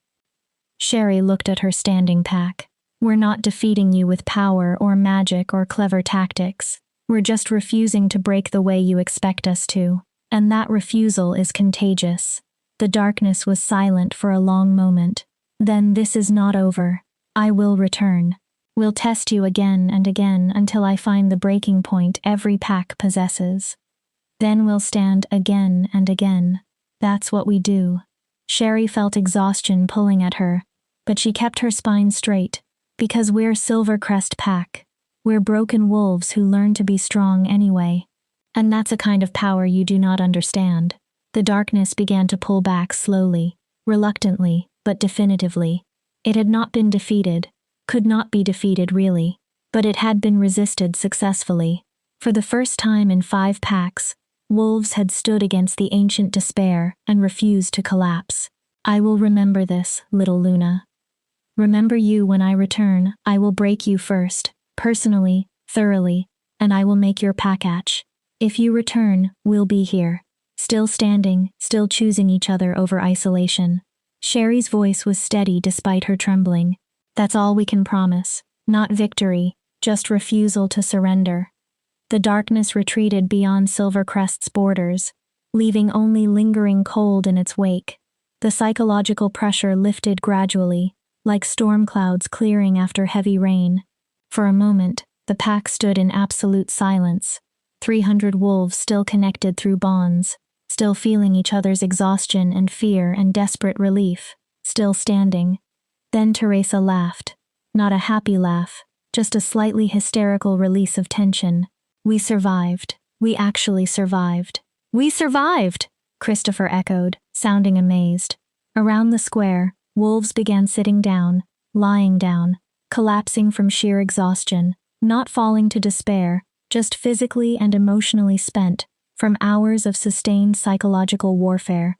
Sherry looked at her standing pack. We're not defeating you with power or magic or clever tactics. We're just refusing to break the way you expect us to. And that refusal is contagious. The darkness was silent for a long moment. Then this is not over. I will return. We'll test you again and again until I find the breaking point every pack possesses. Then we'll stand again and again. That's what we do. Sherry felt exhaustion pulling at her, but she kept her spine straight. Because we're Silvercrest Pack. We're broken wolves who learn to be strong anyway. And that's a kind of power you do not understand. The darkness began to pull back slowly, reluctantly, but definitively. It had not been defeated, could not be defeated really, but it had been resisted successfully. For the first time in 5 packs, wolves had stood against the ancient despair and refused to collapse. I will remember this, little Luna. Remember you when I return. I will break you first, personally, thoroughly, and I will make your pack hatch. If you return, we'll be here. Still standing, still choosing each other over isolation. Sherry's voice was steady despite her trembling. That's all we can promise. Not victory, just refusal to surrender. The darkness retreated beyond Silvercrest's borders, leaving only lingering cold in its wake. The psychological pressure lifted gradually, like storm clouds clearing after heavy rain. For a moment, the pack stood in absolute silence. 300 wolves still connected through bonds, still feeling each other's exhaustion and fear and desperate relief, still standing. Then Teresa laughed. Not a happy laugh, just a slightly hysterical release of tension. We survived. We actually survived. We survived! Christopher echoed, sounding amazed. Around the square, wolves began sitting down, lying down, collapsing from sheer exhaustion, not falling to despair, just physically and emotionally spent from hours of sustained psychological warfare.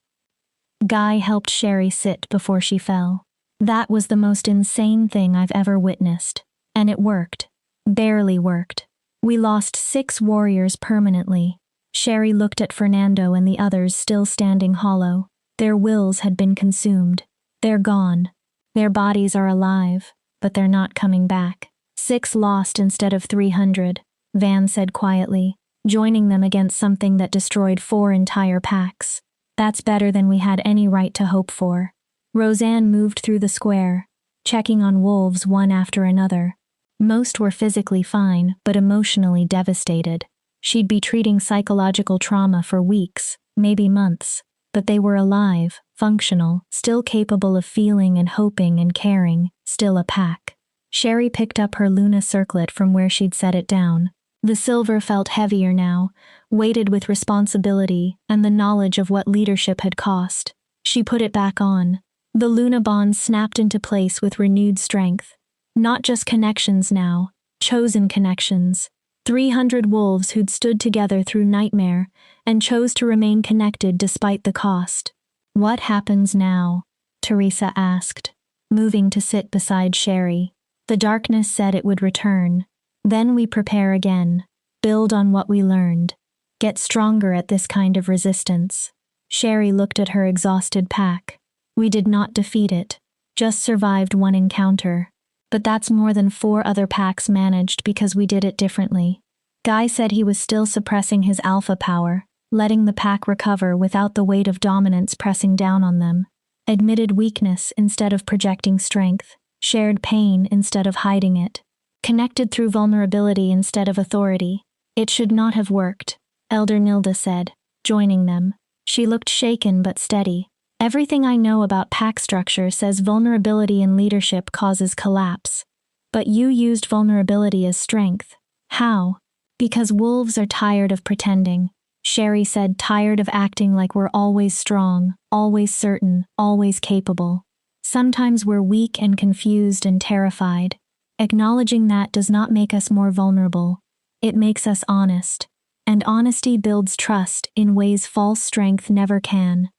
Guy helped Sherry sit before she fell. That was the most insane thing I've ever witnessed. And it worked. Barely worked. We lost 6 warriors permanently. Sherry looked at Fernando and the others still standing hollow. Their wills had been consumed. They're gone. Their bodies are alive, but they're not coming back. 6 lost instead of 300, Van said quietly, joining them against something that destroyed 4 entire packs. That's better than we had any right to hope for. Roseanne moved through the square, checking on wolves one after another. Most were physically fine, but emotionally devastated. She'd be treating psychological trauma for weeks, maybe months. But they were alive, functional, still capable of feeling and hoping and caring, still a pack. Sherry picked up her Luna circlet from where she'd set it down. The silver felt heavier now, weighted with responsibility and the knowledge of what leadership had cost. She put it back on. The Luna bonds snapped into place with renewed strength. Not just connections now, chosen connections. 300 wolves who'd stood together through nightmare and chose to remain connected despite the cost. What happens now? Teresa asked, moving to sit beside Sherry. The darkness said it would return. Then we prepare again, build on what we learned, get stronger at this kind of resistance. Sherry looked at her exhausted pack. We did not defeat it, just survived one encounter. But that's more than 4 other packs managed because we did it differently. Guy said he was still suppressing his alpha power, letting the pack recover without the weight of dominance pressing down on them. Admitted weakness instead of projecting strength, shared pain instead of hiding it. Connected through vulnerability instead of authority. It should not have worked, Elder Nilda said, joining them. She looked shaken but steady. Everything I know about pack structure says vulnerability in leadership causes collapse. But you used vulnerability as strength. How? Because wolves are tired of pretending. Sherry said, tired of acting like we're always strong, always certain, always capable. Sometimes we're weak and confused and terrified. Acknowledging that does not make us more vulnerable. It makes us honest. And honesty builds trust in ways false strength never can.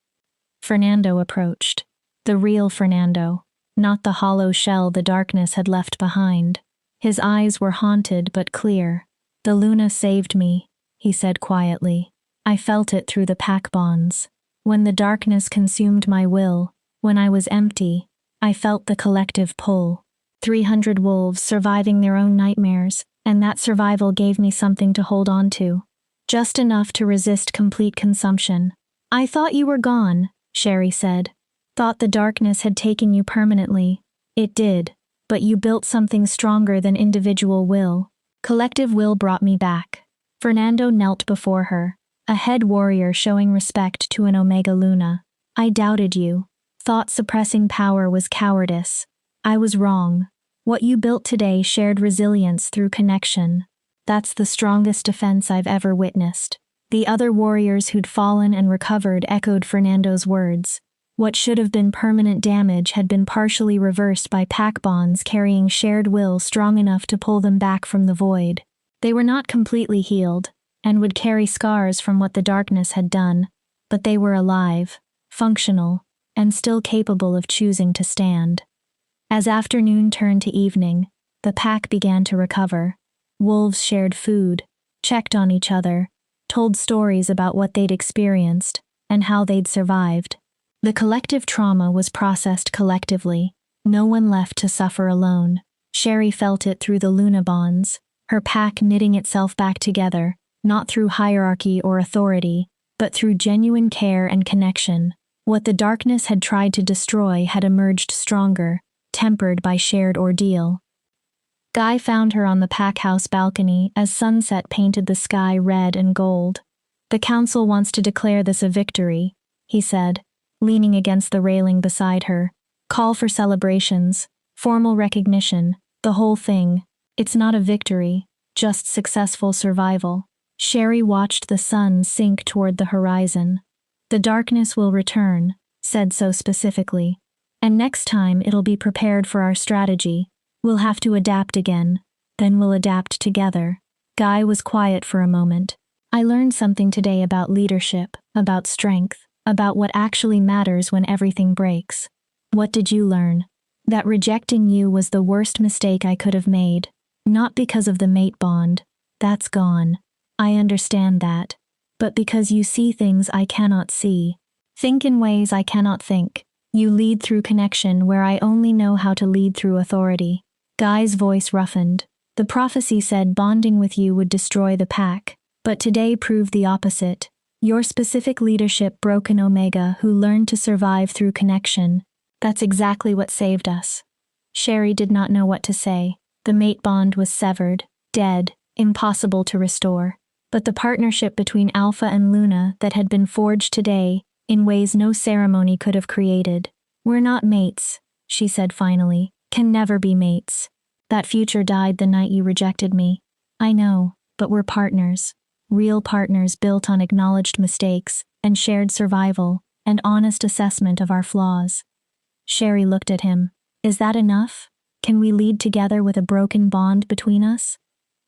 Fernando approached. The real Fernando, not the hollow shell the darkness had left behind. His eyes were haunted but clear. The Luna saved me, he said quietly. I felt it through the pack bonds. When the darkness consumed my will, when I was empty, I felt the collective pull. 300 wolves surviving their own nightmares, and that survival gave me something to hold on to. Just enough to resist complete consumption. I thought you were gone, Sherry said. Thought the darkness had taken you permanently. It did, but you built something stronger than individual will. Collective will brought me back. Fernando knelt before her, a head warrior showing respect to an Omega Luna. I doubted you. Thought suppressing power was cowardice. I was wrong. What you built today shared resilience through connection. That's the strongest defense I've ever witnessed. The other warriors who'd fallen and recovered echoed Fernando's words. What should have been permanent damage had been partially reversed by pack bonds carrying shared will strong enough to pull them back from the void. They were not completely healed, and would carry scars from what the darkness had done, but they were alive, functional, and still capable of choosing to stand. As afternoon turned to evening, the pack began to recover. Wolves shared food, checked on each other, told stories about what they'd experienced and how they'd survived. The collective trauma was processed collectively, no one left to suffer alone. Sherry felt it through the Luna bonds, her pack knitting itself back together, not through hierarchy or authority, but through genuine care and connection. What the darkness had tried to destroy had emerged stronger, tempered by shared ordeal. Guy found her on the pack house balcony as sunset painted the sky red and gold. The council wants to declare this a victory, he said, leaning against the railing beside her. Call for celebrations, formal recognition, the whole thing. It's not a victory, just successful survival. Sherry watched the sun sink toward the horizon. The darkness will return, said so specifically. And next time it'll be prepared for our strategy. We'll have to adapt again, then we'll adapt together. Guy was quiet for a moment. I learned something today about leadership, about strength, about what actually matters when everything breaks. What did you learn? That rejecting you was the worst mistake I could have made. Not because of the mate bond. That's gone. I understand that. But because you see things I cannot see. Think in ways I cannot think. You lead through connection where I only know how to lead through authority. Guy's voice roughened. The prophecy said bonding with you would destroy the pack, but today proved the opposite. Your specific leadership broke an Omega who learned to survive through connection. That's exactly what saved us. Sherry did not know what to say. The mate bond was severed, dead, impossible to restore. But the partnership between Alpha and Luna that had been forged today, in ways no ceremony could have created. We're not mates, she said finally. Can never be mates. That future died the night you rejected me. I know, but we're partners. Real partners built on acknowledged mistakes and shared survival and honest assessment of our flaws. Sherry looked at him. Is that enough? Can we lead together with a broken bond between us?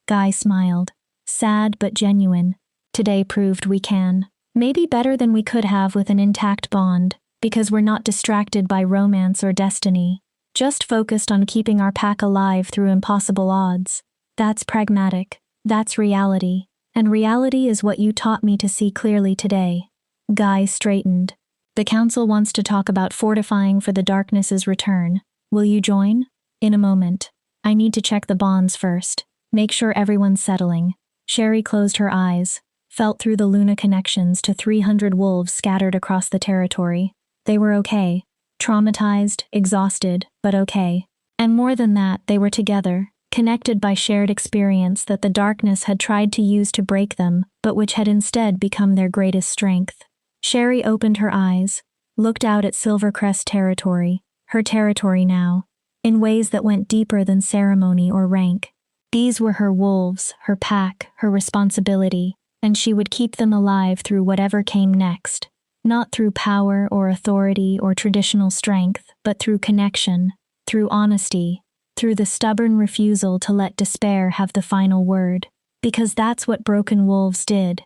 Guy smiled. Sad but genuine. Today proved we can. Maybe better than we could have with an intact bond, because we're not distracted by romance or destiny. Just focused on keeping our pack alive through impossible odds. That's pragmatic. That's reality. And reality is what you taught me to see clearly today. Guy straightened. The council wants to talk about fortifying for the darkness's return. Will you join? In a moment. I need to check the bonds first. Make sure everyone's settling. Sherry closed her eyes, felt through the Luna connections to 300 wolves scattered across the territory. They were okay. Traumatized, exhausted, but okay. And more than that, they were together, connected by shared experience that the darkness had tried to use to break them, but which had instead become their greatest strength. Sherry opened her eyes, looked out at Silvercrest territory, her territory now, in ways that went deeper than ceremony or rank. These were her wolves, her pack, her responsibility, and she would keep them alive through whatever came next. Not through power or authority or traditional strength, but through connection, through honesty, through the stubborn refusal to let despair have the final word. Because that's what broken wolves did.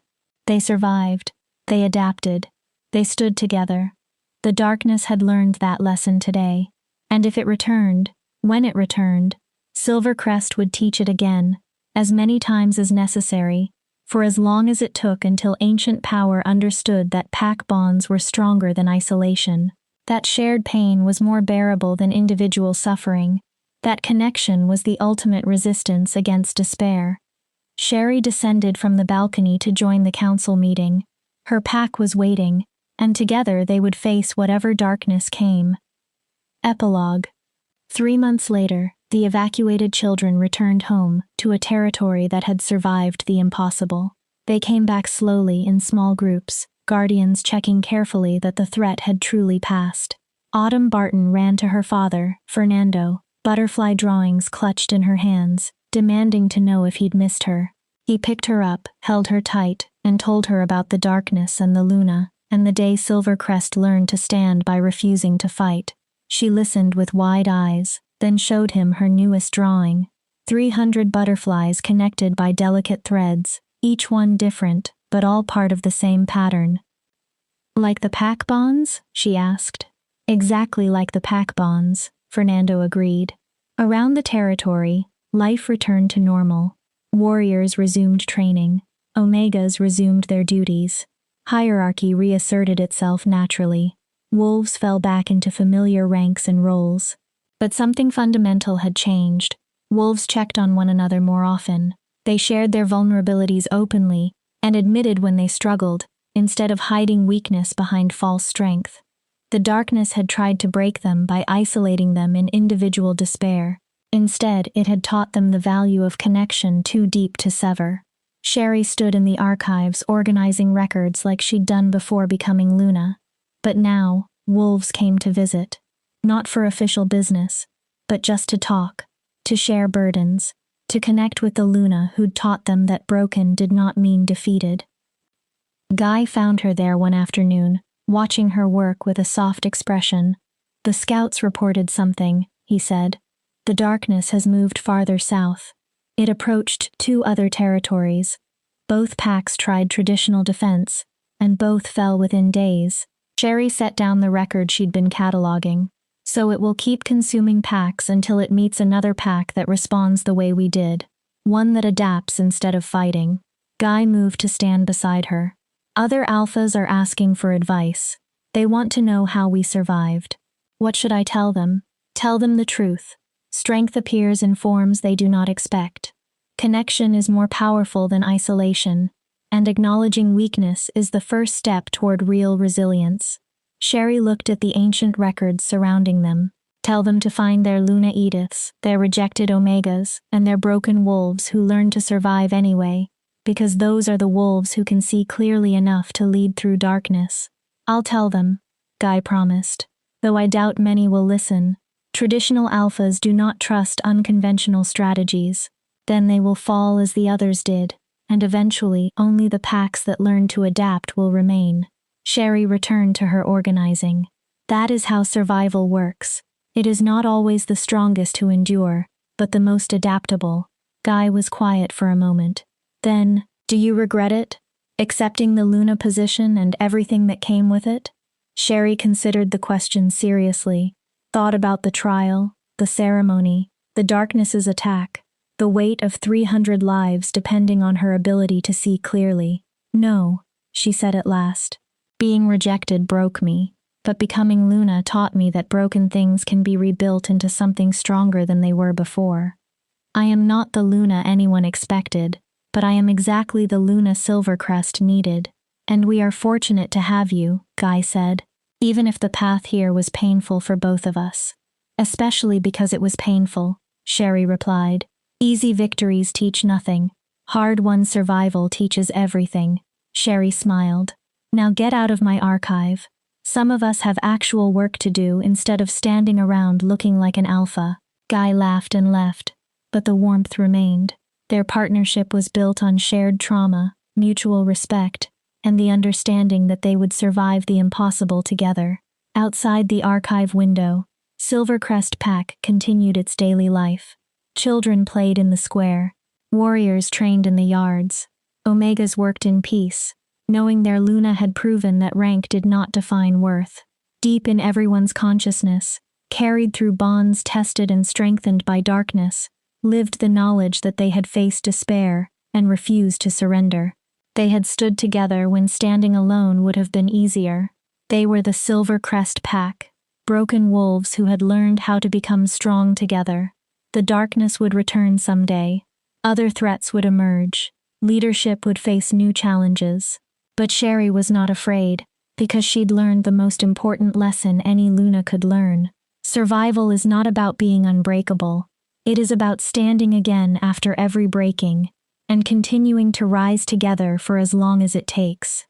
They survived. They adapted. They stood together. The darkness had learned that lesson today. And if it returned, when it returned, Silvercrest would teach it again, as many times as necessary, for as long as it took until ancient power understood that pack bonds were stronger than isolation, that shared pain was more bearable than individual suffering, that connection was the ultimate resistance against despair. Sherry descended from the balcony to join the council meeting. Her pack was waiting, and together they would face whatever darkness came. Epilogue. 3 months later, the evacuated children returned home to a territory that had survived the impossible. They came back slowly in small groups, guardians checking carefully that the threat had truly passed. Autumn Barton ran to her father, Fernando, butterfly drawings clutched in her hands, demanding to know if he'd missed her. He picked her up, held her tight, and told her about the darkness and the Luna, and the day Silvercrest learned to stand by refusing to fight. She listened with wide eyes, then showed him her newest drawing. 300 butterflies connected by delicate threads, each one different, but all part of the same pattern. Like the pack bonds? She asked. Exactly like the pack bonds, Fernando agreed. Around the territory, life returned to normal. Warriors resumed training. Omegas resumed their duties. Hierarchy reasserted itself naturally. Wolves fell back into familiar ranks and roles. But something fundamental had changed. Wolves checked on one another more often. They shared their vulnerabilities openly and admitted when they struggled, instead of hiding weakness behind false strength. The darkness had tried to break them by isolating them in individual despair. Instead, it had taught them the value of connection too deep to sever. Sherry stood in the archives organizing records like she'd done before becoming Luna. But now, wolves came to visit. Not for official business, but just to talk, to share burdens, to connect with the Luna who'd taught them that broken did not mean defeated. Guy found her there one afternoon, watching her work with a soft expression. The scouts reported something, he said. The darkness has moved farther south. It approached 2 other territories. Both packs tried traditional defense, and both fell within days. Sherry set down the record she'd been cataloging. So it will keep consuming packs until it meets another pack that responds the way we did. One that adapts instead of fighting. Guy moved to stand beside her. Other alphas are asking for advice. They want to know how we survived. What should I tell them? Tell them the truth. Strength appears in forms they do not expect. Connection is more powerful than isolation, and acknowledging weakness is the first step toward real resilience. Sherry looked at the ancient records surrounding them. Tell them to find their Luna Ediths, their rejected Omegas, and their broken wolves who learned to survive anyway, because those are the wolves who can see clearly enough to lead through darkness. I'll tell them, Guy promised, though I doubt many will listen. Traditional alphas do not trust unconventional strategies. Then they will fall as the others did, and eventually only the packs that learn to adapt will remain. Sherry returned to her organizing. That is how survival works. It is not always the strongest who endure, but the most adaptable. Guy was quiet for a moment. Then, do you regret it? Accepting the Luna position and everything that came with it? Sherry considered the question seriously, thought about the trial, the ceremony, the darkness's attack, the weight of 300 lives depending on her ability to see clearly. No, she said at last. Being rejected broke me, but becoming Luna taught me that broken things can be rebuilt into something stronger than they were before. I am not the Luna anyone expected, but I am exactly the Luna Silvercrest needed. And we are fortunate to have you, Guy said, even if the path here was painful for both of us. Especially because it was painful, Sherry replied. Easy victories teach nothing. Hard-won survival teaches everything. Sherry smiled. Now get out of my archive. Some of us have actual work to do instead of standing around looking like an alpha. Guy laughed and left, but the warmth remained. Their partnership was built on shared trauma, mutual respect, and the understanding that they would survive the impossible together. Outside the archive window, Silvercrest Pack continued its daily life. Children played in the square. Warriors trained in the yards. Omegas worked in peace, knowing their Luna had proven that rank did not define worth. Deep in everyone's consciousness, carried through bonds tested and strengthened by darkness, lived the knowledge that they had faced despair and refused to surrender. They had stood together when standing alone would have been easier. They were the Silvercrest Pack, broken wolves who had learned how to become strong together. The darkness would return someday. Other threats would emerge. Leadership would face new challenges. But Sherry was not afraid, because she'd learned the most important lesson any Luna could learn. Survival is not about being unbreakable. It is about standing again after every breaking, and continuing to rise together for as long as it takes.